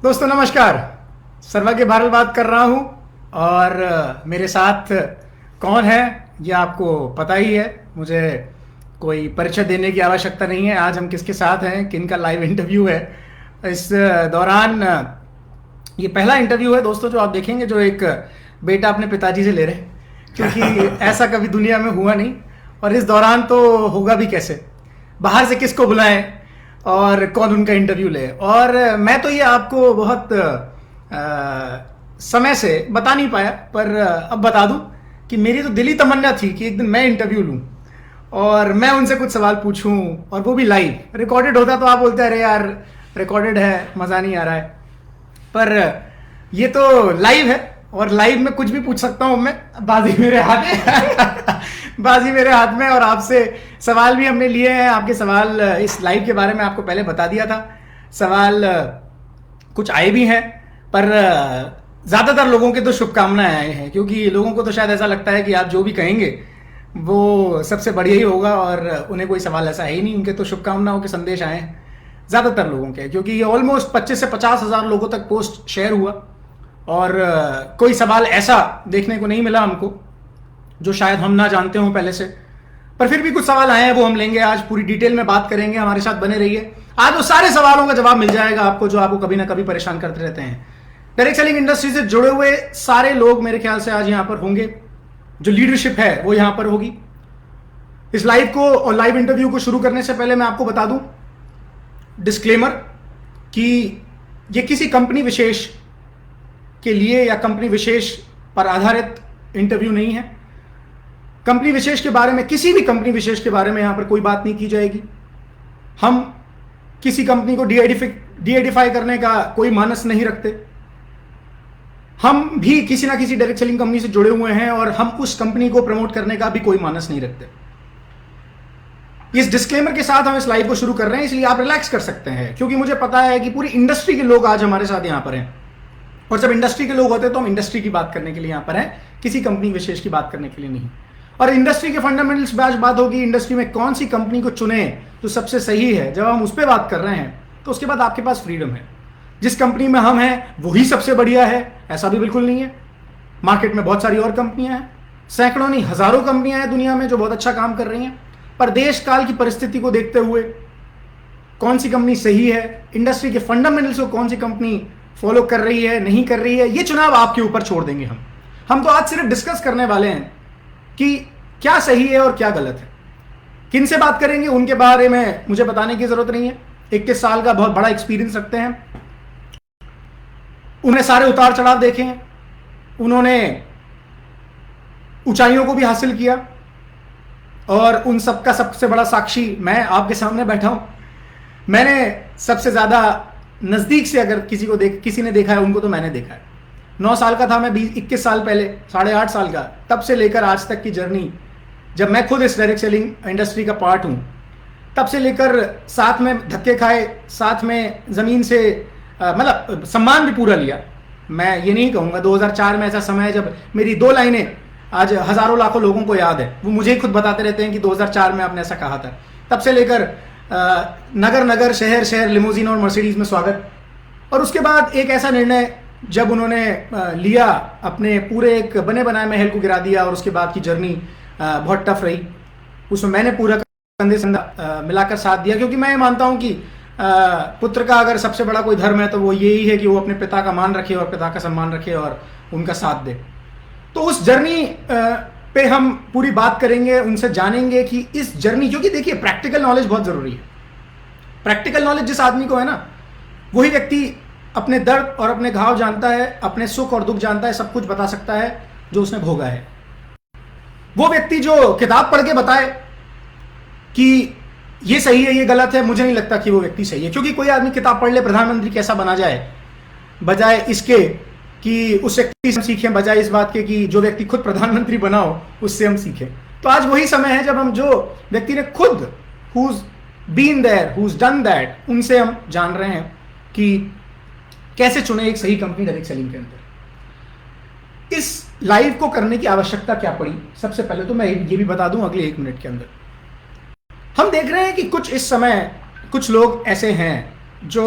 दोस्तों नमस्कार। सर्वज्ञ भारत बात कर रहा हूं और मेरे साथ कौन है ये आपको पता ही है। मुझे कोई परिचय देने की आवश्यकता नहीं है। आज हम किसके साथ हैं, किन का लाइव इंटरव्यू है। इस दौरान ये पहला इंटरव्यू है दोस्तों जो आप देखेंगे जो एक बेटा अपने पिताजी से ले रहे हैं, क्योंकि ऐसा कभी दुनिया में हुआ नहीं। और इस दौरान तो होगा भी कैसे, बाहर से किसको बुलाएं और कौन उनका इंटरव्यू ले। और मैं तो ये आपको बहुत समय से बता नहीं पाया, पर अब बता दूं कि मेरी तो दिली तमन्ना थी कि एक दिन मैं इंटरव्यू लूं और मैं उनसे कुछ सवाल पूछूं, और वो भी लाइव। रिकॉर्डेड होता तो आप बोलते अरे यार रिकॉर्डेड है, मज़ा नहीं आ रहा है, पर ये तो लाइव है और लाइव में कुछ भी पूछ सकता हूं मैं। बाजी मेरे हाथ में बाजी मेरे हाथ में। और आपसे सवाल भी हमने लिए हैं। आपके सवाल इस लाइव के बारे में आपको पहले बता दिया था। सवाल कुछ आए भी हैं, पर ज़्यादातर लोगों के तो शुभकामनाएं आए हैं, क्योंकि लोगों को तो शायद ऐसा लगता है कि आप जो भी कहेंगे वो सबसे बढ़िया ही होगा, और उन्हें कोई सवाल ऐसा है ही नहीं। उनके तो शुभकामनाओं के संदेश आए हैं ज़्यादातर लोगों के, क्योंकि ये ऑलमोस्ट 25 से 50 हज़ार लोगों तक पोस्ट शेयर हुआ और कोई सवाल ऐसा देखने को नहीं मिला हमको जो शायद हम ना जानते हों पहले से। पर फिर भी कुछ सवाल आए हैं, वो हम लेंगे आज, पूरी डिटेल में बात करेंगे। हमारे साथ बने रहिए, आज वो सारे सवालों का जवाब मिल जाएगा आपको जो आपको कभी ना कभी परेशान करते रहते हैं। डायरेक्ट सेलिंग इंडस्ट्री से जुड़े हुए सारे लोग मेरे ख्याल से आज यहाँ पर होंगे। जो लीडरशिप है वो यहाँ पर होगी। इस लाइव को और लाइव इंटरव्यू को शुरू करने से पहले मैं आपको बता दूं डिस्क्लेमर कि ये किसी कंपनी विशेष के लिए या कंपनी विशेष पर आधारित इंटरव्यू नहीं है। कंपनी विशेष के बारे में, किसी भी कंपनी विशेष के बारे में यहां पर कोई बात नहीं की जाएगी। हम किसी कंपनी को डीआइडेंटिफाई करने का कोई मानस नहीं रखते। हम भी किसी ना किसी डायरेक्ट सेलिंग कंपनी से जुड़े हुए हैं और हम उस कंपनी को प्रमोट करने का भी कोई मानस नहीं रखते। इस डिस्क्लेमर के साथ हम इस लाइव को शुरू कर रहे हैं, इसलिए आप रिलैक्स कर सकते हैं, क्योंकि मुझे पता है कि पूरी इंडस्ट्री के लोग आज हमारे साथ यहां पर हैं। और जब इंडस्ट्री के लोग होते हैं तो हम इंडस्ट्री की बात करने के लिए यहां पर हैं, किसी कंपनी विशेष की बात करने के लिए नहीं। और इंडस्ट्री के फंडामेंटल्स पे आज बात होगी। इंडस्ट्री में कौन सी कंपनी को चुने जो सबसे सही है। जब हम उस पर बात कर रहे हैं तो उसके बाद आपके पास फ्रीडम है। जिस कंपनी में हम हैं वही सबसे बढ़िया है, ऐसा भी बिल्कुल नहीं है। मार्केट में बहुत सारी और कंपनियां हैं, सैकड़ों नहीं हजारों कंपनियां हैं दुनिया में जो बहुत अच्छा काम कर रही हैं। पर देश काल की परिस्थिति को देखते हुए कौन सी कंपनी सही है, इंडस्ट्री के फंडामेंटल्स को कौन सी कंपनी फॉलो कर रही है, नहीं कर रही है, ये चुनाव आपके ऊपर छोड़ देंगे हम तो आज सिर्फ डिस्कस करने वाले हैं कि क्या सही है और क्या गलत है। किन से बात करेंगे उनके बारे में मुझे बताने की जरूरत नहीं है। 21 साल का बहुत बड़ा एक्सपीरियंस रखते हैं, उन्हें सारे उतार चढ़ाव देखे हैं, उन्होंने ऊंचाइयों को भी हासिल किया, और उन सबका सबसे बड़ा साक्षी मैं आपके सामने बैठा हूं। मैंने सबसे ज्यादा नजदीक से अगर किसी ने देखा है उनको, तो मैंने देखा है। 9 साल का था मैं, 21 साल पहले, 8.5 साल का, तब से लेकर आज तक की जर्नी, जब मैं खुद इस डायरेक्ट सेलिंग इंडस्ट्री का पार्ट हूं, तब से लेकर साथ में धक्के खाए, साथ में जमीन से मतलब सम्मान भी पूरा लिया। मैं ये नहीं कहूँगा, 2004 में ऐसा समय है जब मेरी 2 लाइनें आज हजारों लाखों लोगों को याद है। वो मुझे ही खुद बताते रहते हैं कि 2004 में आपने ऐसा कहा था। तब से लेकर नगर नगर, शहर शहर, लिमोजिन और मर्सिडीज में स्वागत। और उसके बाद एक ऐसा निर्णय जब उन्होंने लिया, अपने पूरे एक बने बनाए महल को गिरा दिया, और उसके बाद की जर्नी बहुत टफ रही। उसमें मैंने पूरा कंधे से मिलाकर साथ दिया, क्योंकि मैं मानता हूं कि पुत्र का अगर सबसे बड़ा कोई धर्म है तो वो यही है कि वो अपने पिता का मान रखे और पिता का सम्मान रखे और उनका साथ दे। तो उस जर्नी पे हम पूरी बात करेंगे, उनसे जानेंगे कि इस जर्नी, क्योंकि देखिए प्रैक्टिकल नॉलेज बहुत जरूरी है। प्रैक्टिकल नॉलेज जिस आदमी को है ना, वही व्यक्ति अपने दर्द और अपने घाव जानता है, अपने सुख और दुख जानता है, सब कुछ बता सकता है जो उसने भोगा है। वो व्यक्ति जो किताब पढ़ के बताए कि ये सही है ये गलत है, मुझे नहीं लगता कि वो व्यक्ति सही है। क्योंकि कोई आदमी किताब पढ़ ले प्रधानमंत्री कैसा बना जाए, बजाय इसके कि उस व्यक्ति से सीखें, बजाय इस बात के कि जो व्यक्ति खुद प्रधानमंत्री बना हो उससे हम सीखें। तो आज वही समय है जब हम जो व्यक्ति ने खुद who's been there, who's done that, उनसे हम जान रहे हैं कि कैसे चुने एक सही कंपनी डायरेक्ट सेलिंग के अंदर। इस लाइव को करने की आवश्यकता क्या पड़ी, सबसे पहले तो मैं ये भी बता दूं अगले 1 मिनट के अंदर। हम देख रहे हैं कि कुछ इस समय कुछ लोग ऐसे हैं जो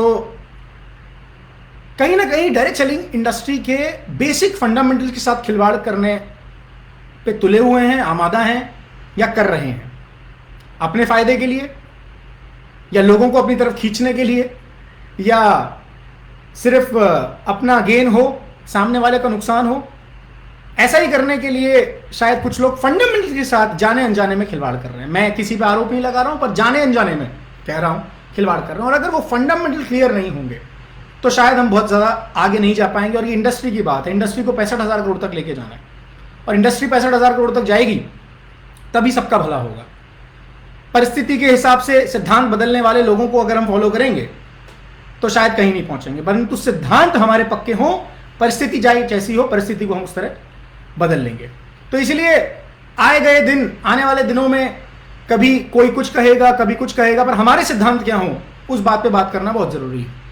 कहीं ना कहीं डायरेक्ट सेलिंग इंडस्ट्री के बेसिक फंडामेंटल के साथ खिलवाड़ करने पे तुले हुए हैं, आमादा हैं या कर रहे हैं, अपने फायदे के लिए या लोगों को अपनी तरफ खींचने के लिए या सिर्फ अपना गेन हो, सामने वाले का नुकसान हो। ऐसा ही करने के लिए शायद कुछ लोग फंडामेंटल के साथ जाने अनजाने में खिलवाड़ कर रहे हैं। मैं किसी पे आरोप नहीं लगा रहा हूं, पर जाने अनजाने में कह रहा हूं खिलवाड़ कर रहे हैं। और अगर वो फंडामेंटल क्लियर नहीं होंगे तो शायद हम बहुत ज़्यादा आगे नहीं जा पाएंगे। और ये इंडस्ट्री की बात है, इंडस्ट्री को 65,000 करोड़ तक लेके जाना है, और इंडस्ट्री 65,000 करोड़ तक जाएगी तभी सबका भला होगा। परिस्थिति के हिसाब से सिद्धांत बदलने वाले लोगों को अगर हम फॉलो करेंगे तो शायद कहीं नहीं पहुंचेंगे, परंतु सिद्धांत हमारे पक्के हों, परिस्थिति जाए जैसी हो, परिस्थिति को हम उस तरह बदल लेंगे। तो इसलिए आए गए दिन, आने वाले दिनों में कभी कोई कुछ कहेगा, कभी कुछ कहेगा, पर हमारे सिद्धांत क्या हों उस बात पे बात करना बहुत जरूरी है।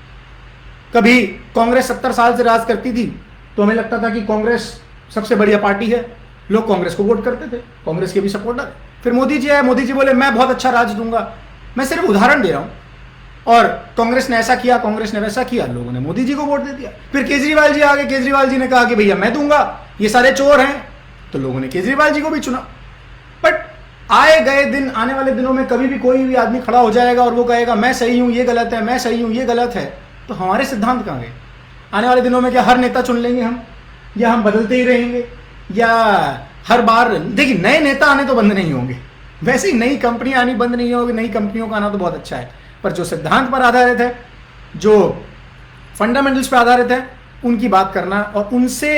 कभी कांग्रेस 70 साल से राज करती थी तो हमें लगता था कि कांग्रेस सबसे बढ़िया पार्टी है, लोग कांग्रेस को वोट करते थे, कांग्रेस के भी सपोर्टर। फिर मोदी जी आए, मोदी जी बोले मैं बहुत अच्छा राज दूंगा। मैं सिर्फ उदाहरण दे रहा हूं। और कांग्रेस ने ऐसा किया, कांग्रेस ने वैसा किया, लोगों ने मोदी जी को वोट दे दिया। फिर केजरीवाल जी आ गए, केजरीवाल जी ने कहा कि भैया मैं दूंगा, ये सारे चोर हैं, तो लोगों ने केजरीवाल जी को भी चुना। बट आए गए दिन, आने वाले दिनों में कभी भी कोई भी आदमी खड़ा हो जाएगा और वो कहेगा मैं सही हूं, ये गलत है, मैं सही हूं, ये गलत है, तो हमारे सिद्धांत कहां गए? आने वाले दिनों में क्या हर नेता चुन लेंगे हम, या हम बदलते ही रहेंगे, या हर बार देखिए नए नेता आने तो बंद नहीं होंगे, वैसे ही नई कंपनियां आनी बंद नहीं होगी। नई कंपनियों का आना तो बहुत अच्छा है, पर जो सिद्धांत पर आधारित है, जो फंडामेंटल्स पर आधारित है, उनकी बात करना और उनसे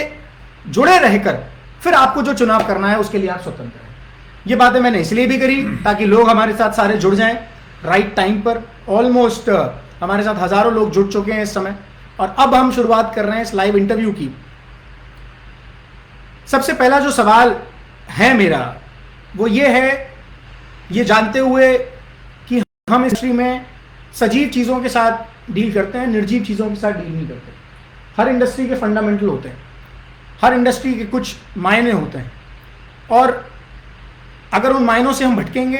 जुड़े रहकर फिर आपको जो चुनाव करना है उसके लिए आप स्वतंत्र हैं। ये बातें मैंने इसलिए भी करी ताकि लोग हमारे साथ सारे जुड़ जाएं राइट टाइम पर। ऑलमोस्ट हमारे साथ हजारों लोग जुड़ चुके हैं इस समय, और अब हम शुरुआत कर रहे हैं इस लाइव इंटरव्यू की। सबसे पहला जो सवाल है मेरा वो ये है, ये जानते हुए कि हम इंडस्ट्री में सजीव चीज़ों के साथ डील करते हैं, निर्जीव चीज़ों के साथ डील नहीं करते। हर इंडस्ट्री के फंडामेंटल होते हैं, हर इंडस्ट्री के कुछ मायने होते हैं, और अगर उन मायनों से हम भटकेंगे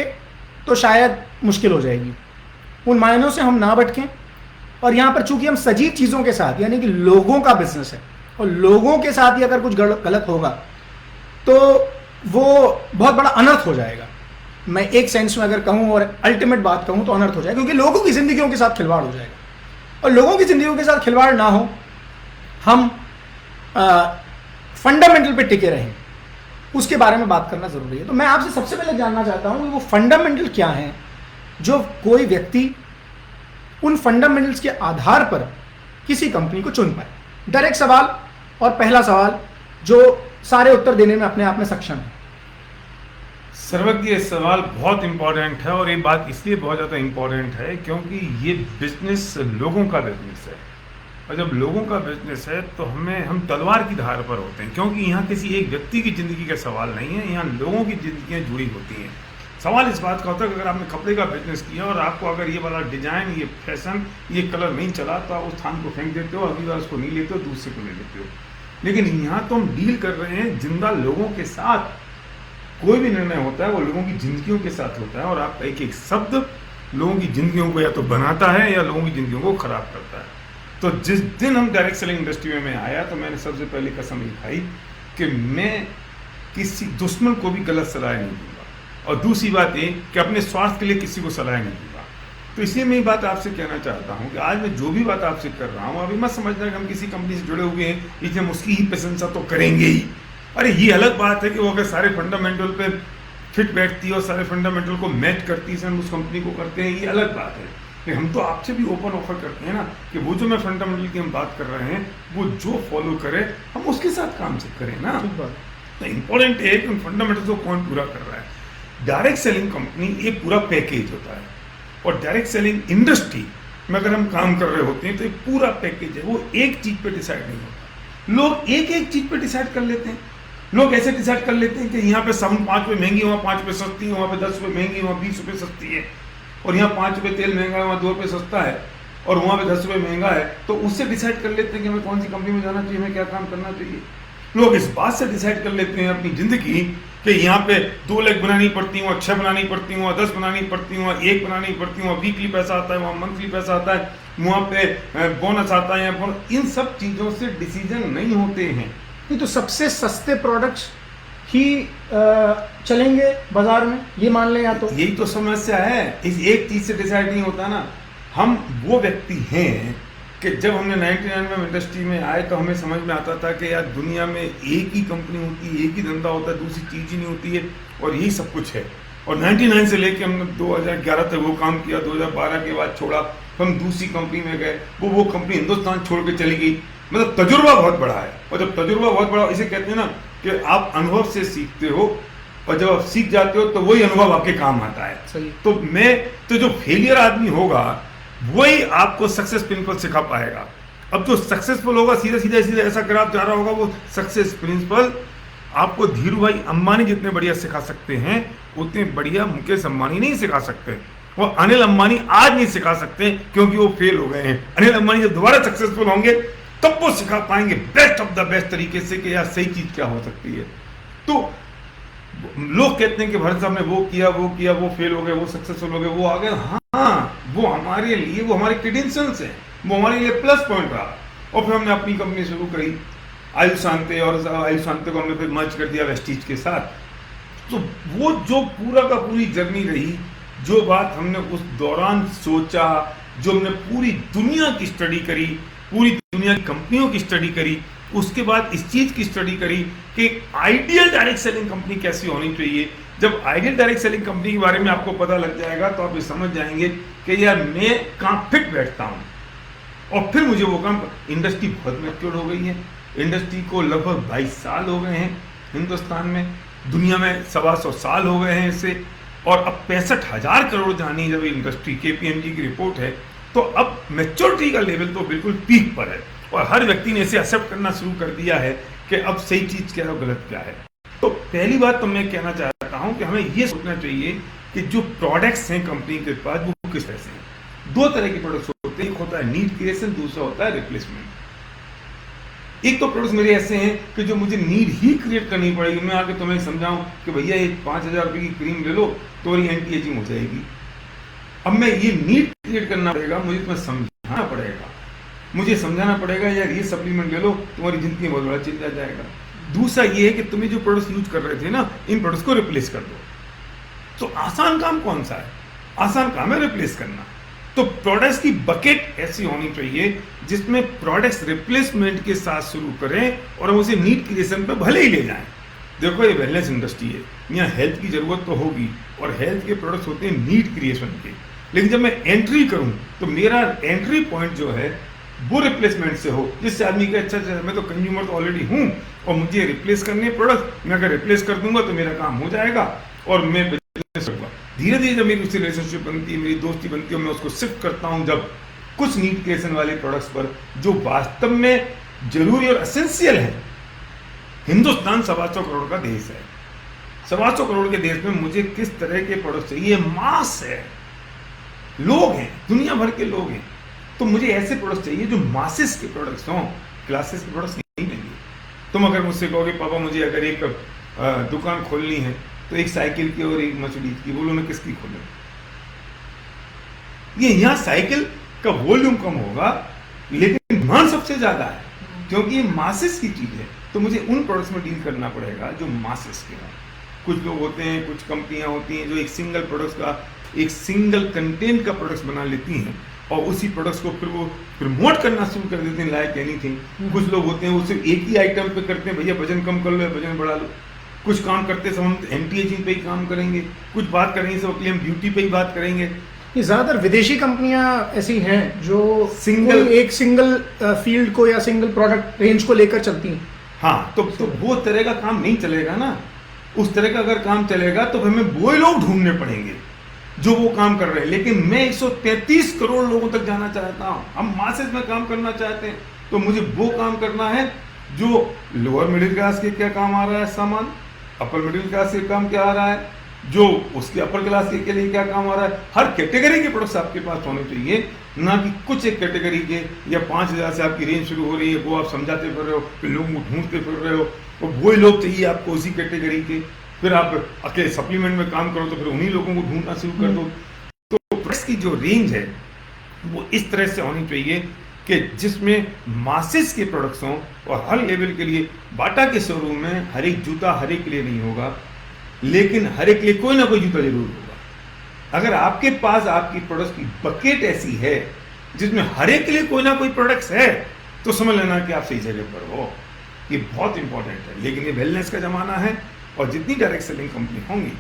तो शायद मुश्किल हो जाएगी। उन मायनों से हम ना भटकें, और यहाँ पर चूंकि हम सजीव चीज़ों के साथ यानी कि लोगों का बिजनेस है, और लोगों के साथ ही अगर कुछ गलत होगा तो वो बहुत बड़ा अनर्थ हो जाएगा। मैं एक सेंस में अगर कहूँ और अल्टीमेट बात कहूँ तो अनर्थ हो जाएगा, क्योंकि लोगों की जिंदगियों के साथ खिलवाड़ हो जाएगा। और लोगों की जिंदगियों के साथ खिलवाड़ ना हो, हम फंडामेंटल पे टिके रहें, उसके बारे में बात करना जरूरी है। तो मैं आपसे सबसे पहले जानना चाहता हूँ वो फंडामेंटल क्या है जो कोई व्यक्ति उन फंडामेंटल्स के आधार पर किसी कंपनी को चुन पाए। डायरेक्ट सवाल, और पहला सवाल जो सारे उत्तर देने में अपने आप में सक्षम है। सर्वज्ञ, ये सवाल बहुत इंपॉर्टेंट है, और ये बात इसलिए बहुत ज़्यादा इंपॉर्टेंट है क्योंकि ये बिजनेस लोगों का बिजनेस है, और जब लोगों का बिजनेस है तो हम तलवार की धार पर होते हैं, क्योंकि यहाँ किसी एक व्यक्ति की ज़िंदगी का सवाल नहीं है, यहाँ लोगों की ज़िंदगियाँ जुड़ी होती हैं। सवाल इस बात का होता है कि अगर आपने कपड़े का बिजनेस किया और आपको अगर ये वाला डिजाइन, ये फैशन, ये कलर नहीं चला तो आप उस थान को फेंक देते हो, अगली बार उसको नहीं लेते हो, दूसरे को ले लेते हो। लेकिन यहाँ तो हम डील कर रहे हैं जिंदा लोगों के साथ। कोई भी निर्णय होता है वो लोगों की जिंदगियों के साथ होता है, और आपका एक एक शब्द लोगों की जिंदगियों को या तो बनाता है या लोगों की जिंदगियों को खराब करता है। तो जिस दिन हम डायरेक्ट सेलिंग इंडस्ट्री में मैं आया तो मैंने सबसे पहले कसम ये खाई कि मैं किसी दुश्मन को भी गलत सलाह नहीं दूंगा, और दूसरी बात ये कि अपने स्वार्थ के लिए किसी को सलाह नहीं दूंगा। तो इसलिए मैं ये बात आपसे कहना चाहता हूँ कि आज मैं जो भी बात आपसे कर रहा हूँ, अभी मत समझना कि हम किसी कंपनी से जुड़े हुए हैं इसलिए हम उसकी ही प्रशंसा तो करेंगे ही। अरे ये अलग बात है कि वो अगर सारे फंडामेंटल पे फिट बैठती है और सारे फंडामेंटल को मैच करती है, हम उस कंपनी को करते हैं, ये अलग बात है। कि हम तो आपसे भी ओपन ऑफर करते हैं ना कि वो जो मैं फंडामेंटल की हम बात कर रहे हैं वो जो फॉलो करे हम उसके साथ काम से करें ना। तो इम्पोर्टेंट है कि उन फंडामेंटल को कौन पूरा कर रहा है। डायरेक्ट सेलिंग कंपनी एक पूरा पैकेज होता है, और डायरेक्ट सेलिंग इंडस्ट्री में अगर हम काम कर रहे होते हैं तो एक पूरा पैकेज है, वो एक चीज़ पे डिसाइड नहीं होता। लोग एक एक चीज़ पे डिसाइड कर लेते हैं। लोग ऐसे डिसाइड कर लेते हैं कि यहाँ पे साबुन 5 रुपये महंगी, वहाँ 5 रुपये सस्ती है, वहाँ पे 10 रुपये महंगी, वहाँ 20 रुपये सस्ती है, और यहाँ 5 रुपये तेल महंगा है, वहाँ 2 रुपये सस्ता है, और वहाँ पे 10 रुपये महंगा है। तो उससे डिसाइड कर लेते हैं कि हमें कौन सी कंपनी में जाना चाहिए, हमें क्या काम करना चाहिए। लोग इस बात से डिसाइड कर लेते हैं अपनी ज़िंदगी कि यहाँ पे 2 लाख बनानी पड़ती हूँ, 6 बनानी पड़ती हूँ, 10 बनानी पड़ती हूँ, 1 बनानी पड़ती हूँ, वीकली पैसा आता है, वहाँ मंथली पैसा आता है, वहाँ पे बोनस आता है, इन सब चीज़ों से डिसीजन नहीं होते हैं। नहीं तो सबसे सस्ते प्रोडक्ट्स ही चलेंगे बाजार में, ये मान लें, या तो यही तो समस्या है, इस एक चीज़ से डिसाइड नहीं होता ना। हम वो व्यक्ति हैं कि जब हमने 99 में इंडस्ट्री में आए तो हमें समझ में आता था कि यार दुनिया में एक ही कंपनी होती है, एक ही धंधा होता है, दूसरी चीज़ ही नहीं होती है, और यही सब कुछ है। और 99 से लेके हमने 2011 तक वो काम किया, 2012 के बाद छोड़ा, हम दूसरी कंपनी में गए, वो कंपनी हिंदुस्तान छोड़ के चली गई। मतलब तजुर्बा बहुत बड़ा है, और जब तजुर्बा बहुत बड़ा, इसे कहते हैं ना कि आप अनुभव से सीखते हो, और जब आप सीख जाते हो तो वही अनुभव आपके काम आता है। सही। तो जो फेलियर आदमी होगा वही आपको सक्सेस प्रिंसिपल सिखा पाएगा। अब जो सक्सेसफुल होगा सीधा सीधा ऐसा ग्राफ जा रहा होगा, वो सक्सेस प्रिंसिपल आपको धीरू भाई अंबानी जितने बढ़िया सिखा सकते हैं उतने बढ़िया मुकेश अंबानी नहीं सिखा सकते, वो अनिल अंबानी आज नहीं सिखा सकते क्योंकि वो फेल हो गए हैं। अनिल अंबानी जब दोबारा सक्सेसफुल होंगे तब वो सिखा पाएंगे बेस्ट ऑफ द बेस्ट तरीके से कि यार सही चीज क्या हो सकती है। तो लोग कहते हैं कि भरत साहब ने वो किया, वो फेल हो गए, वो सक्सेसफुल हो गए, वो आ गए। हाँ, वो हमारे लिए, वो हमारे क्रेडेंशियल्स हैं, वो हमारे लिए प्लस पॉइंट रहा। और फिर हमने अपनी कंपनी शुरू करी आयु शांति, और आयु शांति को हमने फिर मर्ज कर दिया वेस्टीज के साथ। तो वो जो पूरा का पूरी जर्नी रही, जो बात हमने उस दौरान सोचा, जो हमने पूरी दुनिया की स्टडी करी, पूरी दुनिया की कंपनियों की स्टडी करी, उसके बाद इस चीज की स्टडी करी कि आइडियल डायरेक्ट सेलिंग कंपनी कैसी होनी चाहिए। जब आइडियल डायरेक्ट सेलिंग कंपनी के बारे में आपको पता लग जाएगा तो आप ये समझ जाएंगे कि यार मैं कहाँ फिट बैठता हूँ। और फिर मुझे वो काम, इंडस्ट्री बहुत मैच्योर हो गई है, इंडस्ट्री को लगभग 22 साल हो गए हैं हिंदुस्तान में, दुनिया में 125 साल हो गए हैं इसे, और अब 65,000 करोड़ जानी जब इंडस्ट्री KPMG की रिपोर्ट है, तो अब मैच्योरिटी का लेवल तो बिल्कुल पीक पर है, और हर व्यक्ति ने इसे एक्सेप्ट करना शुरू कर दिया है कि अब सही चीज क्या है और गलत क्या है। तो पहली बात तो मैं कहना चाहता हूं कि हमें यह सोचना चाहिए कि जो प्रोडक्ट्स हैं कंपनी के पास वो किस तरह से हैं। 2 तरह के प्रोडक्ट्स होते हैं, एक होता है नीड क्रिएशन, दूसरा होता है रिप्लेसमेंट। एक तो प्रोडक्ट्स मेरे ऐसे हैं कि जो मुझे नीड ही क्रिएट करनी पड़ेगी, मैं आके तुम्हें समझाऊं कि भैया ये 5,000 रुपये की क्रीम ले लो तो एंटी एजिंग हो जाएगी। अब मैं ये नीड क्रिएट करना पड़ेगा, मुझे तुम्हें समझाना पड़ेगा, मुझे समझाना पड़ेगा यार ये सप्लीमेंट ले लो, तुम्हारी जिंदगी में बहुत बड़ा चेंज आ जाएगा। दूसरा ये है कि तुम्हें जो प्रोडक्ट्स यूज कर रहे थे ना, इन प्रोडक्ट्स को रिप्लेस कर दो। तो आसान काम कौन सा है? आसान काम है रिप्लेस करना। तो प्रोडक्ट्स की बकेट ऐसी होनी चाहिए जिसमें प्रोडक्ट्स रिप्लेसमेंट के साथ शुरू करें और हम उसे नीड क्रिएशन पे भले ही ले जाएं। देखो ये वेलनेस इंडस्ट्री है, यहाँ हेल्थ की जरूरत तो होगी, और हेल्थ के प्रोडक्ट्स होते हैं नीड क्रिएशन के, लेकिन जब मैं एंट्री करूं तो मेरा एंट्री पॉइंट जो है वो रिप्लेसमेंट से हो, जिससे आदमी का अच्छा मैं तो कंज्यूमर तो ऑलरेडी हूं और मुझे रिप्लेस करने प्रोडक्ट, मैं अगर रिप्लेस कर दूंगा तो मेरा काम हो जाएगा और मैं बिजनेस करूंगा। धीरे धीरे जब मेरी उससे रिलेशनशिप बनती है, मेरी दोस्ती बनती है, मैं उसको शिफ्ट करता हूं जब कुछ नीड क्रिएशन वाले प्रोडक्ट्स पर जो वास्तव में जरूरी और एसेंशियल है। हिंदुस्तान 125 करोड़ का देश है, 125 करोड़ के देश में मुझे किस तरह के प्रोडक्ट चाहिए? मास है, लोग हैं, दुनिया भर के लोग हैं, तो मुझे ऐसे प्रोडक्ट्स चाहिए जो मासेस के प्रोडक्ट्स हों, क्लासेस के प्रोडक्ट्स नहीं लेंगे। तुम अगर मुझसे कहोगे पापा मुझे अगर एक दुकान खोलनी है तो एक साइकिल की और एक मर्सिडीज की, बोलो मैं किसकी खोलूं? ये यहाँ साइकिल का वॉल्यूम कम होगा लेकिन डिमांड सबसे ज्यादा है क्योंकि ये मासेस की चीज है। तो मुझे उन प्रोडक्ट्स में डील करना पड़ेगा जो मासेस के हों। कुछ लोग होते हैं, कुछ कंपनियां होती हैं जो एक सिंगल प्रोडक्ट्स का, एक सिंगल कंटेंट का प्रोडक्ट्स बना लेती हैं और उसी प्रोडक्ट्स को फिर वो प्रमोट करना शुरू कर देते हैं लाइक एनीथिंग। कुछ लोग होते हैं वो सिर्फ एक ही आइटम पे करते हैं, भैया वजन कम कर लो या वजन बढ़ा लो। कुछ काम करते समय हम एंटी एजिंग पे ही काम करेंगे, कुछ बात करेंगे सब हम ब्यूटी पे ही बात करेंगे। ये ज्यादातर विदेशी कंपनियां ऐसी हैं जो एक सिंगल फील्ड को या सिंगल प्रोडक्ट रेंज को लेकर चलती हैं। हाँ, तो वो तरह का काम नहीं चलेगा ना। उस तरह का अगर काम चलेगा तो हमें वो लोग ढूंढने पड़ेंगे जो वो काम कर रहे हैं। लेकिन मैं 133 करोड़ लोगों तक जाना चाहता हूं, हम मासेस में काम करना चाहते हैं, तो मुझे वो काम करना है जो लोअर मिडिल क्लास के क्या काम आ रहा है सामान, अपर मिडिल क्लास के काम क्या आ रहा है, जो उसके अपर क्लास के लिए क्या काम आ रहा है। हर कैटेगरी के प्रोडक्ट्स आपके पास होने चाहिए, ना कि कुछ एक कैटेगरी के या 5,000 से आपकी रेंज शुरू हो रही है वो आप समझाते फिर रहे हो, फिर लोगों को ढूंढते फिर रहे हो, और वही लोग चाहिए आपको उसी कैटेगरी के। फिर आप अकेले सप्लीमेंट में काम करो तो फिर उन्हीं लोगों को ढूंढना शुरू कर दो। तो प्रोडक्ट्स की जो रेंज है वो इस तरह से होनी चाहिए कि जिसमें मासेस के प्रोडक्ट्स हों, और हर लेवल के लिए बाटा के शोरूम में हर एक जूता हर एक के लिए नहीं होगा, लेकिन हर एक के लिए कोई ना कोई जूता जरूर होगा। अगर आपके पास आपकी प्रोडक्ट्स की बकेट ऐसी है जिसमें हर एक के लिए कोई ना कोई प्रोडक्ट्स है, तो समझ लेना कि आप सही जगह पर हो। ये बहुत इंपॉर्टेंट है। लेकिन ये वेलनेस का जमाना है, और जितनी डायरेक्ट सेलिंग कंपनी होंगी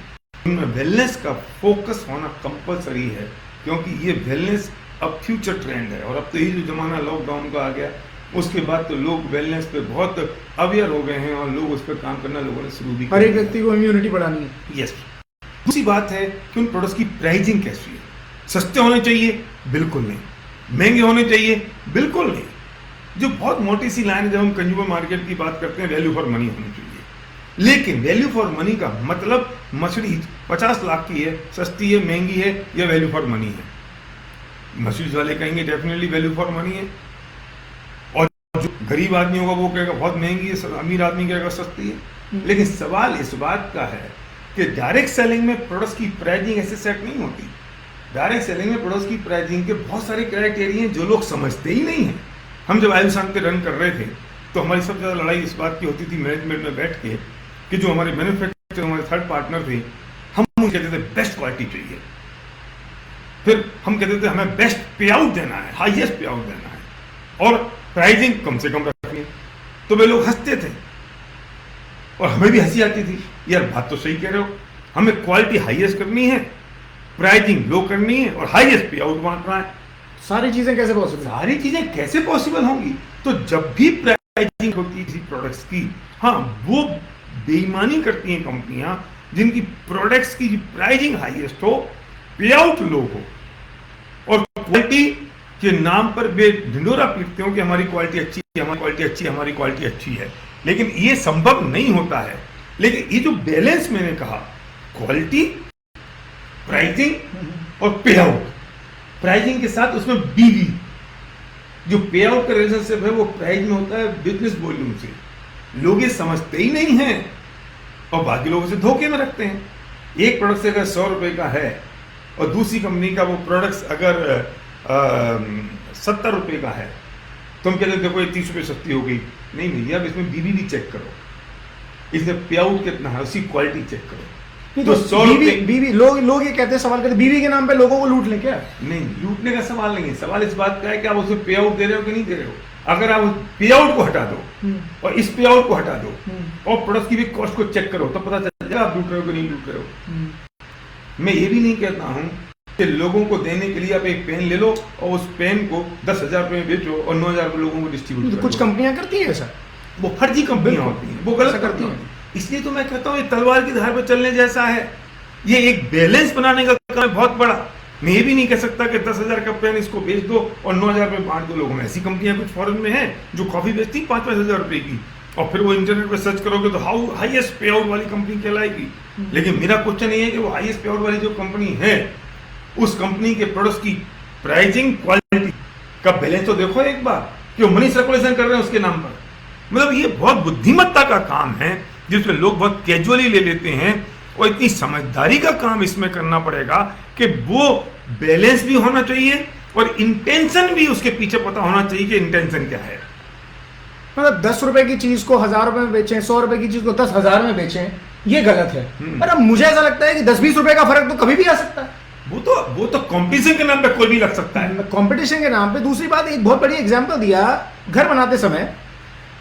उनमें वेलनेस का फोकस होना कंपलसरी है, क्योंकि ये वेलनेस अब फ्यूचर ट्रेंड है। और अब तो ये जो जमाना लॉकडाउन का आ गया, उसके बाद तो लोग वेलनेस पे बहुत अवेयर हो गए हैं, और लोग उस पर काम करना लोगों ने शुरू भी हर एक व्यक्ति को इम्यूनिटी बढ़ानी है। यस। दूसरी बात है कि उन प्रोडक्ट्स की प्राइसिंग कैसी है। सस्ते होने चाहिए? बिल्कुल नहीं। महंगे होने चाहिए? बिल्कुल नहीं। जो बहुत मोटी सी लाइन है, जब हम कंज्यूमर मार्केट की बात करते हैं, वैल्यू फॉर मनी होनी चाहिए। लेकिन वैल्यू फॉर मनी का मतलब मछली 50 लाख की है, सस्ती है, महंगी है, या वैल्यू फॉर मनी है? मछली वाले कहेंगे डेफिनेटली वैल्यू फॉर मनी है, और जो गरीब आदमी होगा वो कहेगा बहुत महंगी है, अमीर आदमी कहेगा सस्ती है। लेकिन सवाल इस बात का है कि डायरेक्ट सेलिंग में प्रोडक्ट्स की प्राइसिंग ऐसे सेट नहीं होती। डायरेक्ट सेलिंग में प्रोडक्ट्स की प्राइसिंग के बहुत सारे क्राइटेरिया हैं जो लोग समझते ही नहीं हैं। हम जब आयल शांति रन कर रहे थे तो हमारी सबसे ज़्यादा लड़ाई इस बात की होती थी मैनेजमेंट में बैठ के कि जो हमारे मैन्युफैक्चरर, हमारे थर्ड पार्टनर थे, हम उनको कहते थे बेस्ट क्वालिटी चाहिए। फिर हम कहते थे हमें बेस्ट पे आउट देना है, हाईएस्ट पे आउट देना है, और प्राइसिंग कम से कम रखनी है। तो वे लोग हंसते थे और हमें भी हंसी आती थी, यार बात तो सही कह रहे हो, हमें क्वालिटी हाईएस्ट करनी है, प्राइसिंग लो करनी है, और हाईएस्ट पे आउट बांटना है। सारी चीजें कैसे पॉसिबल? सारी चीजें कैसे पॉसिबल होंगी? तो जब भी प्राइसिंग होती है प्रोडक्ट्स की, हाँ, वो बेईमानी करती हैं कंपनियां जिनकी प्रोडक्ट्स की प्राइसिंग हाईएस्ट हो, पे आउट लो हो, और क्वालिटी के नाम पर वे ढिंडोरा पीटते हो कि हमारी क्वालिटी अच्छी है, हमारी क्वालिटी अच्छी है, हमारी क्वालिटी अच्छी है। लेकिन ये संभव नहीं होता है। लेकिन ये जो बैलेंस मैंने कहा, क्वालिटी, प्राइसिंग और पे आउट, प्राइसिंग के साथ उसमें बीवी, जो पे आउट का रिलेशनशिप है वो प्राइस में होता है बिजनेस वॉल्यूम से। लोग ये समझते ही नहीं हैं और बाकी लोगों से धोखे में रखते हैं। एक प्रोडक्ट से अगर 100 रुपए का है और दूसरी कंपनी का वो प्रोडक्ट्स अगर 70 रुपए का है, तो हम कहते हैं देखो ये 30 रुपए सस्ती हो गई। नहीं भैया, अब इसमें बीवी भी चेक करो, इसमें पे आउट कितना है, उसकी क्वालिटी चेक करो। तो 100 बीवी लोग ये कहते हैं, सवाल करते, बीवी के नाम पे लोगों को लूट लें क्या? नहीं, लूटने का सवाल नहीं है। सवाल इस बात का है कि आप उसमें पे आउट दे रहे हो कि नहीं दे रहे हो। अगर आप पे आउट को हटा दो और इस पे आउट को हटा दो और प्रोडक्ट की भी कॉस्ट को चेक करो, तो पता चल जाएगा आप लूट रहे हो कि नहीं लूट रहे हो। मैं ये भी नहीं कहता हूँ कि लोगों को देने के लिए आप एक पेन ले लो और उस पेन को 10,000 रुपए में बेचो और 9,000 रुपए लोगों को डिस्ट्रीब्यूट करो। कुछ कंपनियां करती है ऐसा, वो फर्जी कंपनियां होती हैं, वो गलत करती हैं। इसलिए तो मैं कहता हूँ ये तलवार की धार पर चलने जैसा है। ये एक बैलेंस बनाने का काम है बहुत बड़ा। मैं ये भी नहीं कह सकता कि 10,000 का पेन इसको बेच दो और 9,000 रुपए बांट दो लोगों में। ऐसी कंपनियां कुछ फॉरेन में हैं जो कॉफी बेचती 5-5 हज़ार रुपए की, और फिर वो इंटरनेट पे सर्च करोगे तो हाईएस्ट पे आउट वाली कंपनी कहलाएगी। लेकिन मेरा क्वेश्चन ये है कि वो हाईएस्ट पे आउट वाली जो कंपनी है, उस कंपनी के प्रोडक्ट्स की प्राइसिंग, क्वालिटी का बैलेंस तो देखो एक बार, कि वो मनी सर्कुलेशन कर रहे हैं उसके नाम पर। मतलब ये बहुत बुद्धिमत्ता का काम है जिसमें लोग बहुत कैजुअली ले लेते हैं, और इतनी समझदारी का काम इसमें करना पड़ेगा कि वो बैलेंस भी होना चाहिए और इंटेंशन भी उसके पीछे पता होना चाहिए कि इंटेंशन क्या है। मतलब 10 रुपए की चीज को 1,000 रुपए में बेचें, 100 रुपए की चीज को 10,000 में बेचें, ये गलत है। पर अब मुझे ऐसा लगता है कि 10-20 रुपए का फर्क तो कभी भी आ सकता है। वो तो कंपटीशन के नाम पे कोई भी लग सकता है, कंपटीशन के नाम पे। दूसरी बात, एक बहुत बड़ी एग्जांपल दिया, घर बनाते समय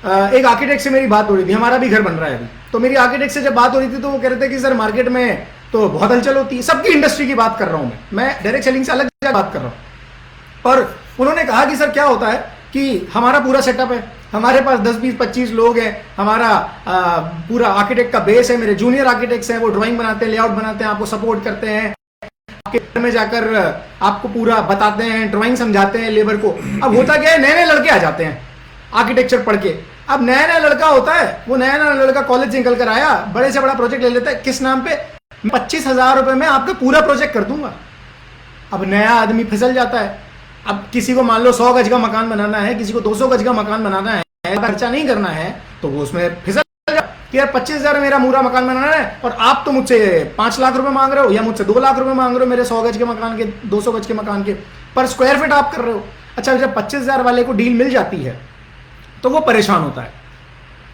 एक आर्किटेक्ट से मेरी बात हो रही थी, हमारा भी घर बन रहा है अभी, तो मेरी आर्किटेक्ट से जब बात हो रही थी तो वो कह रहे थे कि सर मार्केट में तो बहुत हलचल होती है, सबकी इंडस्ट्री की बात कर रहा हूँ मैं डायरेक्ट सेलिंग से अलग बात कर रहा हूँ। और उन्होंने कहा कि सर क्या होता है कि हमारा पूरा सेटअप है, हमारे पास 10-20-25 लोग हैं, हमारा पूरा आर्किटेक्ट का बेस है, मेरे जूनियर आर्किटेक्ट्स हैं, वो ड्राइंग बनाते हैं, लेआउट बनाते हैं, आपको सपोर्ट करते हैं, आपके घर में जाकर आपको पूरा बताते हैं, ड्राइंग समझाते हैं लेबर को। अब होता क्या है, नए नए लड़के आ जाते हैं आर्किटेक्चर पढ़ के। अब नया नया लड़का होता है, वो नया नया लड़का कॉलेज से निकल कर आया, बड़े से बड़ा प्रोजेक्ट ले लेता है, किस नाम पे, 25,000 रुपए में आपका पूरा प्रोजेक्ट कर दूंगा। अब नया आदमी फिसल जाता है। अब किसी को मान लो 100 गज का मकान बनाना है, किसी को 200 गज का मकान बनाना है, खर्चा नहीं करना है, तो वो उसमें फिसल जाए। कि यार 25,000 मेरा पूरा मकान बनाना है और आप तो मुझसे 5 लाख रुपए मांग रहे हो या मुझसे 2 लाख रुपए मांग रहे हो मेरे 100 गज के मकान के, 200 गज के मकान के, पर स्क्वायर फीट आप कर रहे हो। अच्छा, जब 25,000 वाले को डील मिल जाती है तो वो परेशान होता है।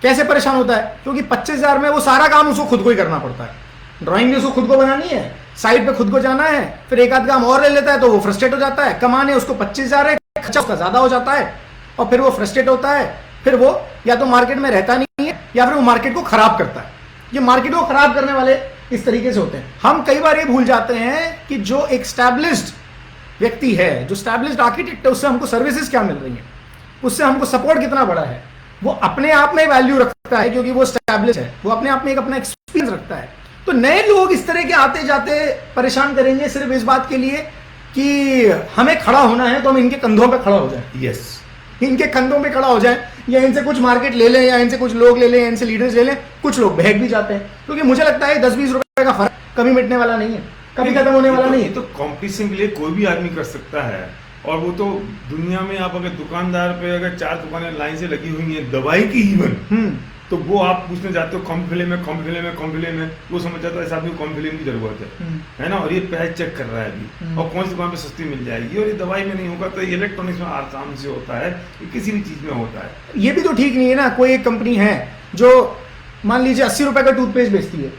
कैसे परेशान होता है? क्योंकि 25,000 में वो सारा काम उसको खुद को ही करना पड़ता है। ड्राइंग भी उसको खुद को बनानी है, साइड पे खुद को जाना है, फिर एक आध काम और ले लेता है तो वो फ्रस्ट्रेट हो जाता है। कमाने उसको 25,000 है, खर्चा उसका ज्यादा हो जाता है और फिर वो फ्रस्ट्रेट होता है। फिर वो या तो मार्केट में रहता नहीं है या फिर वो मार्केट को खराब करता है। ये मार्केट को खराब करने वाले इस तरीके से होते हैं। हम कई बार ये भूल जाते हैं कि जो एक स्टैब्लिश्ड व्यक्ति है, जो स्टैब्लिश्ड आर्किटेक्ट है, उससे हमको सर्विसेज क्या मिल रही है, उससे हमको सपोर्ट कितना बड़ा है, वो अपने आप में वैल्यू रखता है क्योंकि वो स्टैब्लिश है, वो अपने आप में एक अपना एक्सपीरियंस रखता है। तो नए लोग इस तरह के आते जाते परेशान करेंगे सिर्फ इस बात के लिए कि हमें खड़ा होना है तो हम इनके कंधों पे खड़ा हो जाए। यस, इनके कंधों पे खड़ा हो जाए या इनसे कुछ मार्केट ले लें या इनसे कुछ लोग ले लें, इनसे लीडर्स ले लें। कुछ लोग बहक भी जाते हैं क्योंकि मुझे लगता है 10-20 रुपए का फर्क कभी मिटने वाला नहीं है, कभी खत्म होने वाला नहीं है। तो कंपटीशन के लिए कोई भी आदमी कर सकता है। और वो तो दुनिया में आप अगर दुकानदार पे अगर 4 दुकानें लाइन से लगी हुई हैं दवाई की इवन, तो वो आप पूछने जाते हो कम फिले में, वो समझ जाता है इस आदमी को कम फिले की जरूरत है ना, और ये प्राइस चेक कर रहा है अभी और कौन सी दुकान पे सस्ती मिल जाएगी। और ये दवाई में नहीं होगा तो इलेक्ट्रॉनिक्स में आराम से होता है, किसी भी चीज में होता है। ये भी तो ठीक नहीं है ना। कोई एक कंपनी है जो मान लीजिए 80 रुपए का टूथपेस्ट बेचती है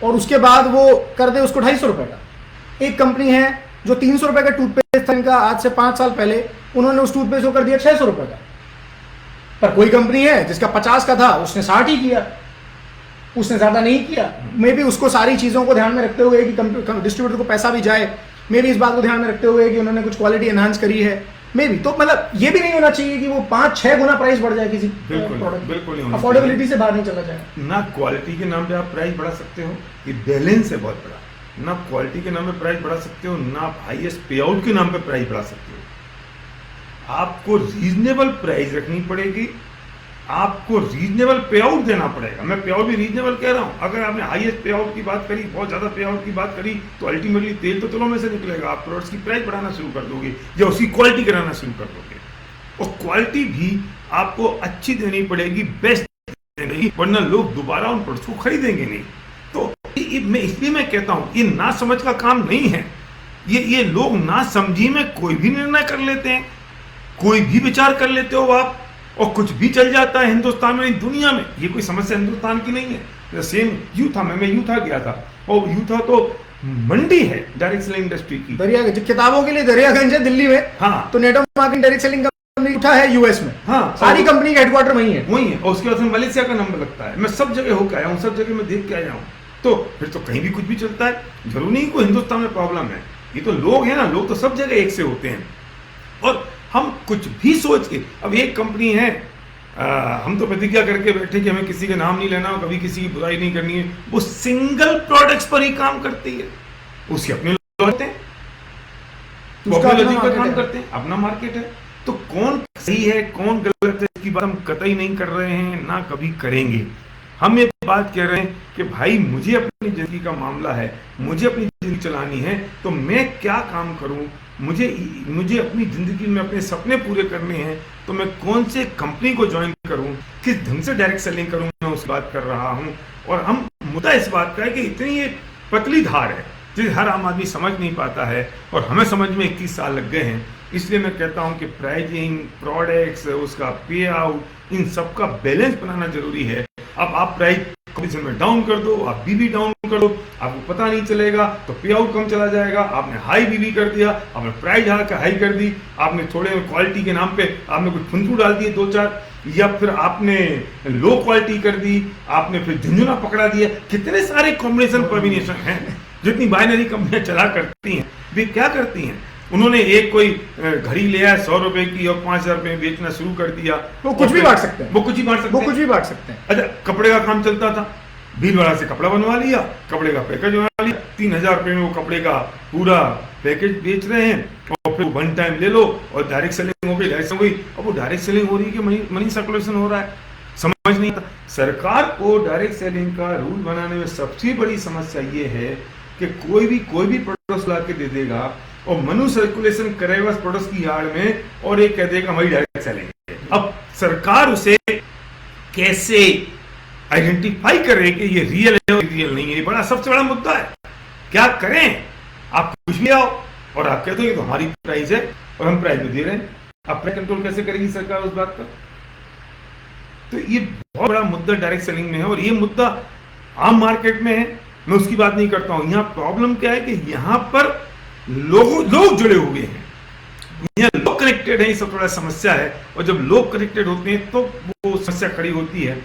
और उसके बाद वो कर दे उसको 250 रुपए का। एक कंपनी है जो 300 रुपए का टूथपेस्ट था इनका आज से 5 साल पहले, उन्होंने उस टूथपेस्ट को कर दिया 600 रुपए का। पर कोई कंपनी है जिसका 50 का था, उसने 60 ही किया, उसने ज्यादा नहीं किया। मे भी उसको सारी चीजों को ध्यान में रखते हुए कि डिस्ट्रीब्यूटर को पैसा भी जाए, मे भी इस बात को ध्यान में रखते हुए कि उन्होंने कुछ क्वालिटी एनहांस करी है, मे भी। तो मतलब ये भी नहीं होना चाहिए कि वो 5-6 गुना प्राइस बढ़ जाए किसी प्रोडक्ट, बिल्कुल अफोर्डेबिलिटी से बाहर नहीं चला जाए। ना क्वालिटी के नाम पे आप प्राइस बढ़ा सकते हो, ये बैलेंस है बहुत बड़ा। ना क्वालिटी के नाम पे प्राइस बढ़ा सकते हो, ना हाईएस्ट पे आउट के नाम पे प्राइस बढ़ा सकते हो। आपको रीजनेबल प्राइस रखनी पड़ेगी, आपको रीजनेबल पे आउट देना पड़ेगा। मैं पे आउट भी रीजनेबल कह रहा हूं। अगर आपने हाईएस्ट पे आउट की बात करी, बहुत ज्यादा पे आउट की बात करी, तो अल्टीमेटली तेल तो तलों में से निकलेगा। आप प्रोडक्ट्स की प्राइस बढ़ाना शुरू कर दोगे या उसकी क्वालिटी कराना शुरू कर दोगे, और क्वालिटी भी आपको अच्छी देनी पड़ेगी, बेस्ट देनी, वरना लोग दोबारा उन प्रोडक्ट्स को खरीदेंगे नहीं। तो इसलिए मैं कहता हूं ये ना समझ का काम नहीं है। ये लोग ना समझी में कोई भी निर्णय कर लेते हैं, कोई भी विचार कर लेते हो आप, और कुछ भी चल जाता है हिंदुस्तान में, दुनिया में। ये कोई समस्या हिंदुस्तान की नहीं है। सेम यूथा में, मैं यूथा गया था और यूथा तो मंडी है डायरेक्ट सेलिंग इंडस्ट्री की। दरियागंज किताबों के लिए दरियागंज है दिल्ली में। हाँ, तो network marketing direct selling company यूथा है यूएस में। हाँ, सारी कंपनी का हेडक्वार्टर वही है। और उसके बाद मलेशिया का नंबर लगता है। मैं सब जगह होकर आया हूँ, सब जगह मैं देख के आया हूँ। तो फिर तो कहीं भी कुछ भी चलता है, जरूरी नहीं कोई हिंदुस्तान में प्रॉब्लम है। ये तो लोग हैं ना, लोग तो सब जगह एक से होते हैं। और हम कुछ भी सोच के, अब एक कंपनी है, हम तो प्रतिज्ञा करके बैठे कि हमें किसी का नाम नहीं लेना और कभी किसी की बुराई नहीं करनी है। वो सिंगल प्रोडक्ट्स पर ही काम करती है, उसके अपने लोग होते हैं, पॉपुलैरिटी पर काम करते हैं, अपना मार्केट है। तो कौन सही है कौन गलत है इसकी बात हम कतई नहीं कर रहे हैं, ना कभी करेंगे। हम ये बात कह रहे हैं कि भाई मुझे अपनी जिंदगी का मामला है, मुझे अपनी जिंदगी चलानी है, तो मैं क्या काम करूं, मुझे अपनी जिंदगी में अपने सपने पूरे करने हैं, तो मैं कौन से कंपनी को ज्वाइन करूं, किस ढंग से डायरेक्ट सेलिंग करूं, मैं उस बात कर रहा हूं। और हम मुद्दा इस बात का है कि इतनी ये पतली धार है जिसे हर आम आदमी समझ नहीं पाता है, और हमें समझ में 21 साल लग गए हैं। इसलिए मैं कहता हूं कि प्राइसिंग, प्रोडक्ट्स, उसका पे आउट, इन सब का बैलेंस बनाना जरूरी है। अब आप प्राइस कंपटीशन में डाउन कर दो, आप बीबी डाउन कर दो, आपको पता नहीं चलेगा, तो पे आउट कम चला जाएगा। आपने हाई बीबी कर दिया, आपने प्राइस हाई कर दी, आपने थोड़े क्वालिटी के नाम पे आपने कुछ फुनफू डाल दिए 2-4, या फिर आपने लो क्वालिटी कर दी, आपने फिर झुंझुना पकड़ा दिया। कितने सारे कॉम्बिनेशन कॉम्बिनेशन हैं। जितनी बाइनरी कंपनियां चला करती हैं, वे क्या करती हैं, उन्होंने एक कोई घड़ी लिया 100 रुपए की और 5,000 रुपए में बेचना शुरू कर दिया। वो कुछ भी बांट सकते हैं, वो कुछ भी बांट सकते हैं। अच्छा, कपड़े का काम चलता था, भीलवाड़ा से कपड़ा बनवा लिया, कपड़े का पैकेज बनवा लिया, 3,000 रुपए में वो कपड़े का पूरा पैकेज बेच रहे हैं, और फिर वन टाइम ले लो और डायरेक्ट सेलिंग हो गई, अब वो डायरेक्ट सेलिंग हो रही है कि मनी सर्कुलेशन हो रहा है, समझ नहीं आता। सरकार को डायरेक्ट सेलिंग का रूल बनाने में सबसे बड़ी समस्या ये है कि कोई भी प्रोडक्ट ला के दे देगा और मनी सर्कुलेशन करेगा उस प्रोडक्ट की आड़ में, और एक कह देगा हमारी डायरेक्ट सेलिंग है। अब सरकार उसे कैसे आइडेंटिफाई करें कि ये रियल है और रियल नहीं है। ये बड़ा सबसे बड़ा मुद्दा है। क्या करें? आप कुछ भी आओ और आप कहते हो ये तो हमारी प्राइस है और हम प्राइस में दे रहे हैं। आप प्राइस कंट्रोल कैसे करेगी सरकार उस बात का? तो ये बहुत बड़ा मुद्दा डायरेक्ट सेलिंग में है और ये मुद्दा आम मार्केट में है, मैं उसकी बात नहीं करता हूं। यहाँ प्रॉब्लम क्या है कि यहाँ पर लोग जुड़े हुए हैं, यहाँ लोग कनेक्टेड है, ये सब थोड़ा समस्या है। और जब लोग कनेक्टेड होते हैं तो वो समस्या खड़ी होती है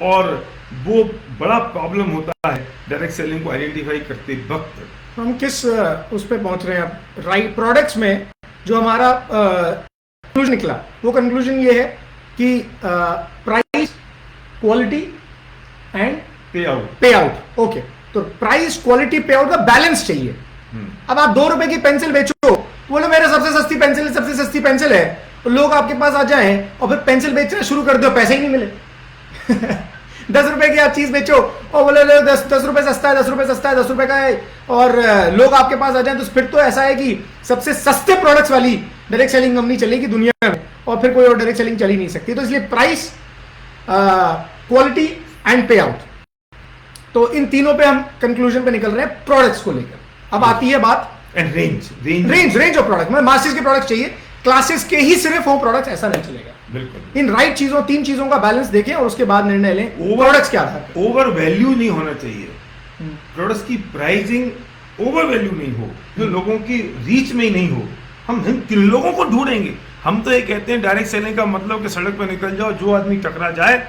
और वो बड़ा प्रॉब्लम होता है डायरेक्ट सेलिंग को आइडेंटिफाई करते वक्त। हम किस उस पे पहुंच रहे हैं अब? राइट प्रोडक्ट्स में जो हमारा कंक्लूजन निकला, वो कंक्लूजन ये है कि प्राइस, क्वालिटी एंड पे आउट। ओके, तो प्राइस, क्वालिटी, पे आउट का बैलेंस चाहिए। अब आप 2 रुपए की पेंसिल बेचो, बोलो मेरा सबसे सस्ती पेंसिल है, सबसे सस्ती पेंसिल है, तो लोग आपके पास आ जाएं और फिर पेंसिल बेचना शुरू कर दो, पैसे ही नहीं मिले। 10 रुपए की आप चीज बेचो और बोले 10 रुपए सस्ता है, 10 रुपए सस्ता है, 10 रुपए का है, और लोग आपके पास आ जाएं, तो फिर तो ऐसा है कि सबसे सस्ते प्रोडक्ट्स वाली डायरेक्ट सेलिंग कंपनी चलेगी दुनिया में और फिर कोई और डायरेक्ट सेलिंग चल ही नहीं सकती। तो इसलिए प्राइस, क्वालिटी एंड पे आउट, तो इन तीनों पे हम कंक्लूजन पे निकल रहे हैं प्रोडक्ट्स को लेकर। अब आती है बात रेंज ऑफ प्रोडक्ट। मतलब मासेस के प्रोडक्ट चाहिए, क्लासेस के ही सिर्फ हो प्रोडक्ट्स, ऐसा नहीं चलेगा। बिल्कुल इन राइट चीजों, 3 चीजों का बैलेंस देखें और उसके बाद निर्णय लें प्रोडक्ट्स के आधार पर। ओवर वैल्यू नहीं होना चाहिए, प्रोडक्ट्स की प्राइसिंग ओवर वैल्यू नहीं हो, जो लोगों की रीच में ही नहीं हो। हम किन लोगों को ढूंढेंगे? हम तो ये कहते हैं डायरेक्ट सेलिंग का मतलब कि सड़क पर निकल जाओ, जो आदमी टकरा जाए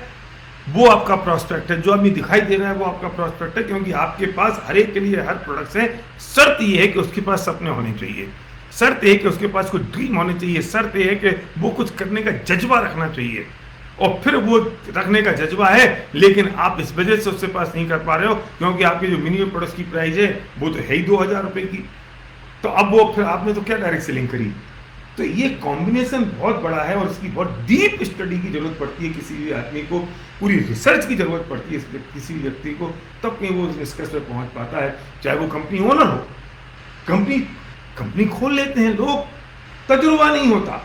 वो आपका प्रॉस्पेक्ट है, जो आदमी दिखाई दे रहा है वो आपका प्रॉस्पेक्ट है, क्योंकि आपके पास हर एक के लिए हर प्रोडक्ट है। शर्त ये है कि उसके पास सपने होने चाहिए, शर्त है कि उसके पास कुछ ड्रीम होने चाहिए, शर्त है कि वो कुछ करने का जज्बा रखना चाहिए। और फिर वो रखने का जज्बा है, लेकिन आप इस वजह से उसके पास नहीं कर पा रहे हो क्योंकि आपकी जो मिनिमम प्रोडक्ट्स की प्राइस है वो तो है ही 2000 रुपए की। तो अब वो फिर आपने तो क्या डायरेक्ट सेलिंग करी? तो ये कॉम्बिनेशन बहुत बड़ा है और इसकी बहुत डीप स्टडी की जरूरत पड़ती है। किसी भी आदमी को पूरी रिसर्च की जरूरत पड़ती है किसी व्यक्ति को, तब कहीं वो उस निष्कर्ष पर पहुंच पाता है। चाहे वो कंपनी ओनर हो, कंपनी खोल लेते हैं लोग, तजुर्बा नहीं होता,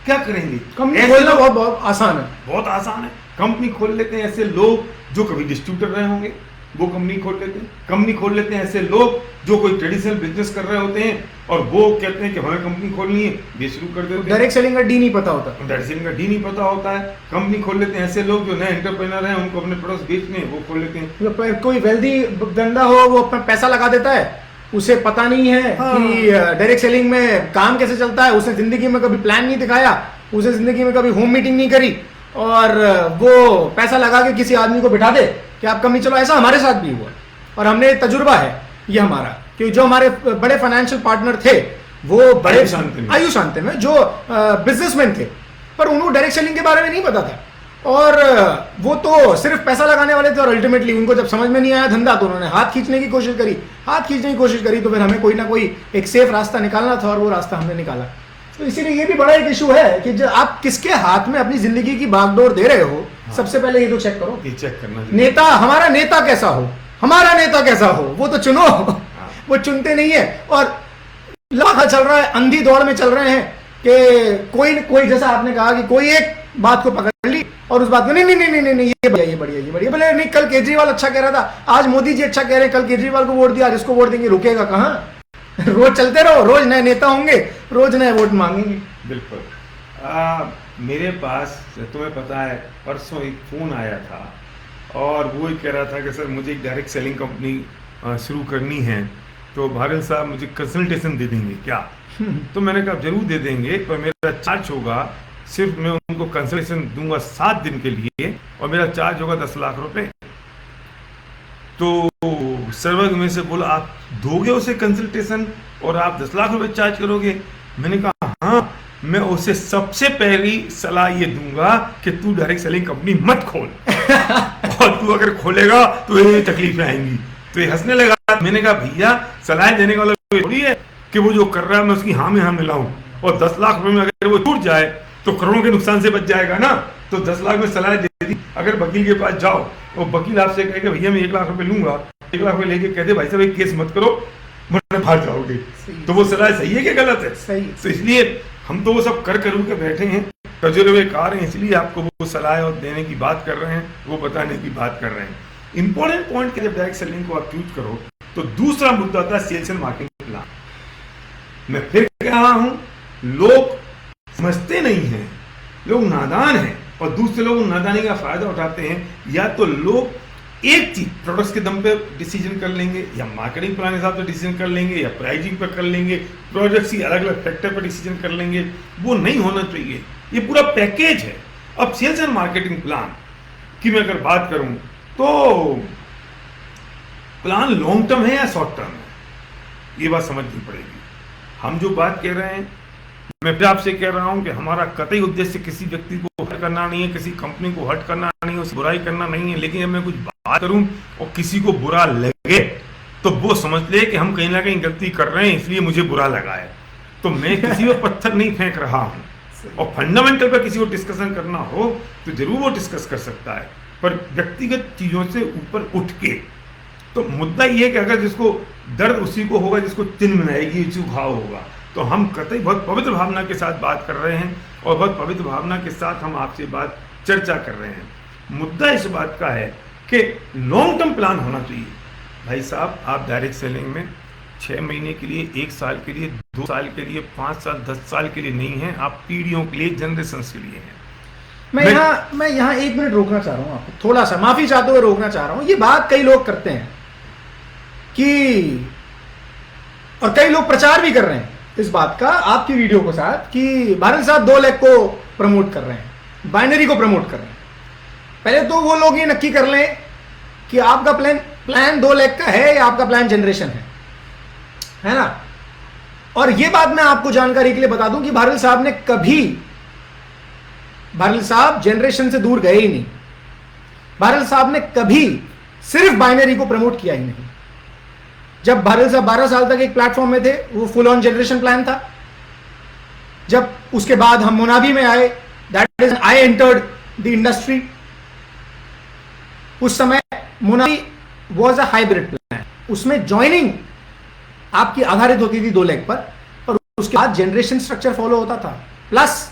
क्या करेंगे? कंपनी खोलना बहुत आसान है, बहुत आसान है। कंपनी खोल लेते हैं ऐसे लोग जो कभी डिस्ट्रीब्यूटर रहे होंगे, वो कंपनी खोल लेते हैं। कंपनी खोल लेते हैं ऐसे लोग जो कोई ट्रेडिशनल बिजनेस कर रहे होते हैं और वो कहते हैं कि हमें कंपनी खोलनी है, ये शुरू कर देते हैं। डायरेक्ट सेलिंग का डी नहीं पता होता, डायरेक्ट सेलिंग का डी नहीं पता होता है। कंपनी खोल लेते हैं ऐसे लोग जो नए एंटरप्रेन्योर हैं, उनको अपने प्रोडक्ट्स बेचने हैं, वो खोल लेते हैं। कोई वेल्दी बंदा हो, वो अपना पैसा लगा देता है, उसे पता नहीं है कि डायरेक्ट सेलिंग में काम कैसे चलता है, उसने जिंदगी में कभी प्लान नहीं दिखाया, उसे जिंदगी में कभी होम मीटिंग नहीं करी, और वो पैसा लगा के किसी आदमी को बिठा दे कि आप कंपनी चलो। ऐसा हमारे साथ भी हुआ और हमने तजुर्बा है ये हमारा, कि जो हमारे बड़े फाइनेंशियल पार्टनर थे वो बड़े आयु शांति में जो बिजनेसमैन थे, पर उन्होंने डायरेक्ट सेलिंग के बारे में नहीं पता था और वो तो सिर्फ पैसा लगाने वाले थे। और अल्टीमेटली उनको जब समझ में नहीं आया धंधा, तो उन्होंने हाथ खींचने की कोशिश करी। तो फिर हमें कोई ना कोई एक सेफ रास्ता निकालना था और वो रास्ता हमने निकाला। तो इसीलिए ये भी बड़ा एक इशू है कि जब आप किसके हाथ में अपनी जिंदगी की बागडोर दे रहे हो, सबसे पहले ये तो चेक करो, ये चेक करना। नेता, हमारा नेता कैसा हो, वो तो चुनो। वो चुनते नहीं है और लाखा चल रहा है, अंधी दौड़ में चल रहे हैं कि कोई जैसा आपने कहा कि कोई एक बात को पकड़ ली और उस बात को नहीं ये बढ़िया। बोले नहीं, कल केजरीवाल अच्छा कह रहा था, आज मोदी जी अच्छा कह रहे हैं, कल केजरीवाल को वोट दिया, आज इसको वोट देंगे, रुकेगा कहाँ? रोज चलते रहो, रोज नए नेता होंगे, रोज नए वोट मांगेंगे। बिल्कुल। मेरे पास, तुम्हें पता है, परसों एक फोन आया था और वो कह रहा था कि सर मुझे एक डायरेक्ट सेलिंग कंपनी शुरू करनी है, तो भारत साहब मुझे कंसल्टेशन दे देंगे क्या? तो मैंने कहा जरूर दे देंगे, पर मेरा चार्ज होगा, सिर्फ मैं उनको कंसल्टेशन दूंगा 7 दिन के लिए और मेरा चार्ज होगा 10 लाख रुपए। तो सर्वर में से बोला आप दोगे उसे कंसल्टेशन और आप 10 लाख रुपए चार्ज करोगे? मैंने कहा हाँ, मैं उसे सबसे पहली सलाह ये दूंगा कि तू डायरेक्ट सेलिंग कंपनी मत खोल और तू अगर खोलेगा तो ये तकलीफें आएंगी। तो ये हंसने लगा। मैंने कहा भैया, सलाह देने का मतलब थोड़ी है कि वो जो कर रहा है मैं उसकी हाँ में हाँ मिलाऊं, और 10 लाख रुपए में अगर वो टूट जाए तो करोड़ों के नुकसान से बच जाएगा ना। तो 10 लाख में सलाह दे दी। अगर वकील के पास जाओ और वकील आपसे कहे कि भैया मैं 1 लाख रुपए लूंगा, 1 लाख रुपए लेके कहते भाई साहब एक केस मत करो वरना भाग जाओगे, तो वो सलाह सही है कि गलत है? सही। तो इसलिए हम तो वो सब कर के बैठे हैं तजुर्बेकार हैं, इसलिए आपको वो सलाह और देने की बात कर रहे हैं, वो बताने की बात कर रहे हैं। इंपॉर्टेंट पॉइंट कि जब डायरेक्ट सेलिंग को आप यूज करो तो दूसरा मुद्दा होता है सेल्स एंड मार्केटिंग प्लान। मैं फिर कह रहा हूं, लोग समझते नहीं हैं, लोग नादान हैं, और दूसरे लोग नादानी का फायदा उठाते हैं। या तो लोग एक चीज प्रोडक्ट्स के दम पे डिसीजन कर लेंगे, या मार्केटिंग प्लान के हिसाब से डिसीजन कर लेंगे, या प्राइसिंग पर कर लेंगे, प्रोजेक्ट्स की अलग अलग फैक्टर पर डिसीजन कर लेंगे। वो नहीं होना चाहिए, ये पूरा पैकेज है। अब सेल्स एंड मार्केटिंग प्लान की मैं अगर बात करूं तो प्लान लॉन्ग टर्म है या शॉर्ट टर्म है, ये बात समझनी पड़ेगी। हम जो बात कह रहे हैं, मैं फिर आपसे कह रहा हूं कि हमारा कतई उद्देश्य किसी व्यक्ति को हर्ट करना नहीं है, किसी कंपनी को हर्ट करना नहीं है, उसे बुराई करना नहीं है। लेकिन जब मैं कुछ बात करूं और किसी को बुरा लगे तो वो समझ ले कि हम कहीं ना कहीं गलती कर रहे हैं, इसलिए मुझे बुरा लगा है। तो मैं किसी पर पत्थर नहीं फेंक रहा हूं। और फंडामेंटल पर किसी को डिस्कशन करना हो तो जरूर वो डिस्कस कर सकता है, पर व्यक्तिगत चीजों से ऊपर उठ के। तो मुद्दा ये है कि अगर जिसको दर्द उसी को होगा जिसको चिन्ह बनाएगी, घाव होगा। तो हम कतई बहुत पवित्र भावना के साथ बात कर रहे हैं, और बहुत पवित्र भावना के साथ हम आपसे बात चर्चा कर रहे हैं। मुद्दा इस बात का है कि लॉन्ग टर्म प्लान होना चाहिए। भाई साहब, आप डायरेक्ट सेलिंग में 6 महीने के लिए, 1 साल के लिए, 2 साल के लिए, 5 साल, 10 साल के लिए नहीं है, आप पीढ़ियों के लिए, जनरेशन के लिए हैं। मैं यहाँ 1 मिनट रोकना चाह रहा हूँ आपको, थोड़ा सा माफी चाहते हुए रोकना चाह रहा हूँ। ये बात कई लोग करते हैं कि, और कई लोग प्रचार भी कर रहे हैं इस बात का आपकी वीडियो के साथ, कि भारत साहब 2 लाख को प्रमोट कर रहे हैं, बाइनरी को प्रमोट कर रहे हैं। पहले तो वो लोग ये नक्की कर लें कि आपका प्लान 2 लाख का है या आपका प्लान जनरेशन है ना। और ये बात मैं आपको जानकारी के लिए बता दूं कि भारत साहब जनरेशन से दूर गए ही नहीं। भारत साहब ने कभी सिर्फ बाइनरी को प्रमोट किया ही नहीं। जब भारत साहब 12 साल तक एक प्लेटफॉर्म में थे, वो फुल ऑन जनरेशन प्लान था। जब उसके बाद हम मोनाबी में आए, that is I entered the industry, उस समय मोनाबी वाज अ हाइब्रिड प्लान। उसमें ज्वाइनिंग आपकी आधारित होती थी 2 लाख पर उसके बाद जनरेशन स्ट्रक्चर फॉलो होता था। प्लस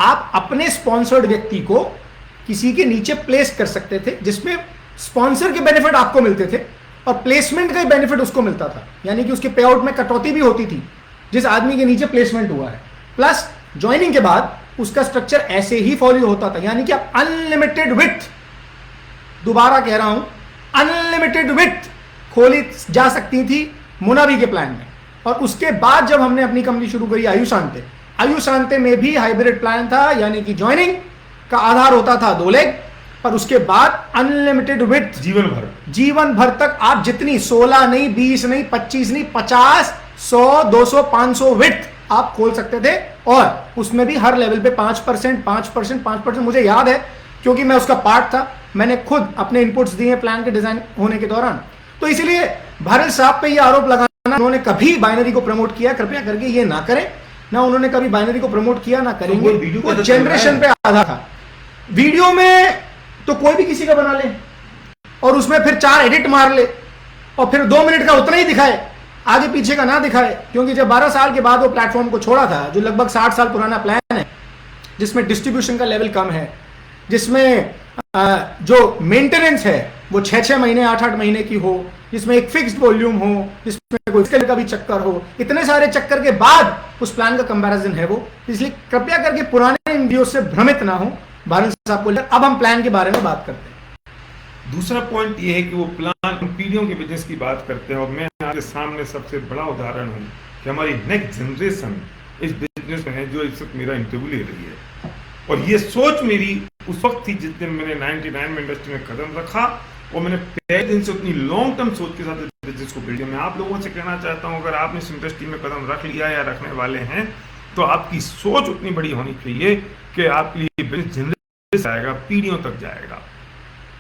आप अपने स्पॉन्सर्ड व्यक्ति को किसी के नीचे प्लेस कर सकते थे, जिसमें स्पॉन्सर के बेनिफिट आपको मिलते थे और प्लेसमेंट का बेनिफिट उसको मिलता था। यानी कि उसके पे आउट में कटौती भी होती थी जिस आदमी के नीचे प्लेसमेंट हुआ है। प्लस ज्वाइनिंग के बाद उसका स्ट्रक्चर ऐसे ही फॉलो होता था, यानी कि आप अनलिमिटेड विड्थ, दोबारा कह रहा हूं, अनलिमिटेड विड्थ खोली जा सकती थी मोनाबी के प्लान में। और उसके बाद जब हमने अपनी कंपनी शुरू करी आयुशांते में भी हाइब्रिड प्लान था, यानी कि ज्वाइनिंग का आधार होता था 2 लाख, पर उसके बाद अनलिमिटेड विड्थ जीवन भर तक आप जितनी 16 नहीं, 20 नहीं, 25 नहीं, 50, 100, 200, 500 विड्थ आप खोल सकते थे। और उसमें भी हर लेवल पे 5%, मुझे याद है क्योंकि मैं उसका पार्ट था, मैंने खुद अपने इनपुट्स दिए प्लान के डिजाइन होने के दौरान। तो इसलिए भारत साहब पे ये आरोप लगाना, उन्होंने कभी बाइनरी को प्रमोट किया, कृपया करके ये ना करें। ना उन्होंने कभी बाइनरी को प्रमोट किया, ना करेंगे। वो जनरेशन पे आधा था। वीडियो में तो कोई भी किसी का बना ले और उसमें फिर 4 एडिट मार ले और फिर 2 मिनट का उतना ही दिखाए, आगे पीछे का ना दिखाए। क्योंकि जब 12 साल के बाद वो प्लेटफॉर्म को छोड़ा था, जो लगभग 60 साल पुराना प्लान है, जिसमें डिस्ट्रीब्यूशन का लेवल कम है, जिसमें जो मेंटेनेंस है वो 6-6 महीने, 8-8 महीने की हो, जिसमें एक फिक्स्ड वॉल्यूम हो, जिसमें कोई स्केल का भी चक्कर हो, इतने सारे चक्कर के बाद उस प्लान का कंपैरिजन है वो। इसलिए कृपया करके पुराने वीडियो से भ्रमित ना हो। भारत साहब को अब हम प्लान के बारे में बात करते हैं। दूसरा पॉइंट ये है कि वो प्लान पीढ़ियों के बिजनेस की बात करते हैं, और मैं आपके सामने सबसे बड़ा उदाहरण हूँ कि हमारी नेक्स्ट जनरेशन इस बिजनेस में है जो इस वक्त मेरा इंटरव्यू ले रही है। और ये सोच मेरी उस वक्त थी जिस दिन मैंने 99 में इंडस्ट्री में कदम रखा, और मैंने पहले दिन से उतनी लॉन्ग टर्म सोच के साथ बिजनेस को बिल्ड किया। मैं आप लोगों से कहना चाहता हूँ, अगर आपने इस इंडस्ट्री में कदम रख लिया या रखने वाले हैं, तो आपकी सोच उतनी बड़ी होनी चाहिए कि आपके लिए बिजनेस जनरेशन आएगा, पीढ़ियों तक जाएगा,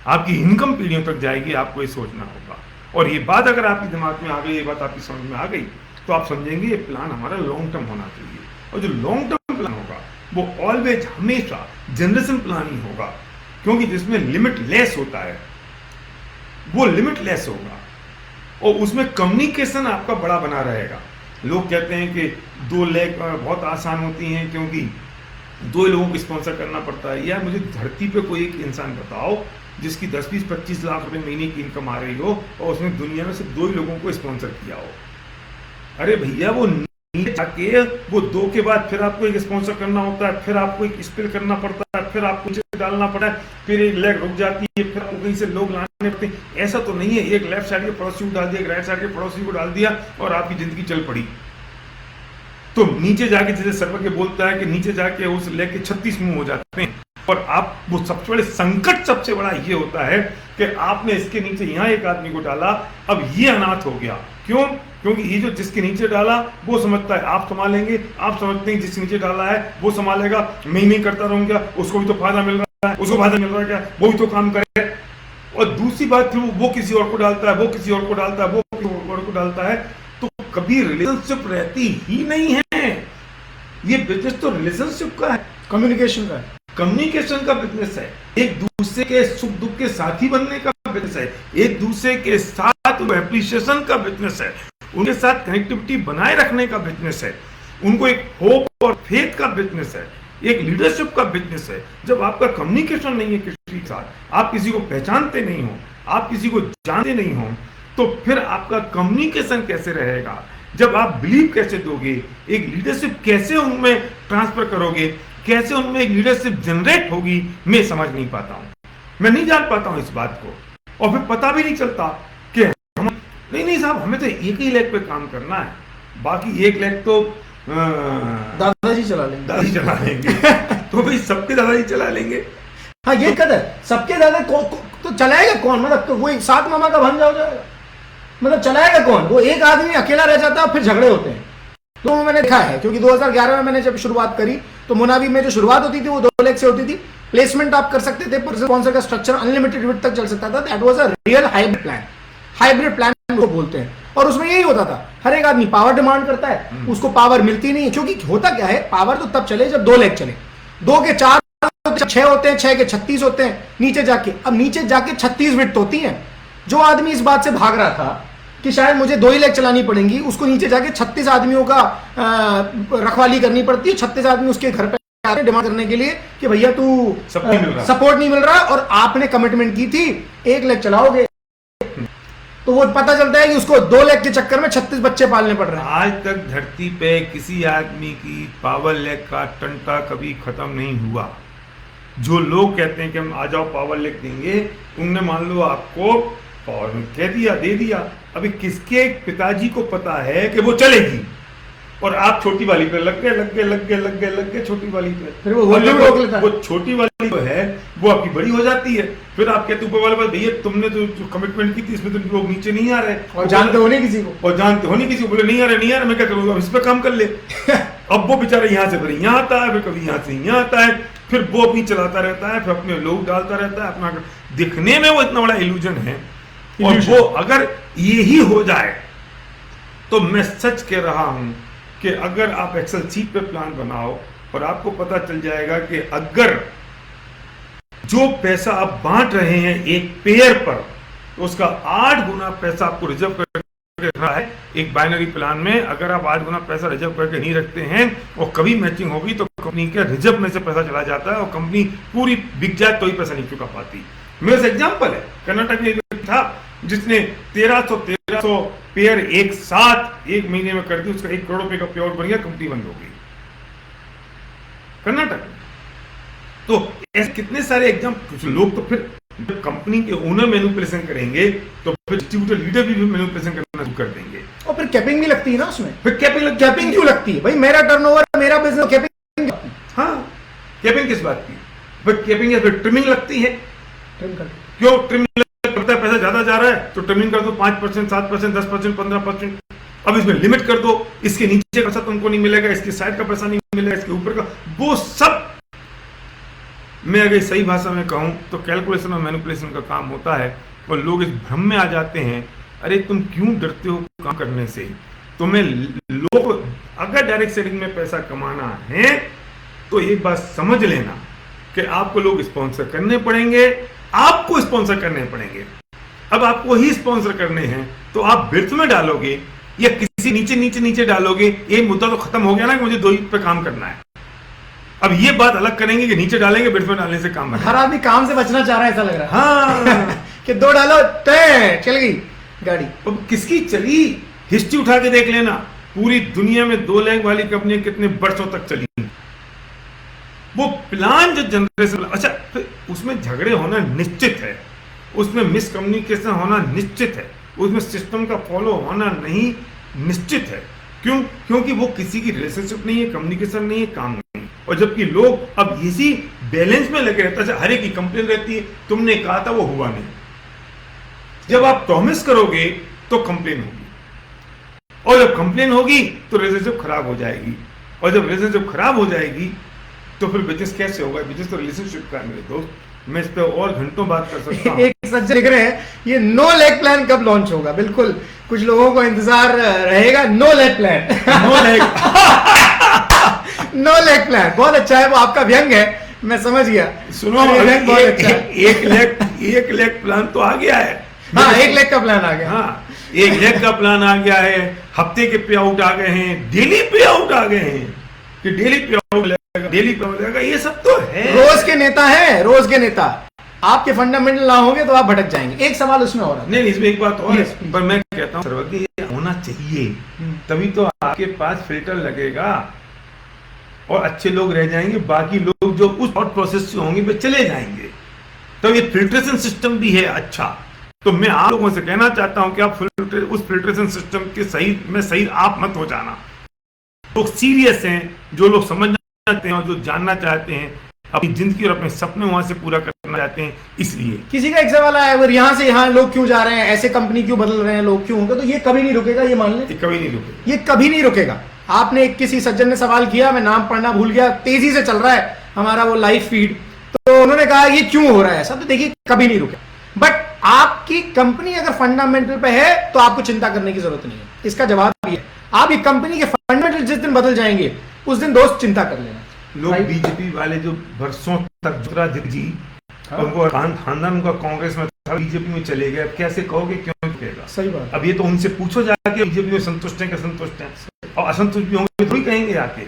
आपकी इनकम पीढ़ियों तक जाएगी। आपको ये सोचना होगा। और ये बात अगर आपके दिमाग में आ गई, ये बात आपकी समझ में आ गई, तो आप समझेंगे ये प्लान हमारा लॉन्ग टर्म होना चाहिए। और जो लॉन्ग टर्म प्लान होगा वो ऑलवेज हमेशा जनरेशन प्लान ही होगा, क्योंकि जिसमें लिमिट लेस होता है वो लिमिट लेस होगा, और उसमें कम्युनिकेशन आपका बड़ा बना रहेगा। लोग कहते हैं कि 2 लाख बहुत आसान होती हैं क्योंकि 2 लोगों को स्पॉन्सर करना पड़ता है। या मुझे धरती पे कोई एक इंसान बताओ जिसकी 10-20-25 लाख रुपए महीने की इनकम आ रही हो और उसने दुनिया में सिर्फ 2 ही लोगों को स्पॉन्सर किया हो। अरे भैया वो नीचे जाके वो 2 के बाद फिर आपको एक स्पॉन्सर करना होता है, फिर आपको एक स्पिल करना पड़ता है, फिर आपको नीचे डालना पड़ता है, फिर एक लेग रुक जाती है, फिर आपको कहीं से लोग लाने पड़ते हैं। ऐसा तो नहीं है एक लेफ्ट साइड के पड़ोसी को डाल दिया, एक राइट साइड के पड़ोसी को डाल दिया और आपकी जिंदगी चल पड़ी। तो नीचे जाके जैसे सर्वज्ञ बोलता है कि नीचे जाके उस लेग के 36 मुंह हो जाते हैं। और आप वो सबसे बड़े संकट सबसे बड़ा ये होता है कि आपने इसके नीचे यहाँ एक आदमी को डाला, अब ये अनाथ हो गया। क्यों? क्योंकि ये जो जिसके नीचे डाला वो समझता है आप संभालेंगे, आप समझते हैं जिसके नीचे डाला है वो संभालेगा, मैं ही नहीं करता रहूंगा, उसको भी तो फायदा मिल रहा है, उसको फायदा मिल रहा है क्या, वो भी तो काम करे। और दूसरी बात फिर वो किसी और को डालता है, वो किसी और को डालता है, वो किसी और को डालता है, तो कभी रिलेशनशिप रहती ही नहीं है। ये बिजनेस तो रिलेशनशिप का है, कम्युनिकेशन का है, कम्युनिकेशन का बिजनेस है, एक दूसरे के सुख दुख के साथी बनने का बिजनेस है, एक दूसरे के साथ एप्रिसिएशन का बिजनेस है, उनके साथ कनेक्टिविटी बनाए रखने का बिजनेस है, उनको एक होप और फेथ का बिजनेस है, एक लीडरशिप का बिजनेस है। जब आपका कम्युनिकेशन नहीं है किसी के साथ, आप किसी को पहचानते नहीं हो, आप किसी को जानते नहीं हो, तो फिर आपका कम्युनिकेशन कैसे रहेगा? जब आप बिलीव कैसे दोगे, एक लीडरशिप कैसे उनमें ट्रांसफर करोगे, कैसे उनमें एक लीडरशिप जनरेट होगी, मैं समझ नहीं पाता हूं, मैं नहीं जान पाता हूं इस बात को। और फिर पता भी नहीं चलता कि हम नहीं साहब हमें तो एक ही लेग पे काम करना है, बाकी एक लेग तो दादाजी चला लेंगे, दादाजी चला लेंगे। तो भाई सबके दादाजी चला लेंगे। हाँ ये कदर सबके दादा तो चलाएगा कौन? मतलब तो वही 7 मामा का भांजा हो जाएगा, मतलब चलाएगा कौन? वो एक आदमी अकेला रह जाता है, फिर झगड़े होते हैं। तो मैंने देखा है, क्योंकि 2011 में मैंने जब शुरुआत करी तो मुनावी में जो शुरुआत होती थी वो 2 लाख से होती थी। प्लेसमेंट आप कर सकते थे, पर स्पॉन्सर का स्ट्रक्चर अनलिमिटेड विड्थ तक चल सकता था। That was a real hybrid plan, hybrid plan को बोलते हैं। और उसमें यही होता था, हर एक आदमी पावर डिमांड करता है, उसको पावर मिलती नहीं है। क्योंकि होता क्या है, पावर तो तब चले जब 2 लाख चले, 2 के 4 6 होते हैं, 6 के 36 होते हैं नीचे जाके। अब नीचे जाके 36 विड्थ होती है। जो आदमी इस बात से भाग रहा था कि शायद मुझे 2 ही लेग चलानी पड़ेंगी, उसको नीचे जाके 36 आदमियों का रखवाली करनी पड़ती है। 36 आदमी उसके घर पे आते हैं डिमांड करने के लिए कि भैया तू सपोर्ट नहीं मिल रहा, और आपने कमिटमेंट की थी 1 लेग चलाओगे। तो वो पता चलता है कि उसको 2 लेग के चक्कर में 36 बच्चे पालने पड़ रहे हैं। आज तक धरती पे किसी आदमी की पावर लेग का टंटा कभी खत्म नहीं हुआ। जो लोग कहते हैं कि हम आ जाओ पावर लेग देंगे, उनने मान लो आपको पावर कह दिया, दे दिया। अभी किसके पिताजी को पता है कि वो चलेगी, और आप छोटी वाली पे लग गए छोटी वाली पे। फिर वो छोटी वाली जो है वो आपकी बड़ी हो जाती है। फिर आप कहते ऊपर वाले भैया तुमने तो जो कमिटमेंट की थी इसमें तो लोग नीचे नहीं आ रहे, और जानते हो नहीं किसी को, बोले नहीं आ रहे, मैं क्या करूँगा, इस पर काम कर ले। अब वो बेचारा यहाँ से फिर यहाँ आता है, फिर कभी यहाँ से यहाँ आता है, फिर वो अपनी चलाता रहता है, फिर अपने लोग डालता रहता है अपना। दिखने में वो इतना बड़ा इल्यूजन है, और वो अगर यही हो जाए तो मैं सच कह रहा हूं कि अगर आप एक्सेल शीट पे प्लान बनाओ और आपको पता चल जाएगा कि अगर जो पैसा आप बांट रहे हैं एक पेयर पर, तो उसका 8 गुना पैसा आपको रिजर्व करके रखना है। एक बाइनरी प्लान में अगर आप 8 गुना पैसा रिजर्व करके नहीं रखते हैं और कभी मैचिंग होगी तो कंपनी के रिजर्व में से पैसा चला जाता है और कंपनी पूरी बिक जाए तो ही पैसा नहीं चुका पाती। मेरे से एग्जाम्पल है, कर्नाटक में एक था जिसने 1300 पेयर एक साथ 1 महीने में कर दी, उसका 1 करोड़ रुपए का पेयर बन गया, कंपनी बंद हो गई कर्नाटक में। तो ऐसे कितने सारे एग्जाम। कुछ लोग तो फिर जब कंपनी के ओनर मैनिपुलेशन करेंगे तो फिर डिस्ट्रीब्यूटर लीडर भी मैनिपुलेशन करना शुरू कर देंगे, और फिर कैपिंग भी लगती है ना उसमें। फिर कैपिंग क्यों लगती है भाई? मेरा टर्नओवर, मेरा बिजनेस, कैपिंग। हाँ, कैपिंग किस बात की? कैपिंग या फिर ट्रिमिंग लगती है। क्यों ट्रिमिंग करता है? पैसा ज्यादा जा रहा है तो ट्रिमिंग कर दो, 5%, 7%, 10%, 15%। अब इसमें लिमिट कर दो, इसके नीचे का पैसा तुमको नहीं मिलेगा, इसके साइड का पैसा नहीं मिलेगा, इसके ऊपर का। वो सब मैं अगर सही भाषा में कहूं तो कैलकुलेशन और मैनिपुलेशन का काम होता है। और लोग इस भ्रम में आ जाते हैं, अरे तुम क्यों डरते हो काम करने से? तुम्हें लोग अगर डायरेक्ट सेलिंग में पैसा कमाना है तो एक बात समझ लेना कि आपको लोग स्पॉन्सर करने पड़ेंगे, आपको स्पॉन्सर करने पड़ेंगे। अब आपको ही स्पॉन्सर करने हैं तो आप बिर्थ में डालोगे या किसी नीचे डालोगे, ये मुद्दा तो खत्म हो गया ना कि मुझे 2 पे काम करना है। अब ये बात अलग करेंगे कि नीचे डालेंगे, बेड में डालने से काम बनेगा। हर आदमी काम से बचना चाह रहा है ऐसा लग रहा है। हाँ कि 2 डालो तय चल गई गाड़ी। अब किसकी चली, हिस्ट्री उठा के देख लेना, पूरी दुनिया में 2 लाख वाली कंपनियां कितने वर्षों तक चली। वो प्लान जो जनरेशन, अच्छा तो उसमें झगड़े होना निश्चित है, उसमें मिसकम्युनिकेशन होना निश्चित है, उसमें सिस्टम का फॉलो होना नहीं निश्चित है। क्यों? क्योंकि वो किसी की रिलेशनशिप नहीं है, कम्युनिकेशन नहीं है, काम नहीं। और जबकि लोग अब इसी बैलेंस में लगे रहते हैं, हर एक की कंप्लेन रहती है, तुमने कहा था वो हुआ नहीं। जब आप प्रॉमिस करोगे तो कंप्लेन होगी, और जब कंप्लेन होगी तो रिलेशनशिप खराब हो जाएगी, और जब रिलेशनशिप खराब हो जाएगी तो फिर बिजनेस कैसे होगा? बिजनेस तो रिलेशनशिप का है मेरे दोस्त, मैं इस पे और घंटों बात कर सकता हूँ। एक सज्जन लिख रहे हैं ये नो लेग प्लान कब लॉन्च होगा? बिल्कुल कुछ लोगों को इंतजार रहेगा। No leg plan no leg no leg plan बहुत अच्छा है, वो आपका व्यंग है, मैं समझ गया। सुनो, ये व्यंग बहुत अच्छा है। एक लेग प्लान तो आ गया है। हाँ, 1 लेग का प्लान आ गया। हाँ, 1 लेग का प्लान आ गया है, हफ्ते के पे आउट आ गए हैं, डेली पे आउट आ गए हैं कि डेली पे आउट लगेगा, डेली पे आउट लगेगा, ये सब तो है। रोज के नेता है, रोज के नेता। आपके फंडामेंटल ना होंगे तो आप भटक जाएंगे। एक सवाल उसमें हो रहा है। नहीं, इसमें एक बात और Yes, है, पर मैं कहता हूँ सर्वज्ञ ये होना चाहिए, तभी तो आपके पास फिल्टर लगेगा और अच्छे लोग रह जाएंगे, बाकी लोग जो उस थॉट प्रोसेस से होंगे वे चले जाएंगे। तो ये फिल्ट्रेशन सिस्टम भी है अच्छा। तो मैं आप लोगों से कहना चाहता हूं कि आप उस फिल्ट्रेशन सिस्टम के सही आप मत हो जाना। लोग सीरियस हैं, जो लोग समझना चाहते हैं और जो जानना चाहते हैं, अपनी जिंदगी और अपने सपने वहां से पूरा करना चाहते हैं, इसलिए। किसी का एक सवाल आया, अगर यहाँ से यहाँ लोग क्यों जा रहे हैं, ऐसे कंपनी क्यों बदल रहे हैं, लोग क्यों होंगे, तो ये कभी नहीं रुकेगा, ये मान लें। ये कभी नहीं रुकेगा, ये कभी नहीं रुकेगा। आपने किसी सज्जन ने सवाल किया, मैं नाम पढ़ना भूल गया, तेजी से चल रहा है हमारा वो लाइव फीड, तो उन्होंने कहा ये क्यों हो रहा है ऐसा, तो देखिए कभी नहीं रुके। बट आपकी कंपनी अगर फंडामेंटल पे है तो आपको चिंता करने की जरूरत नहीं है। इसका जवाब ये है, आपकी कंपनी के फंडामेंटल जिस दिन बदल जाएंगे उस दिन दोस्त चिंता कर लेना। लोग बीजेपी वाले जो वर्षों तक ज्योतिरादित्य जी, उनको खानदान उनका कांग्रेस में था, बीजेपी में चले गए, अब कैसे कहोगे क्यों रुकेगा? सही बात। अब ये तो उनसे पूछो जाके बीजेपी में संतुष्ट हैं कि असंतुष्ट हैं, और असंतुष्ट भी होंगे तो ही कहेंगे आके।